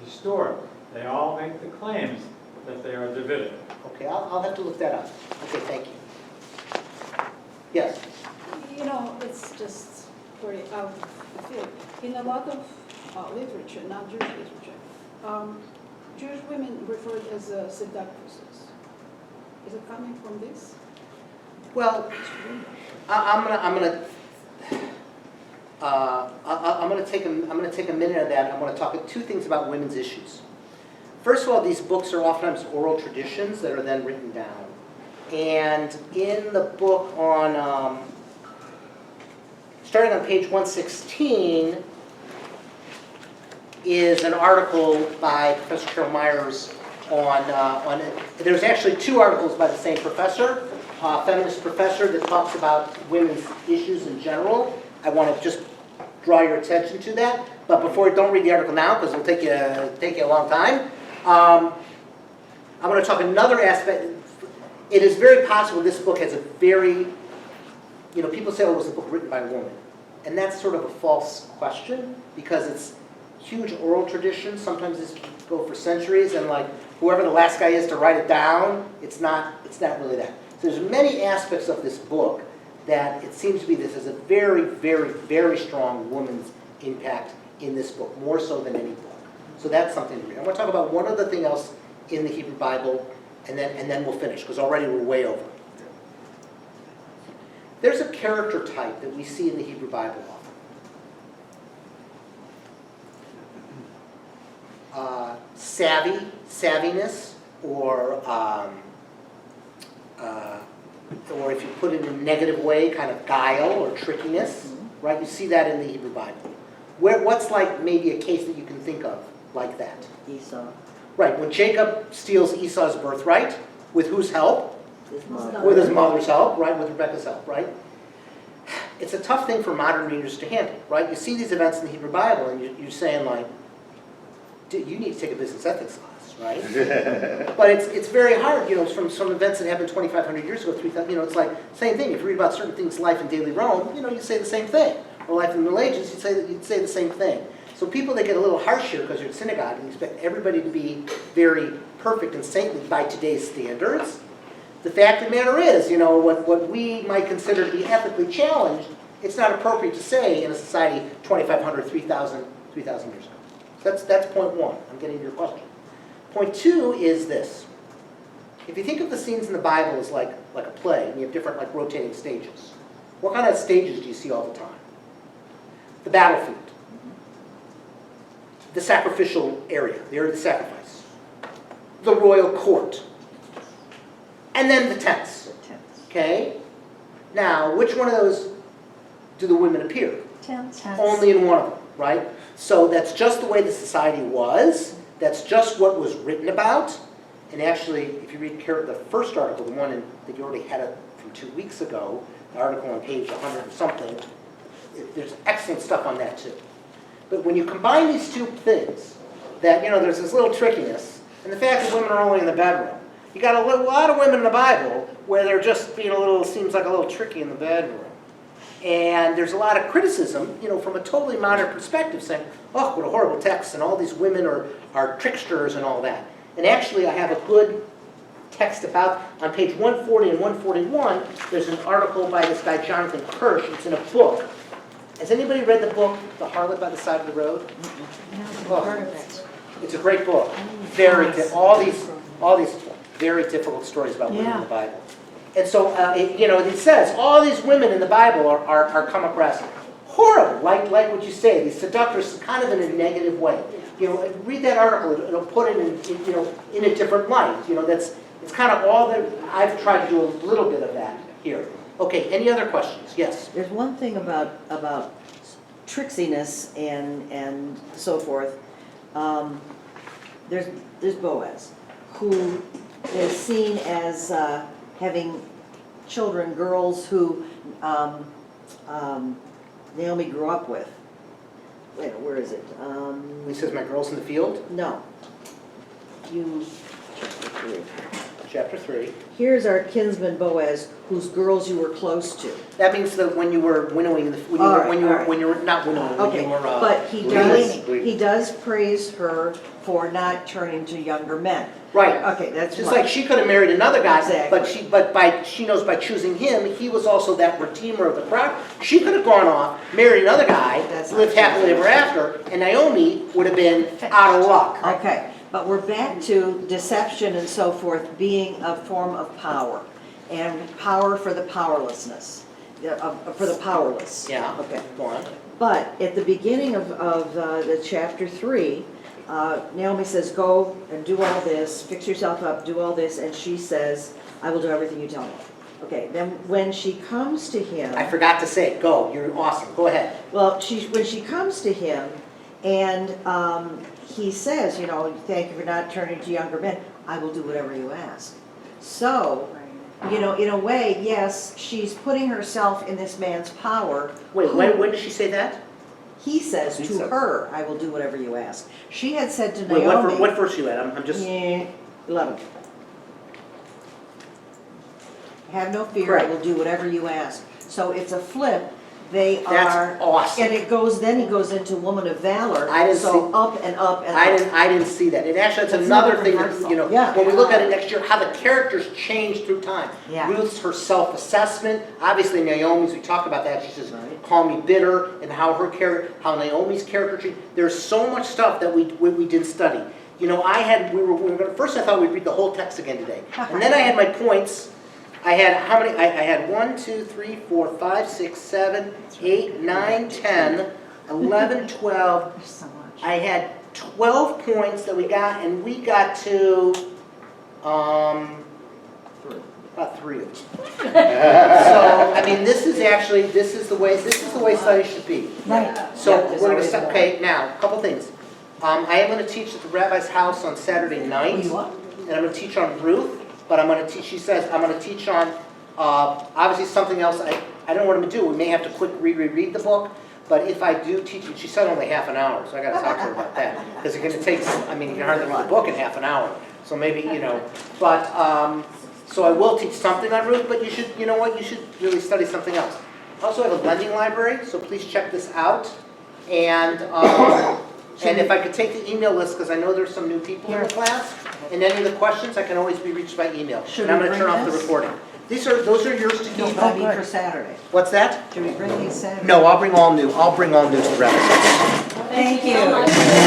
restored, they all make the claims that they are Davidic. Okay, I'll have to look that up. Okay, thank you. Yes? You know, it's just very out of the field. In a lot of literature, not Jewish literature, Jewish women referred as seductresses. Is it coming from this? Well, I'm gonna take a minute of that. I'm gonna talk two things about women's issues. First of all, these books are oftentimes oral traditions that are then written down. And in the book on, starting on page 116, is an article by Professor Carol Myers on there's actually two articles by the same professor, feminist professor, that talks about women's issues in general. I want to just draw your attention to that. But don't read the article now because it'll take you a long time. I'm going to talk another aspect. It is very possible this book has a very, you know, people say, oh, it was a book written by a woman. And that's sort of a false question because huge oral tradition. Sometimes this can go for centuries, and like whoever the last guy is to write it down, it's not really that. So there's many aspects of this book that it seems to be this has a very, very, very strong woman's impact in this book, more so than any book. So that's something to read. I want to talk about one other thing else in the Hebrew Bible, and then we'll finish, because already we're way over. There's a character type that we see in the Hebrew Bible often. Savviness, or if you put it in a negative way, kind of guile or trickiness, right? You see that in the Hebrew Bible. What's like maybe a case that you can think of like that? Esau. Right, when Jacob steals Esau's birthright, with whose help? His mother. With his mother's help, right? With Rebekah's help, right? It's a tough thing for modern readers to handle, right? You see these events in the Hebrew Bible, and you're saying like, you need to take a business ethics class, right? But it's very hard, from some events that happened 2,500 years ago, 3,000, it's like, same thing. If you read about certain things, life in daily Rome, you say the same thing. Or life in the Middle Ages, you'd say the same thing. So people that get a little harsh here because you're at synagogue and you expect everybody to be very perfect and saintly by today's standards, the fact of the matter is, what we might consider to be ethically challenged, it's not appropriate to say in a society 2,500, 3,000 years ago. That's point one. I'm getting to your question. Point two is this. If you think of the scenes in the Bible as like a play, and you have different like rotating stages, what kind of stages do you see all the time? The battlefield, the sacrificial area, the area of the sacrifice, the royal court, and then the tents. Okay? Now, which one of those do the women appear? Tents. Only in one of them, right? So that's just the way the society was. That's just what was written about. And actually, if you read the first article, the one that you already had from 2 weeks ago, the article on page 100 or something, there's excellent stuff on that too. But when you combine these two things, that, there's this little trickiness, and the fact that women are only in the bedroom, you got a lot of women in the Bible where they're just being seems like a little tricky in the bedroom. And there's a lot of criticism, from a totally modern perspective, saying, oh, what a horrible text, and all these women are tricksters and all that. And actually, I have a good text about, on page 140 and 141, there's an article by this guy, Jonathan Kirsch. It's in a book. Has anybody read the book, The Harlot by the Side of the Road? It's a great book. All these very difficult stories about women in the Bible. And so, it says all these women in the Bible are come across horrible, like what you say, these seductors, kind of in a negative way. Read that article; it'll put it in a different light. It's kind of all that I've tried to do a little bit of that here. Okay. Any other questions? Yes. There's one thing about tricksiness and so forth. There's Boaz, who is seen as having children, girls who Naomi grew up with. Wait, where is it? He says, my girls in the field? No. Chapter 3. Here's our kinsman Boaz, whose girls you were close to. That means that when you were winnowing, when you were not winnowing, okay. when you were but he does praise her for not turning to younger men. Right. Okay, that's just like she could have married another guy, exactly. but she knows by choosing him, he was also that redeemer of the crowd. She could have gone off, married another guy, lived happily ever after, and Naomi would have been out of luck. Okay, but we're back to deception and so forth being a form of power, and power for the powerlessness, for the powerless. Yeah. Okay. Go on. But at the beginning of the chapter 3. Naomi says, go and do all this, fix yourself up, do all this, and she says, I will do everything you tell me. Okay, then when she comes to him... I forgot to say, go, you're awesome, go ahead. Well, when she comes to him, and he says, thank you for not turning to younger men, I will do whatever you ask. So, in a way, yes, she's putting herself in this man's power. Wait, when did she say that? He says to her, I will do whatever you ask. She had said to Naomi... Wait, what verse are you at? I'm just... 11. Have no fear, Correct. I will do whatever you ask. So it's a flip They That's are, awesome. and then he goes into woman of valor, I didn't so see- up and up and up. I didn't see that. It actually, it's That's another not thing that, rehearsal. you know, Yeah. when we look at it next year, how the characters change through time. Yeah. Ruth's, her self-assessment, obviously Naomi's, we talked about that, she says, Right. call me bitter, and how Naomi's character changed. There's so much stuff that we didn't study. You know, first I thought we'd read the whole text again today. And then I had my points. I had how many? I had 1, 2, 3, 4, 5, 6, 7, 8, 9, 10, 11, 12. There's so much. I had 12 points that we got, and we got to about 3 of them. So, I mean, this is the way studies should be. Right. So Yeah, there's we're gonna always start, more. okay, now, a couple things. I am gonna teach at the rabbi's house on Saturday night. You are? And I'm gonna teach on Ruth, but I'm gonna teach, she says, I'm gonna teach on, obviously something else, I don't know what I'm gonna do. We may have to quick reread the book, but if I do teach it, she said only half an hour, so I gotta talk to her about that. Because it's gonna take, I mean, you can hardly read the book in half an hour, so maybe, you know, but, so I will teach something on Ruth, but you should, you know what, you should really study something else. I also have a lending library, so please check this out. And if I could take the email list, because I know there's some new people in the class, and any of the questions, I can always be reached by email. Should And I'm we gonna turn bring off the this? recording. Those are yours to No, keep. but I mean for Saturday. What's that? Should we bring these Saturday? No, I'll bring all new to the rabbi's house. Thank you.